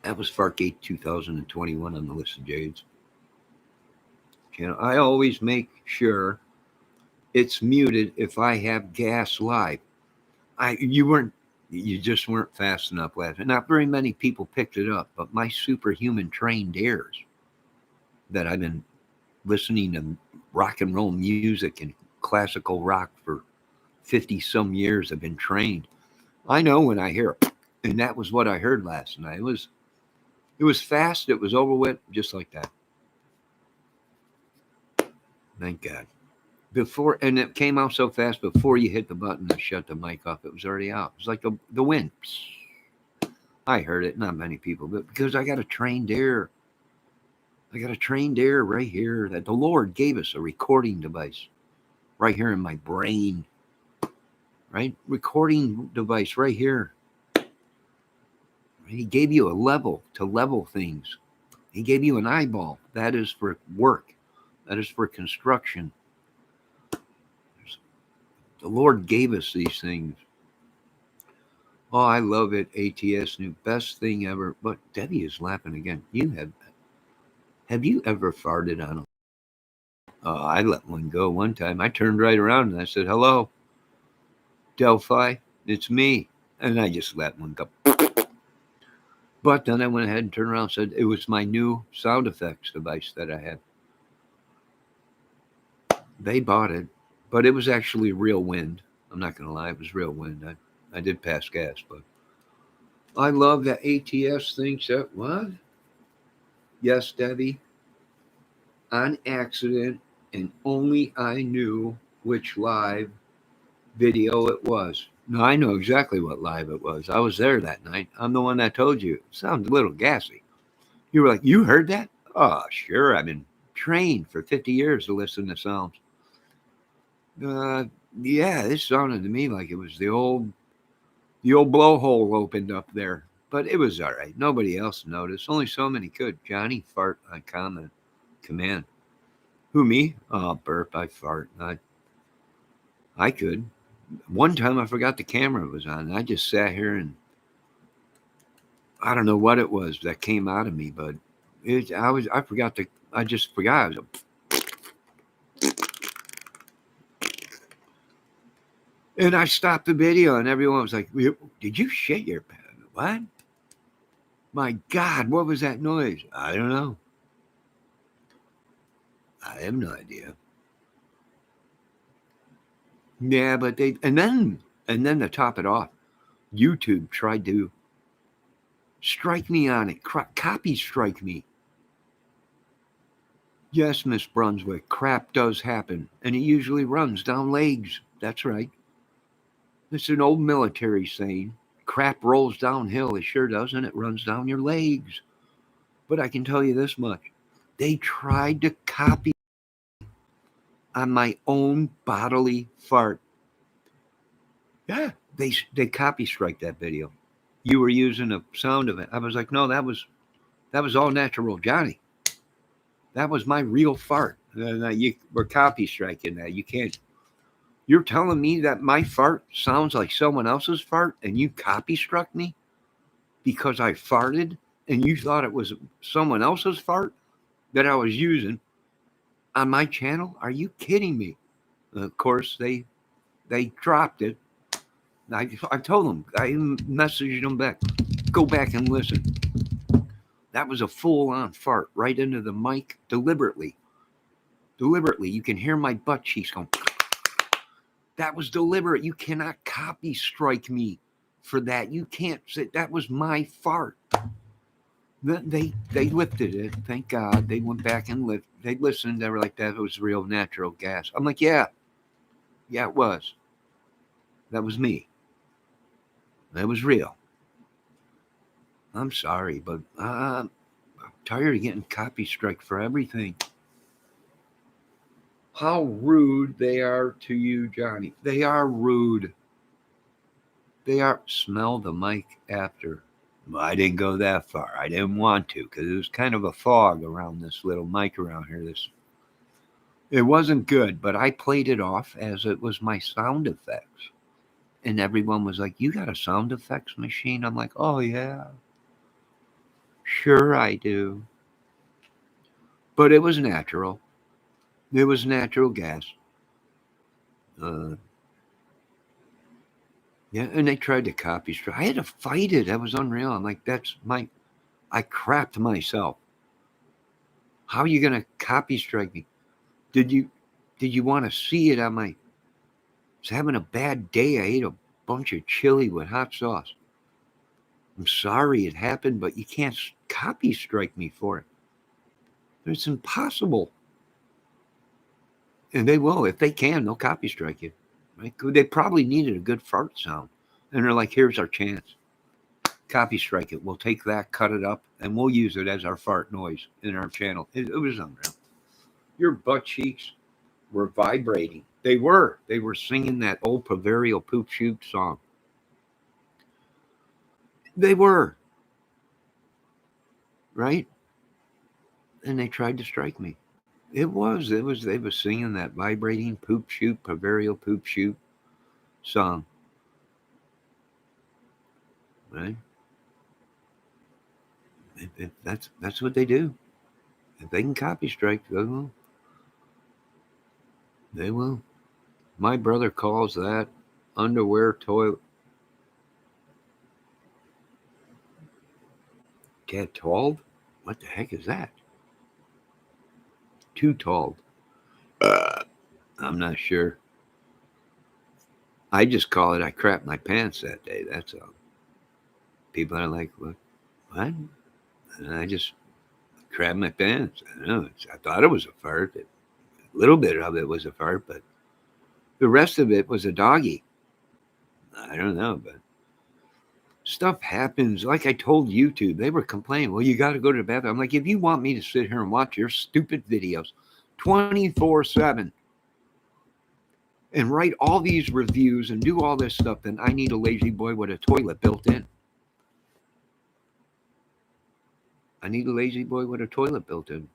That was Fartgate 2021 on Melissa Jade's channel. I always make sure it's muted if I have gas live. You just weren't fast enough last night. Not very many people picked it up, but my superhuman trained ears that I've been listening to rock and roll music and classical rock for 50 some years have been trained. I know when I hear it, and that was what I heard last night. It was fast, it was over with, just like that. Thank God. And it came out so fast before you hit the button to shut the mic off, it was already out. It was like the wind. I heard it, not many people, but because I got a trained ear. I got a trained ear right here that the Lord gave us, a recording device right here in my brain. Right? Recording device right here. He gave you a level to level things. He gave you an eyeball. That is for work. That is for construction. The Lord gave us these things. Oh, I love it. ATS new best thing ever. But Debbie is laughing again. Have you ever farted on a? I let one go one time. I turned right around and I said, "Hello, Delphi, it's me," and I just let one go. But then I went ahead and turned around and said it was my new sound effects device that I had. They bought it, but it was actually real wind. I'm not going to lie, it was real wind. I did pass gas, but I love that ATS thinks that what? Yes, Debbie, on accident, and only I knew which live video it was. No, I know exactly what live it was. I was there that night. I'm the one that told you. It sounded a little gassy. You were like, you heard that? Oh, sure. I've been trained for 50 years to listen to sounds. Uh, yeah, this sounded to me like it was the old blowhole opened up there. But it was all right. Nobody else noticed. Only so many could. Johnny fart on command. Who, me? Oh, burp. I fart. I could. One time I forgot the camera was on. And I just sat here and I don't know what it was that came out of me, but I just forgot. And I stopped the video and everyone was like, did you shit your pants? What? My God, what was that noise? I don't know. I have no idea. Yeah, but and then to top it off, YouTube tried to Strike me on it. Copy strike me. Yes, Miss Brunswick, crap does happen, and it usually runs down legs. That's right. It's an old military saying. Crap rolls downhill. It sure does, and it runs down your legs. But I can tell you this much. They tried to copy on my own bodily fart. Yeah, they copy strike that video. You were using a sound of it. I was like, no, that was all natural, Johnny. That was my real fart. You were copy striking that. You can't. You're telling me that my fart sounds like someone else's fart, and you copy struck me because I farted, and you thought it was someone else's fart that I was using on my channel? Are you kidding me? Of course, they dropped it. I told them, I messaged them back, go back and listen. That was a full-on fart right into the mic deliberately. Deliberately, you can hear my butt cheeks going. That was deliberate. You cannot copy strike me for that. You can't say that was my fart. They lifted it. Thank God. They went back and they listened. They were like, that was real natural gas. I'm like, yeah, it was. That was me. That was real. I'm sorry, but I'm tired of getting copy strike for everything. How rude they are to you, Johnny. They are rude. They are. Smell the mic after. Well, I didn't go that far. I didn't want to because it was kind of a fog around this little mic around here. It wasn't good, but I played it off as it was my sound effects. And everyone was like, you got a sound effects machine? I'm like, oh, yeah. Sure, I do. But it was natural. It was natural gas. Yeah, and they tried to copy strike. I had to fight it. That was unreal. I'm like, I crapped myself. How are you gonna copy strike me? Did you want to see it on my? I was having a bad day. I ate a bunch of chili with hot sauce. I'm sorry it happened, but you can't copy strike me for it. It's impossible. And they will, if they can, they'll copy strike you. Right? They probably needed a good fart sound, and they're like, here's our chance. Copy strike it. We'll take that, cut it up, and we'll use it as our fart noise in our channel. It was unreal. Your butt cheeks were vibrating. They were singing that old proverbial poop shoot song. They were. Right? And they tried to strike me. They were singing that vibrating poop shoot, proverbial poop shoot song. Right? That's what they do. If they can copy strike, they will. They will. My brother calls that underwear toilet. Get talled? What the heck is that? Too talled. I'm not sure. I just call it I crapped my pants that day. That's all. People are like, what? And I just crapped my pants. I don't know. I thought it was a fart. A little bit of it was a fart, but the rest of it was a doggy. I don't know, but stuff happens. Like I told YouTube, they were complaining, well, you got to go to the bathroom. I'm like, if you want me to sit here and watch your stupid videos 24/7 and write all these reviews and do all this stuff, then I need a lazy boy with a toilet built in. I need a lazy boy with a toilet built in.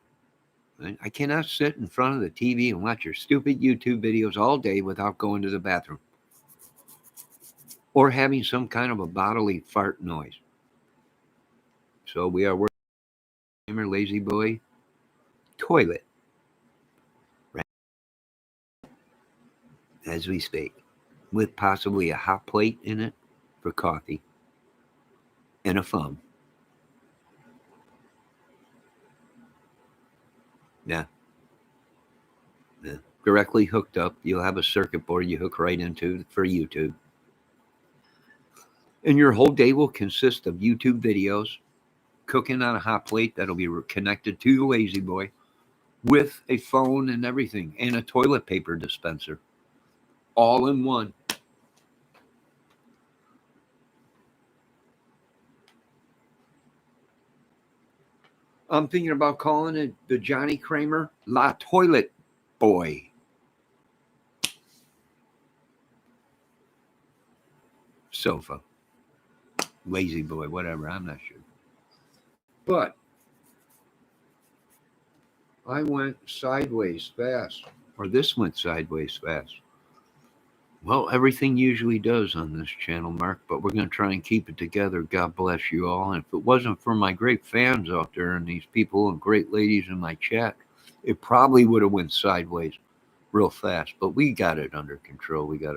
Right? I cannot sit in front of the TV and watch your stupid YouTube videos all day without going to the bathroom or having some kind of a bodily fart noise. So we are working on our lazy boy toilet right as we speak, with possibly a hot plate in it for coffee and a phone. Yeah. Directly hooked up. You'll have a circuit board you hook right into for YouTube. And your whole day will consist of YouTube videos, cooking on a hot plate that'll be connected to the Lazy Boy with a phone and everything, and a toilet paper dispenser, all in one. I'm thinking about calling it the Johnny Kramer La Toilet Boy. Sofa. Lazy Boy, whatever, I'm not sure. But I went sideways fast, or this went sideways fast. Well, everything usually does on this channel, Mark, but we're going to try and keep it together. God bless you all. And if it wasn't for my great fans out there and these people and great ladies in my chat, it probably would have went sideways real fast. But we got it under control. We got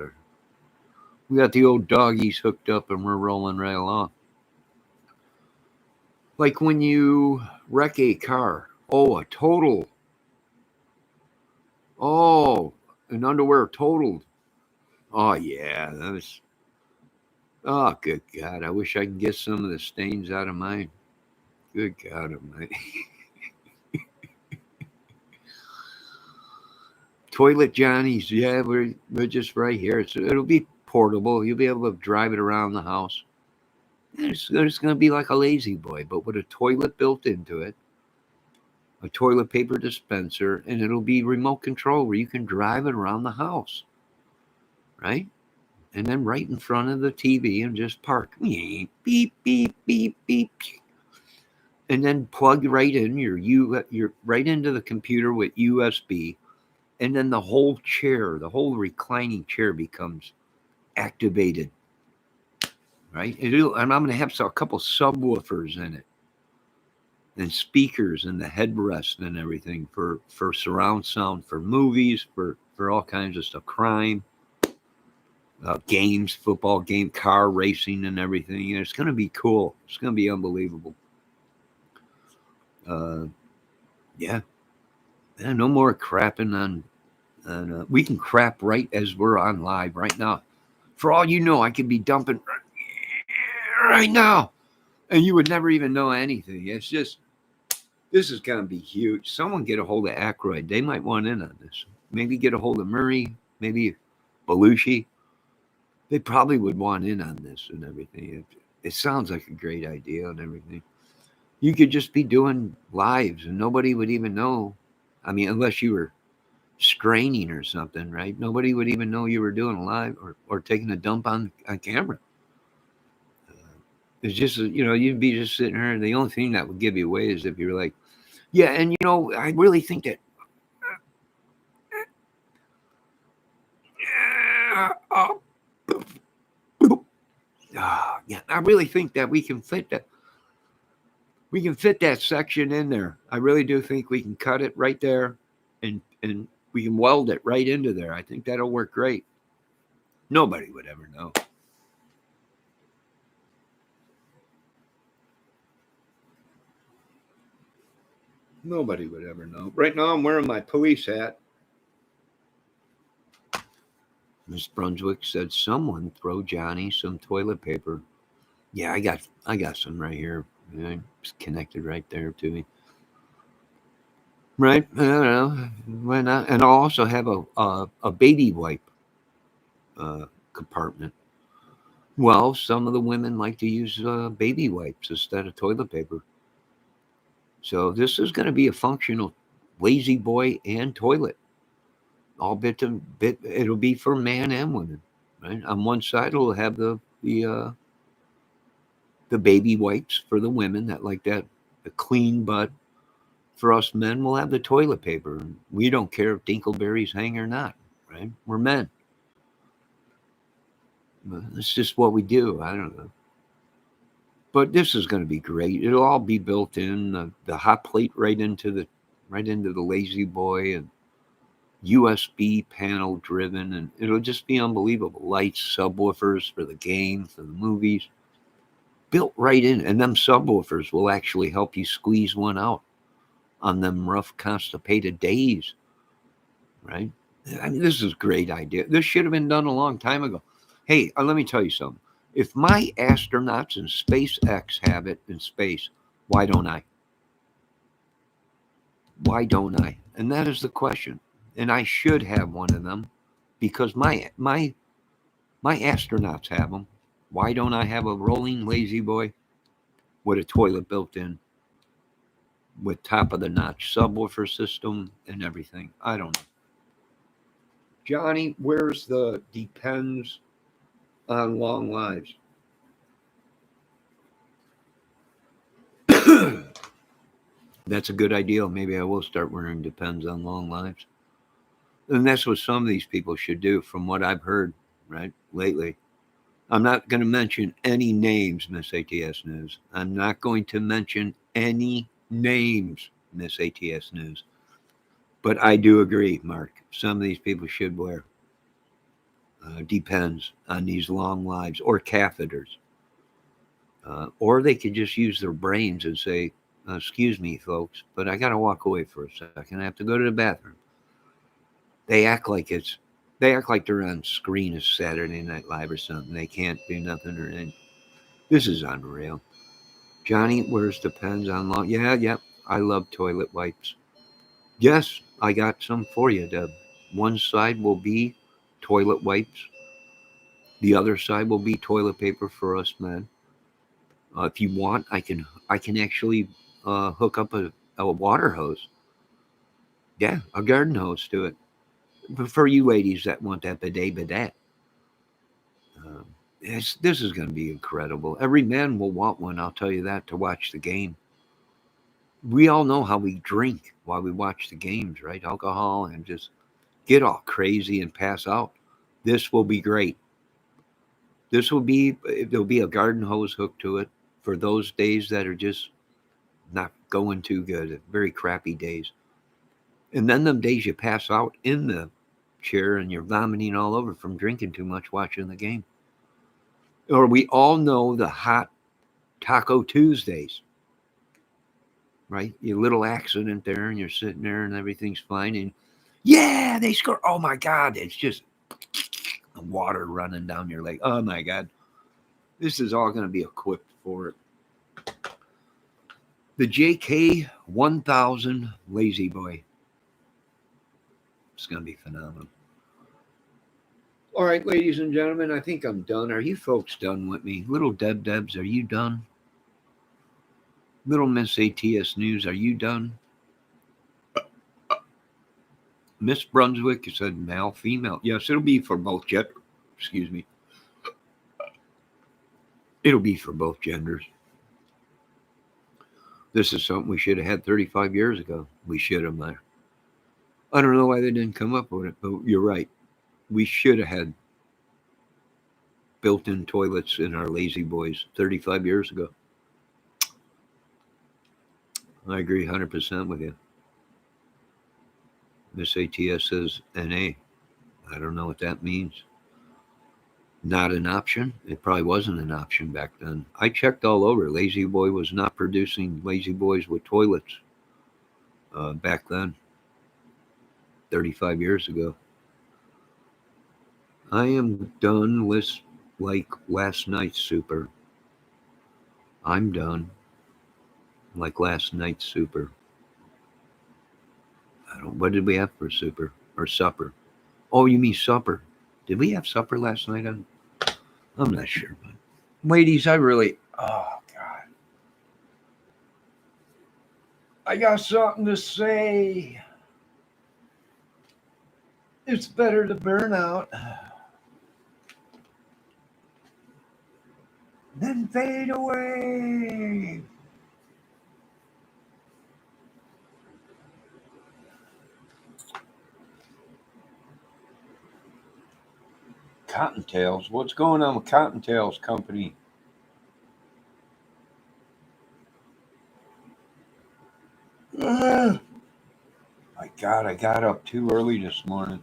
the old doggies hooked up and we're rolling right along. Like when you wreck a car. Oh, a total. Oh, an underwear totaled. Oh, yeah, that was... Oh, good God. I wish I could get some of the stains out of mine. Good God almighty. Toilet Johnnies. Yeah, we're just right here. It'll be portable. You'll be able to drive it around the house. It's going to be like a Lazy Boy, but with a toilet built into it, a toilet paper dispenser, and it'll be remote control where you can drive it around the house, right? And then right in front of the TV and just park. Beep, beep, beep, beep, beep. And then plug right in your right into the computer with USB. And then the whole chair, the whole reclining chair becomes activated, right? And I'm going to have a couple subwoofers in it and speakers and the headrest and everything for surround sound, for movies, for all kinds of stuff, crime. Games, football game, car racing and everything. It's going to be cool. It's going to be unbelievable. Yeah, no more crapping on we can crap right as we're on live right now. For all you know, I could be dumping right now, and you would never even know anything. It's just, this is going to be huge. Someone get a hold of Aykroyd. They might want in on this. Maybe get a hold of Murray, maybe Belushi. They probably would want in on this and everything. It sounds like a great idea and everything. You could just be doing lives and nobody would even know. I mean, unless you were straining or something, right? Nobody would even know you were doing live or taking a dump on camera. It's just, you'd be just sitting there. And the only thing that would give you away is if you're like, yeah, and I really think that yeah, I really think that we can fit that. We can fit that section in there. I really do think we can cut it right there and we can weld it right into there. I think that'll work great. Nobody would ever know. Nobody would ever know. Right now I'm wearing my police hat. Miss Brunswick said, someone throw Johnny some toilet paper. Yeah, I got some right here. It's connected right there to me. Right? I don't know. Why not? And I'll also have a baby wipe compartment. Well, some of the women like to use baby wipes instead of toilet paper. So this is going to be a functional Lazy Boy and toilet. All bit to bit. It'll be for man and women. Right? On one side, it'll have the baby wipes for the women that like that, the clean butt. For us men, we'll have the toilet paper. We don't care if dingleberries hang or not, right? We're men. It's just what we do. I don't know. But this is going to be great. It'll all be built in. The hot plate right into the Lazy Boy, and USB panel driven, and it'll just be unbelievable. Lights, subwoofers for the game, for the movies, built right in. And them subwoofers will actually help you squeeze one out on them rough, constipated days, right? I mean, this is a great idea. This should have been done a long time ago. Hey, let me tell you something. If my astronauts in SpaceX have it in space, why don't I? Why don't I? And that is the question. And I should have one of them because my astronauts have them. Why don't I have a rolling lazy boy with a toilet built in, with top of the notch subwoofer system and everything? I don't know. Johnny, where's the depends on long lives? That's a good idea. Maybe I will start wearing depends on long lives. And that's what some of these people should do, from what I've heard, right, lately. I'm not going to mention any names, Miss ATS News. I'm not going to mention any names, Miss ATS News. But I do agree, Mark. Some of these people should wear depends on these long lives or catheters. Or they could just use their brains and say, excuse me, folks, but I got to walk away for a second. I have to go to the bathroom. They act like it's, they act like they're on screen as Saturday Night Live or something. They can't do nothing. This is unreal. Johnny wears depends on long. Yeah, yeah. I love toilet wipes. Yes, I got some for you, Deb. One side will be toilet wipes. The other side will be toilet paper for us men. If you want, I can actually hook up a water hose. Yeah, a garden hose to it. But for you ladies that want that bidet, um, this is going to be incredible. Every man will want one. I'll tell you that, to watch the game. We all know how we drink while we watch the games, right? Alcohol, and just get all crazy and pass out. This will be great. This will be, there'll be a garden hose hooked to it for those days that are just not going too good, very crappy days. And then them days you pass out in the chair and you're vomiting all over from drinking too much watching the game. Or we all know the hot Taco Tuesdays, right? Your little accident there and you're sitting there and everything's fine. And yeah, they score. Oh my God. It's just water running down your leg. Oh my God. This is all going to be equipped for it. The JK 1000 Lazy Boy. It's going to be phenomenal. All right, ladies and gentlemen, I think I'm done. Are you folks done with me? Little Debs, are you done? Little Miss ATS News, are you done? Miss Brunswick said male, female. Yes, it'll be for both genders. Excuse me. It'll be for both genders. This is something we should have had 35 years ago. We should have. I don't know why they didn't come up with it, but you're right. We should have had built-in toilets in our lazy boys 35 years ago. I agree 100% with you. Miss ATS says NA. I don't know what that means. Not an option. It probably wasn't an option back then. I checked all over. Lazy Boy was not producing Lazy Boys with toilets back then, 35 years ago. I am done with like last night's super. I'm done like last night's super. I don't. What did we have for super or supper? Oh, you mean supper? Did we have supper last night? I'm not sure, but ladies, I really. Oh God, I got something to say. It's better to burn out than fade away. Cottontails. What's going on with Cottontails Company? My God, I got up too early this morning.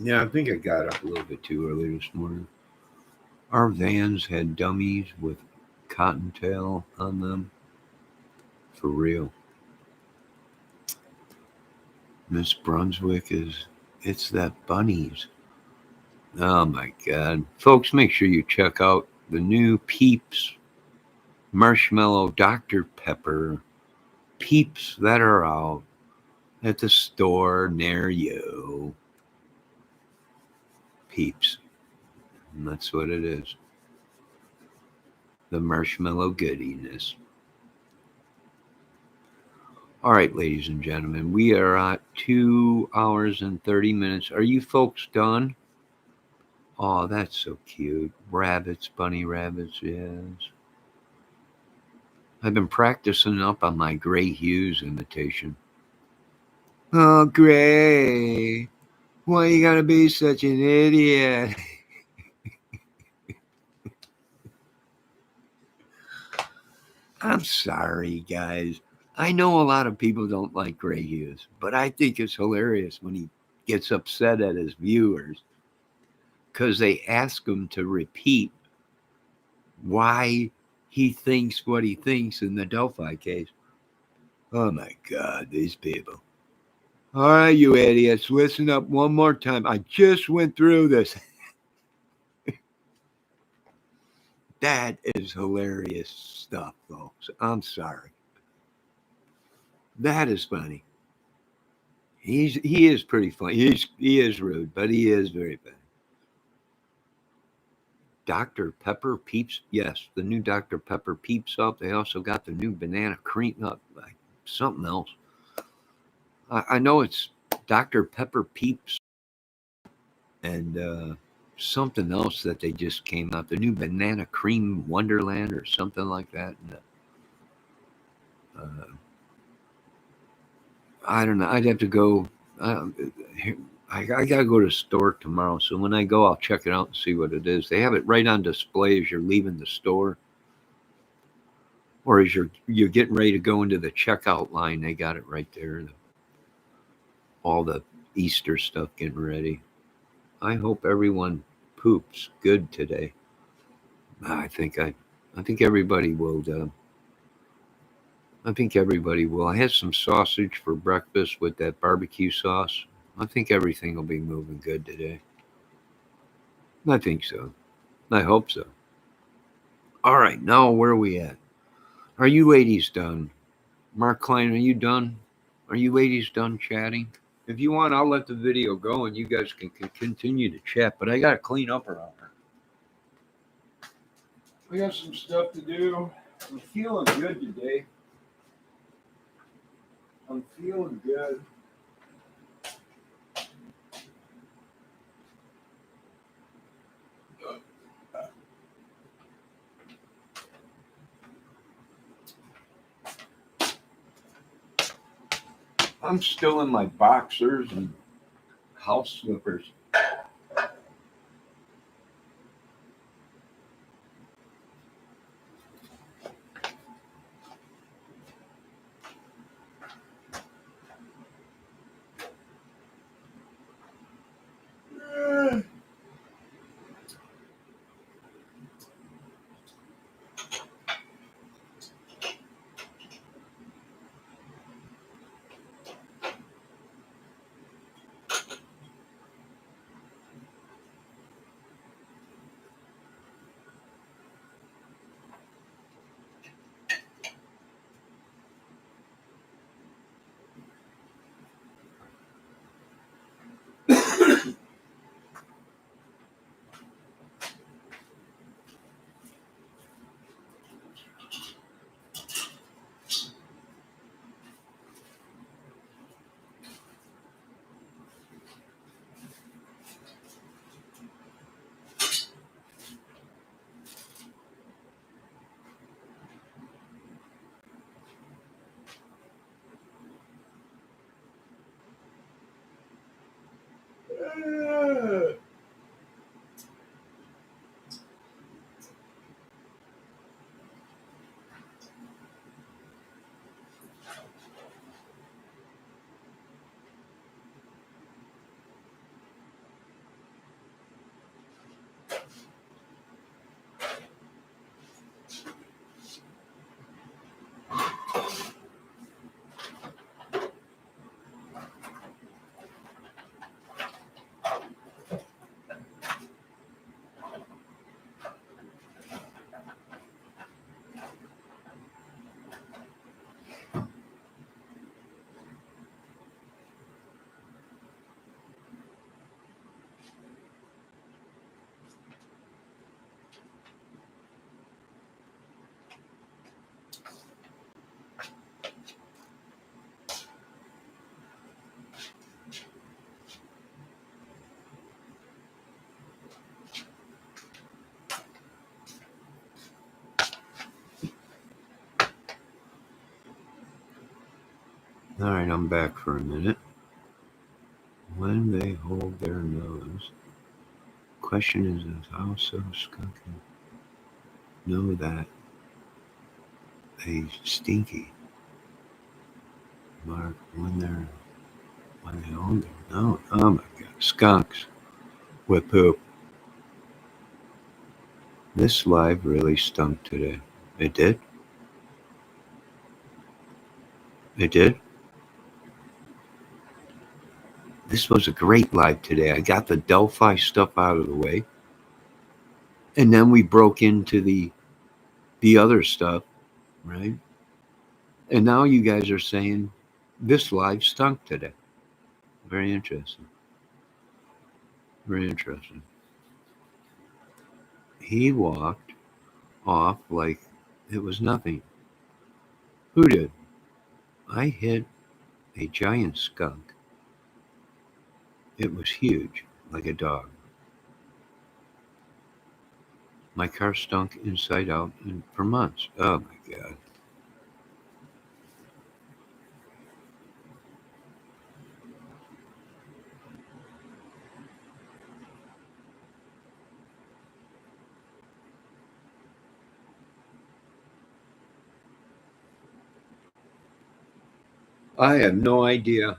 Yeah, I think I got up a little bit too early this morning. Our vans had dummies with cottontail on them. For real. Miss Brunswick it's that bunnies. Oh my God. Folks, make sure you check out the new Peeps Marshmallow Dr. Pepper Peeps that are out at the store near you. Peeps. And that's what it is. The marshmallow goodiness. All right, ladies and gentlemen, we are at 2 hours and 30 minutes. Are you folks done? Oh, that's so cute. Rabbits, bunny rabbits, yes. I've been practicing up on my Gray Hughes imitation. Oh, Gray, why you gotta be such an idiot? I'm sorry, guys. I know a lot of people don't like Gray Hughes, but I think it's hilarious when he gets upset at his viewers because they ask him to repeat why he thinks what he thinks in the Delphi case. Oh my God, these people. All right, you idiots, listen up one more time. I just went through this. That is hilarious stuff, folks. I'm sorry. That is funny. He is pretty funny. He is rude, but he is very funny. Dr. Pepper Peeps, yes, the new Dr. Pepper Peeps up. They also got the new banana cream up, like something else. I know it's Dr. Pepper Peeps and something else that they just came out. The new banana cream Wonderland or something like that. And, I don't know. I'd have to go. I got to go to the store tomorrow. So when I go, I'll check it out and see what it is. They have it right on display as you're leaving the store. Or as you're getting ready to go into the checkout line, they got it right there. All the Easter stuff getting ready. I hope everyone poops good today. I think everybody will. I think everybody will. I had some sausage for breakfast with that barbecue sauce. I think everything will be moving good today. I think so. I hope so. All right, now where are we at? Are you ladies done? Mark Klein, are you done? Are you ladies done chatting? If you want, I'll let the video go and you guys can continue to chat, but I got to clean up around here. I got some stuff to do. I'm feeling good today. I'm feeling good. I'm still in my boxers and house slippers. All right, I'm back for a minute. When they hold their nose, question is how so skunk can know that they stinky. Mark when they hold their nose. Oh my god, skunks with poop. This live really stunk today. It did. It did. This was a great live today. I got the Delphi stuff out of the way, and then we broke into the other stuff, right? And now you guys are saying this live stunk today. Very interesting. Very interesting. He walked off like it was nothing. Who did? I hit a giant skunk. It was huge, like a dog. My car stunk inside out for months. Oh my God. I have no idea.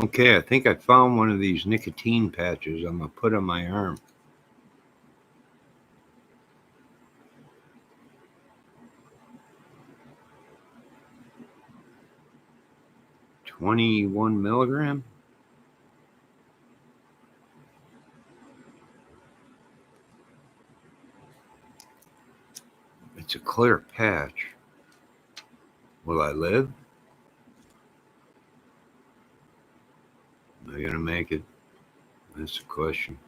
Okay, I think I found one of these nicotine patches I'm going to put on my arm. $21 milligram. It's a clear patch. Will I live? Am I going to make it? That's the question.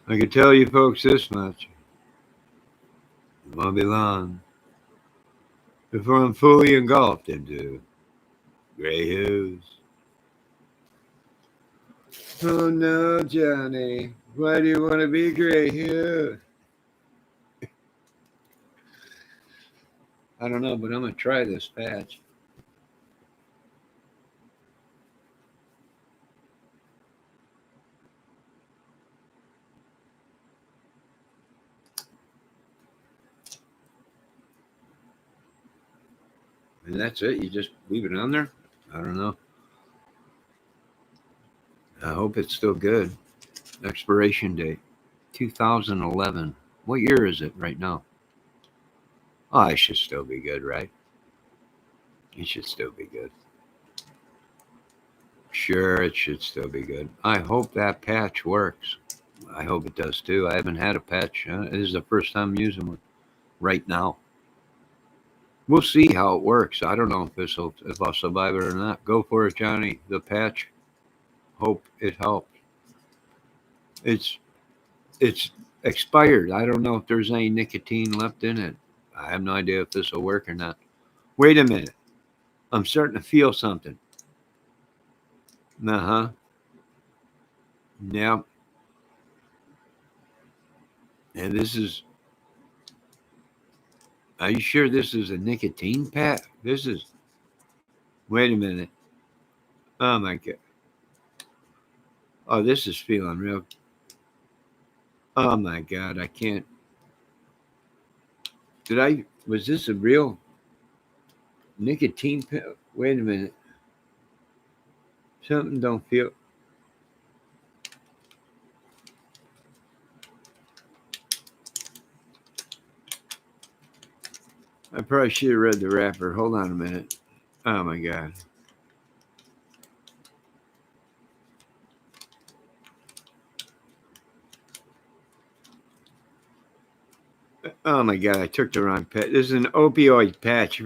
I can tell you folks this much. It won't be long before I'm fully engulfed into gray hairs. Oh no, Johnny. Why do you want to be gray hair? I don't know, but I'm going to try this patch. And that's it. You just leave it on there? I don't know. I hope it's still good. Expiration date 2011. What year is it right now? Oh, it should still be good, right? It should still be good. Sure, it should still be good. I hope that patch works. I hope it does too. I haven't had a patch. This is the first time I'm using one right now. We'll see how it works. I don't know if I'll survive it or not. Go for it, Johnny. The patch. Hope it helps. It's expired. I don't know if there's any nicotine left in it. I have no idea if this will work or not. Wait a minute. I'm starting to feel something. Uh-huh. Yeah. And this is, are you sure this is a nicotine patch? This is, wait a minute. Oh my God. Oh, this is feeling real. Oh my God. I can't. Was this a real nicotine patch? Wait a minute. Something don't feel. I probably should have read the wrapper. Hold on a minute. Oh my God. Oh my God, I took the wrong patch. This is an opioid patch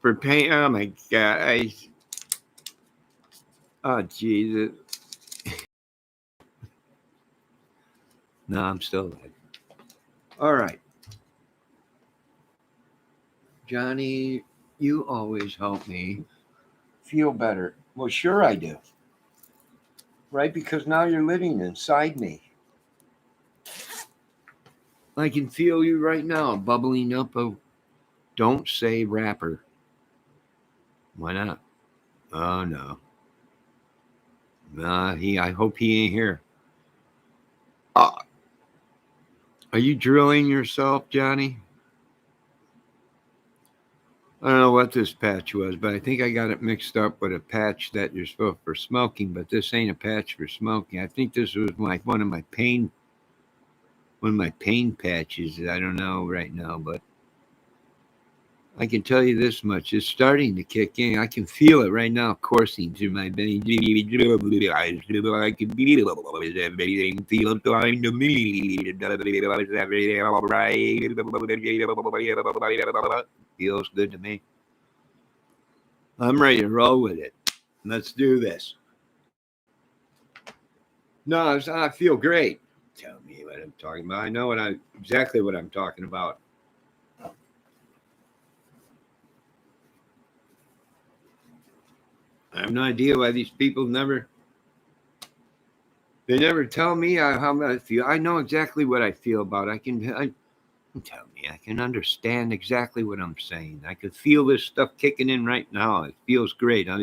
for pain. Oh my God. Oh Jesus. No, I'm still alive. All right. Johnny, you always help me feel better. Well, sure I do. Right? Because now you're living inside me. I can feel you right now bubbling up a don't say rapper. Why not? Oh no. Nah, I hope he ain't here. Uh, are you drilling yourself, Johnny? I don't know what this patch was, but I think I got it mixed up with a patch that you're supposed for smoking, but this ain't a patch for smoking. I think this was one of my pain patches. I don't know right now, but I can tell you this much: it's starting to kick in. I can feel it right now coursing through my veins. I can feel everything feels fine to me. Feels good to me. I'm ready to roll with it. Let's do this. No, I feel great. Tell me what I'm talking about. I know exactly what I'm talking about. I have no idea why these people never tell me how I feel. I know exactly what I feel about. Tell me. I can understand exactly what I'm saying. I can feel this stuff kicking in right now. It feels great. Mark,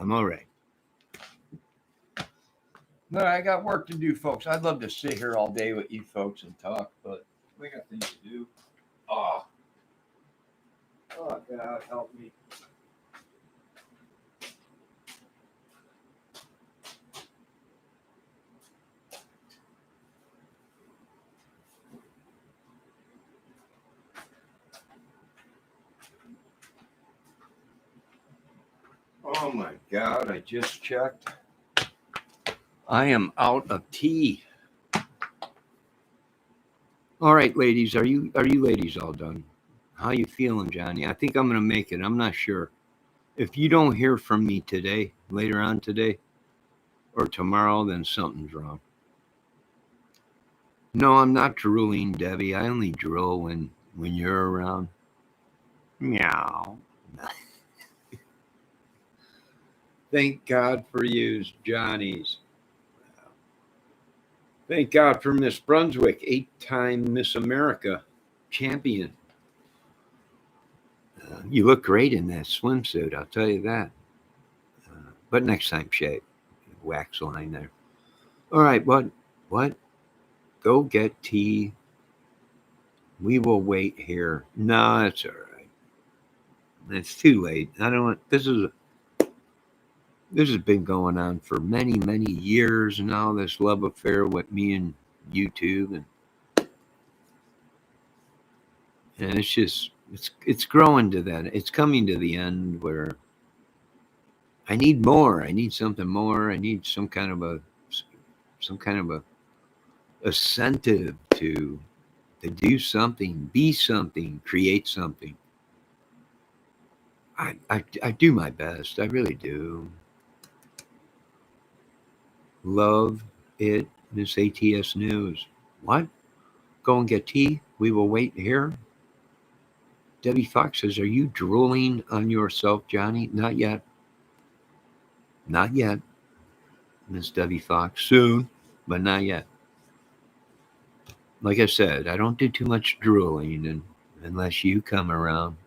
I'm all right. No, I got work to do, folks. I'd love to sit here all day with you folks and talk, but we got things to do. Oh, God, help me. Oh my God, I just checked. I am out of tea. All right, ladies, are you ladies all done? How you feeling, Johnny? I think I'm gonna make it. I'm not sure. If you don't hear from me today, later on today, or tomorrow, then something's wrong. No, I'm not drooling, Debbie. I only drool when you're around. Meow. Thank God for you, Johnny's. Thank God for Miss Brunswick, 8-time Miss America champion. You look great in that swimsuit, I'll tell you that. But next time, shave. Wax line there. All right, what? What? Go get tea. We will wait here. No, it's all right. It's too late. I don't want. This has been going on for many years now. This love affair with me and YouTube, and And it's growing to that. It's coming to the end where I need more. I need something more. I need some kind of a incentive to do something, be something, create something. I do my best. I really do. Love it, Miss ATS News. What? Go and get tea? We will wait here. Debbie Fox says, are you drooling on yourself, Johnny? Not yet. Not yet, Miss Debbie Fox. Soon, but not yet. Like I said, I don't do too much drooling unless you come around.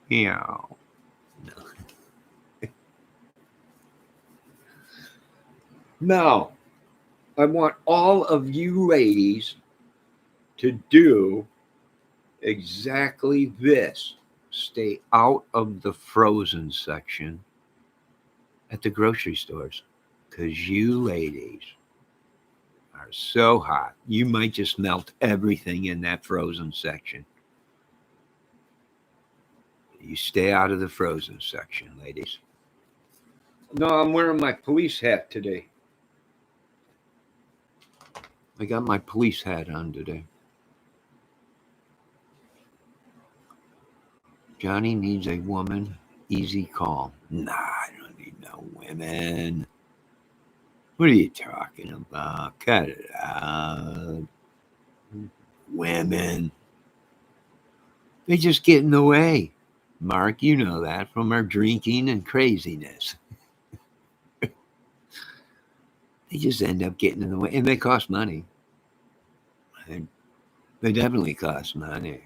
Meow. Now, I want all of you ladies to do exactly this. Stay out of the frozen section at the grocery stores because you ladies are so hot. You might just melt everything in that frozen section. You stay out of the frozen section, ladies. No, I'm wearing my police hat today. I got my police hat on today. Johnny needs a woman. Easy call. Nah, I don't need no women. What are you talking about? Cut it out. Women. They just get in the way. Mark, you know that from our drinking and craziness. They just end up getting in the way. And they cost money. They definitely cost money.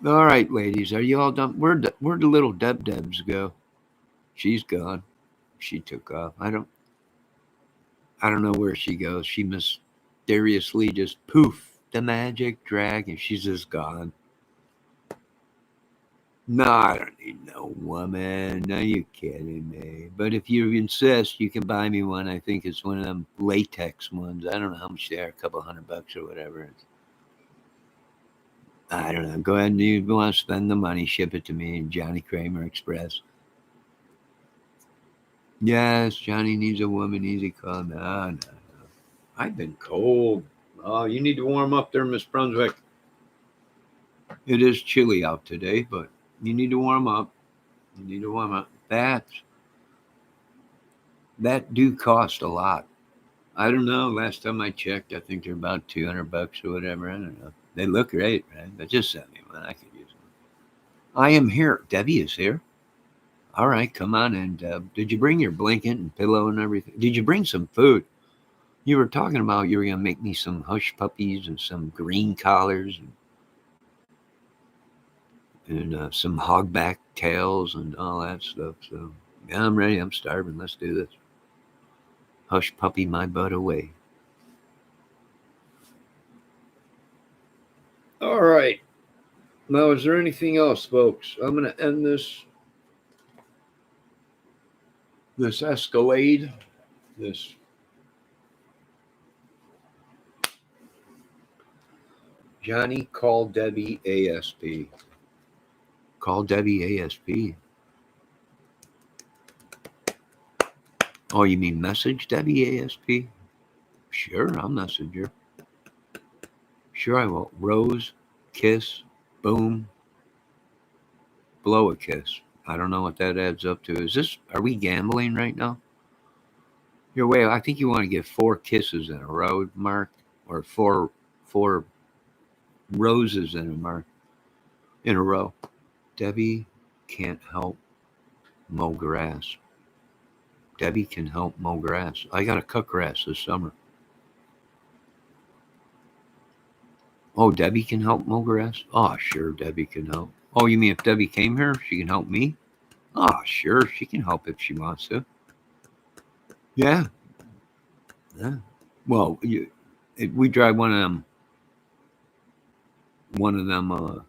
All right, ladies, are you all done? Where'd the little Debs go? She's gone. She took off. I don't know where she goes. She mysteriously just poof, the magic dragon. She's just gone. No, I don't need no woman. Are you kidding me? But if you insist, you can buy me one. I think it's one of them latex ones. I don't know how much they are, a couple $100 or whatever. I don't know. Go ahead and you want to spend the money, ship it to me, Johnny Kramer Express. Yes, Johnny needs a woman. Easy call. No. I've been cold. Oh, you need to warm up there, Miss Brunswick. It is chilly out today, but you need to warm up. You need to warm up. That do cost a lot. I don't know. Last time I checked, I think they're about $200 or whatever. I don't know. They look great, right? But just send me one. I could use one. I am here. Debbie is here. All right, come on in, Deb. Did you bring your blanket and pillow and everything? Did you bring some food? You were talking about you were going to make me some hush puppies and some green collars and some hogback tails and all that stuff. So, yeah, I'm ready. I'm starving. Let's do this. Hush puppy my butt away. All right. Now, is there anything else, folks? I'm going to end this escalade, this Johnny call Debbie ASP. Call Debbie ASP. Oh, you mean message Debbie ASP? Sure, I'll message her. Sure, I will. Rose, kiss, boom, blow a kiss. I don't know what that adds up to. Are we gambling right now? Your way, I think you want to get 4 kisses in a row, Mark, or four roses in a row. Debbie can't help mow grass. Debbie can help mow grass. I got to cut grass this summer. Oh, Debbie can help mow grass? Oh, sure, Debbie can help. Oh, you mean if Debbie came here, she can help me? Oh, sure, she can help if she wants to. Yeah. Well, we drive one of them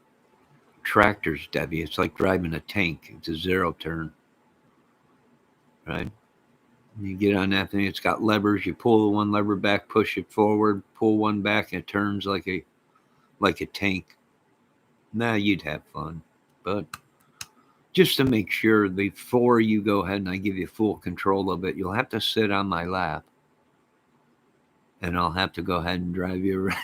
tractors, Debbie. It's like driving a tank. It's a zero turn, right? You get on that thing, it's got levers. You pull the one lever back, push it forward, pull one back, and it turns like a tank. Nah, you'd have fun. But just to make sure, before you go ahead and I give you full control of it, you'll have to sit on my lap. And I'll have to go ahead and drive you around.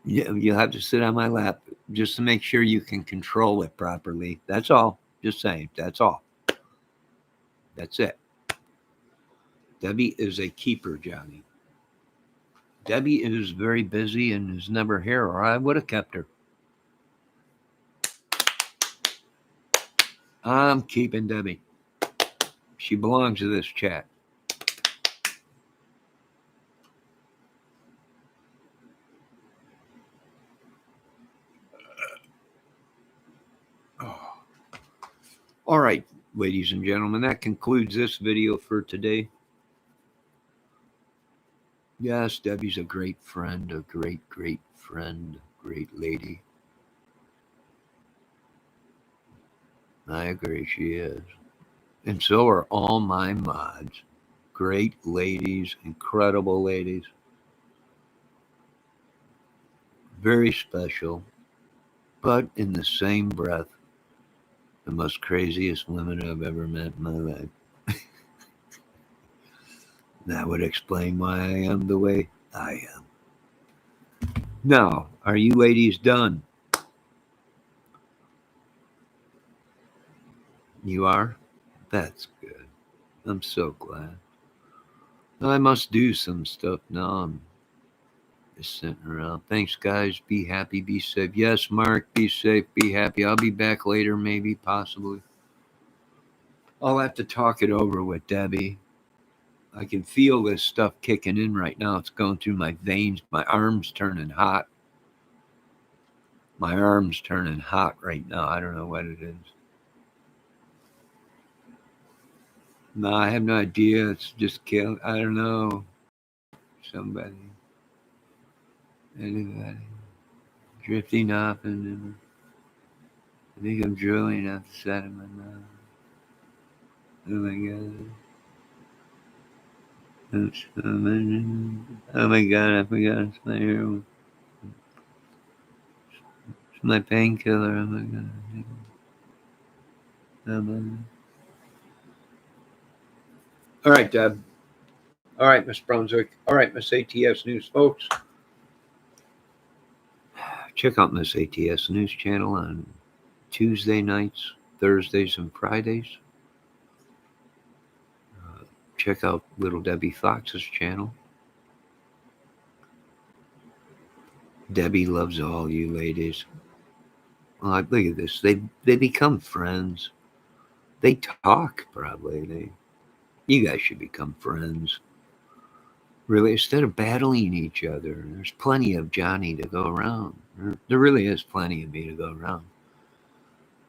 Yeah, you'll have to sit on my lap just to make sure you can control it properly. That's all. Just saying. That's all. That's it. Debbie is a keeper, Johnny. Debbie is very busy and is never here, or I would have kept her. I'm keeping Debbie. She belongs to this chat. Oh. All right, ladies and gentlemen, that concludes this video for today. Yes, Debbie's a great friend, a great, great friend, great lady. I agree, she is. And so are all my mods. Great ladies, incredible ladies. Very special. But in the same breath, the most craziest women I've ever met in my life. That would explain why I am the way I am. Now, are you ladies done? You are? That's good. I'm so glad. I must do some stuff now. I'm just sitting around. Thanks, guys. Be happy, be safe. Yes, Mark, be safe, be happy. I'll be back later, maybe, possibly. I'll have to talk it over with Debbie. I can feel this stuff kicking in right now. It's going through my veins. My arm's turning hot. My arm's turning hot right now. I don't know what it is. No, I have no idea. It's just kill. I don't know. Somebody. Anybody. Drifting off and I think I'm drooling off the side of my mouth. Oh my god. Oops. Oh my god, I forgot it's my heroin. It's my painkiller. Oh my god. Oh my god. All right, Deb. All right, Miss Brunswick. All right, Miss ATS News, folks. Check out Miss ATS News channel on Tuesday nights, Thursdays, and Fridays. Check out Little Debbie Fox's channel. Debbie loves all you ladies. Look at this. They become friends. They talk probably. You guys should become friends. Really, instead of battling each other, there's plenty of Johnny to go around. There really is plenty of me to go around.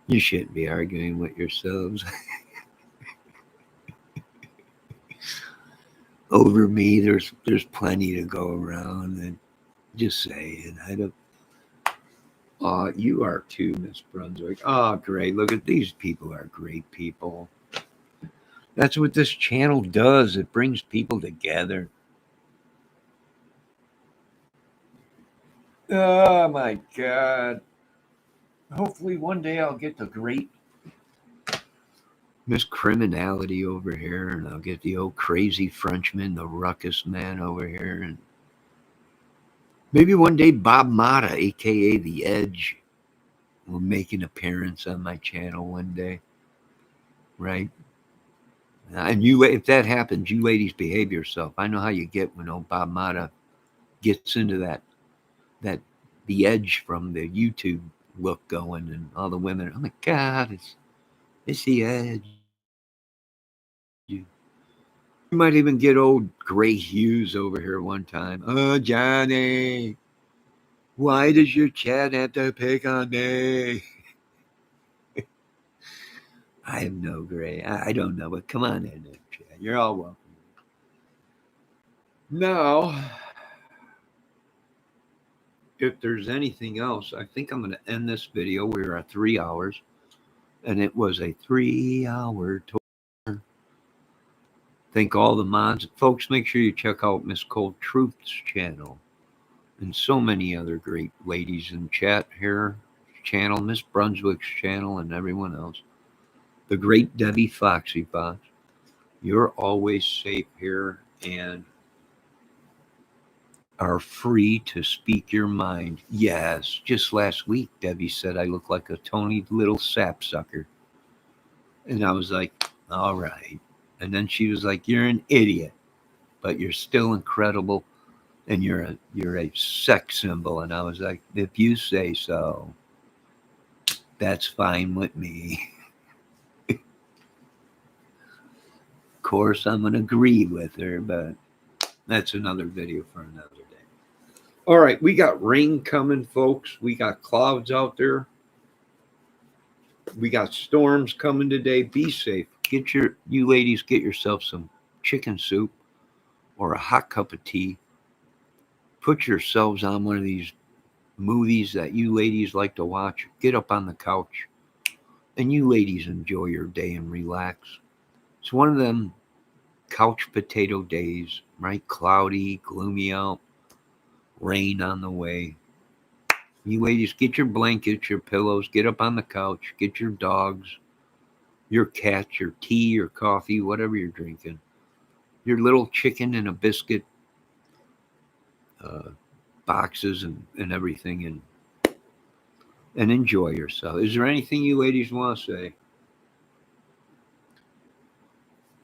You shouldn't be arguing with yourselves over me. There's plenty to go around, and just saying. I don't. You are too, Miss Brunswick. Oh, great! Look at these people. Are great people. That's what this channel does. It brings people together. Oh my God. Hopefully one day I'll get the great Miss Criminality over here, and I'll get the old crazy Frenchman, the ruckus man over here, and maybe one day Bob Mata, aka The Edge, will make an appearance on my channel one day. Right? And you, if that happens, you ladies behave yourself. I know how you get when old Bob Mata gets into that The Edge from the YouTube look going, and all the women, oh my God, it's The Edge. You might even get old Gray Hughes over here one time. Oh, Johnny, why does your chat have to pick on me? I have no Gray. I don't know, but come on in there, chat. You're all welcome. Now, if there's anything else, I think I'm going to end this video. We're at 3 hours. And it was a 3-hour tour. Thank all the mods. Folks, make sure you check out Miss Cold Truth's channel and so many other great ladies in chat here channel, Miss Brunswick's channel, and everyone else. The great Debbie Foxy Fox. You're always safe here and are free to speak your mind. Yes, just last week, Debbie said I look like a Tony little sapsucker. And I was like, all right. And then she was like, you're an idiot, but you're still incredible. And you're a sex symbol. And I was like, if you say so, that's fine with me. Of course, I'm going to agree with her, but that's another video for another day. All right, we got rain coming, folks. We got clouds out there. We got storms coming today. Be safe. You ladies, get yourself some chicken soup or a hot cup of tea. Put yourselves on one of these movies that you ladies like to watch. Get up on the couch and you ladies enjoy your day and relax. It's one of them couch potato days, right? Cloudy, gloomy out, rain on the way. You ladies, get your blankets, your pillows, get up on the couch, get your dogs, your cats, your tea, your coffee, whatever you're drinking, your little chicken and a biscuit boxes and everything, and enjoy yourself. Is there anything you ladies want to say?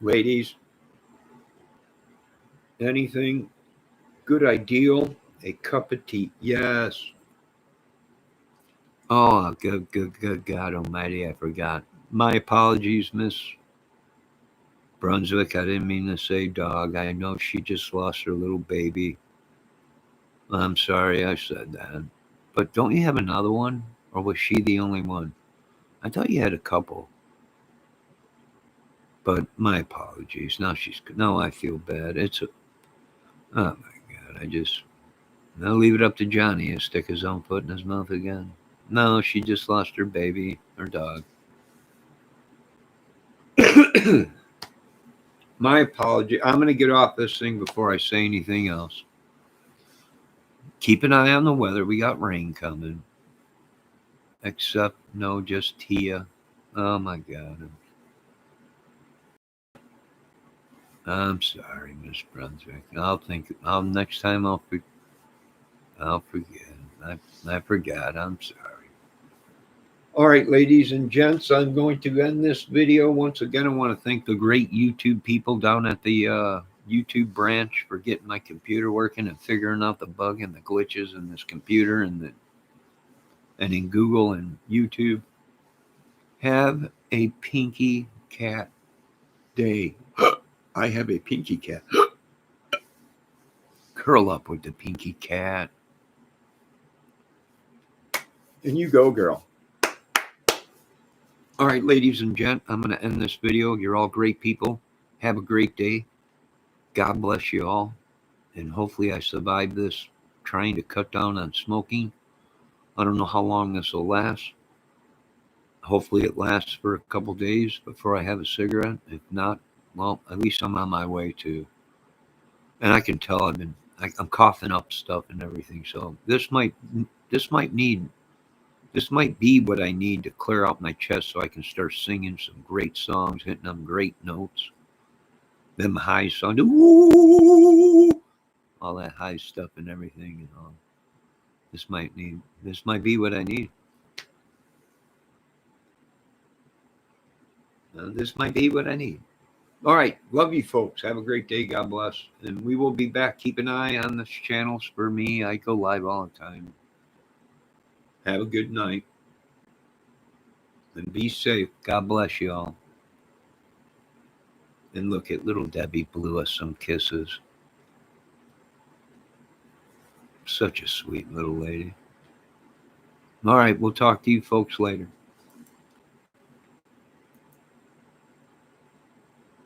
Ladies, anything? Good ideal? A cup of tea. Yes. Oh, good God Almighty, I forgot. My apologies, Miss Brunswick. I didn't mean to say dog. I know she just lost her little baby. I'm sorry I said that. But don't you have another one? Or was she the only one? I thought you had a couple. But my apologies. Now I feel bad. Oh my God. I'll leave it up to Johnny to stick his own foot in his mouth again. No, she just lost her baby, her dog. My apology. I'm going to get off this thing before I say anything else. Keep an eye on the weather. We got rain coming. Except, no, just Tia. Oh my God. I'm sorry, Miss Brunswick. Next time I'll forget. I forgot. I'm sorry. All right, ladies and gents, I'm going to end this video. Once again, I want to thank the great YouTube people down at the YouTube branch for getting my computer working and figuring out the bug and the glitches in this computer and in Google and YouTube. Have a pinky cat day. I have a pinky cat. Curl up with the pinky cat. And you go, girl. All right, ladies and gents, I'm going to end this video. You're all great people. Have a great day. God bless you all. And hopefully I survive this trying to cut down on smoking. I don't know how long this will last. Hopefully it lasts for a couple days before I have a cigarette. If not, well, at least I'm on my way to. And I can tell I'm coughing up stuff and everything. So this might be what I need to clear out my chest so I can start singing some great songs, hitting them great notes. Them high songs, ooh, all that high stuff and everything. This might be what I need. This might be what I need. All right. Love you folks. Have a great day. God bless. And we will be back. Keep an eye on this channel. For me, I go live all the time. Have a good night. And be safe. God bless you all. And look at little Debbie blew us some kisses. Such a sweet little lady. All right. We'll talk to you folks later.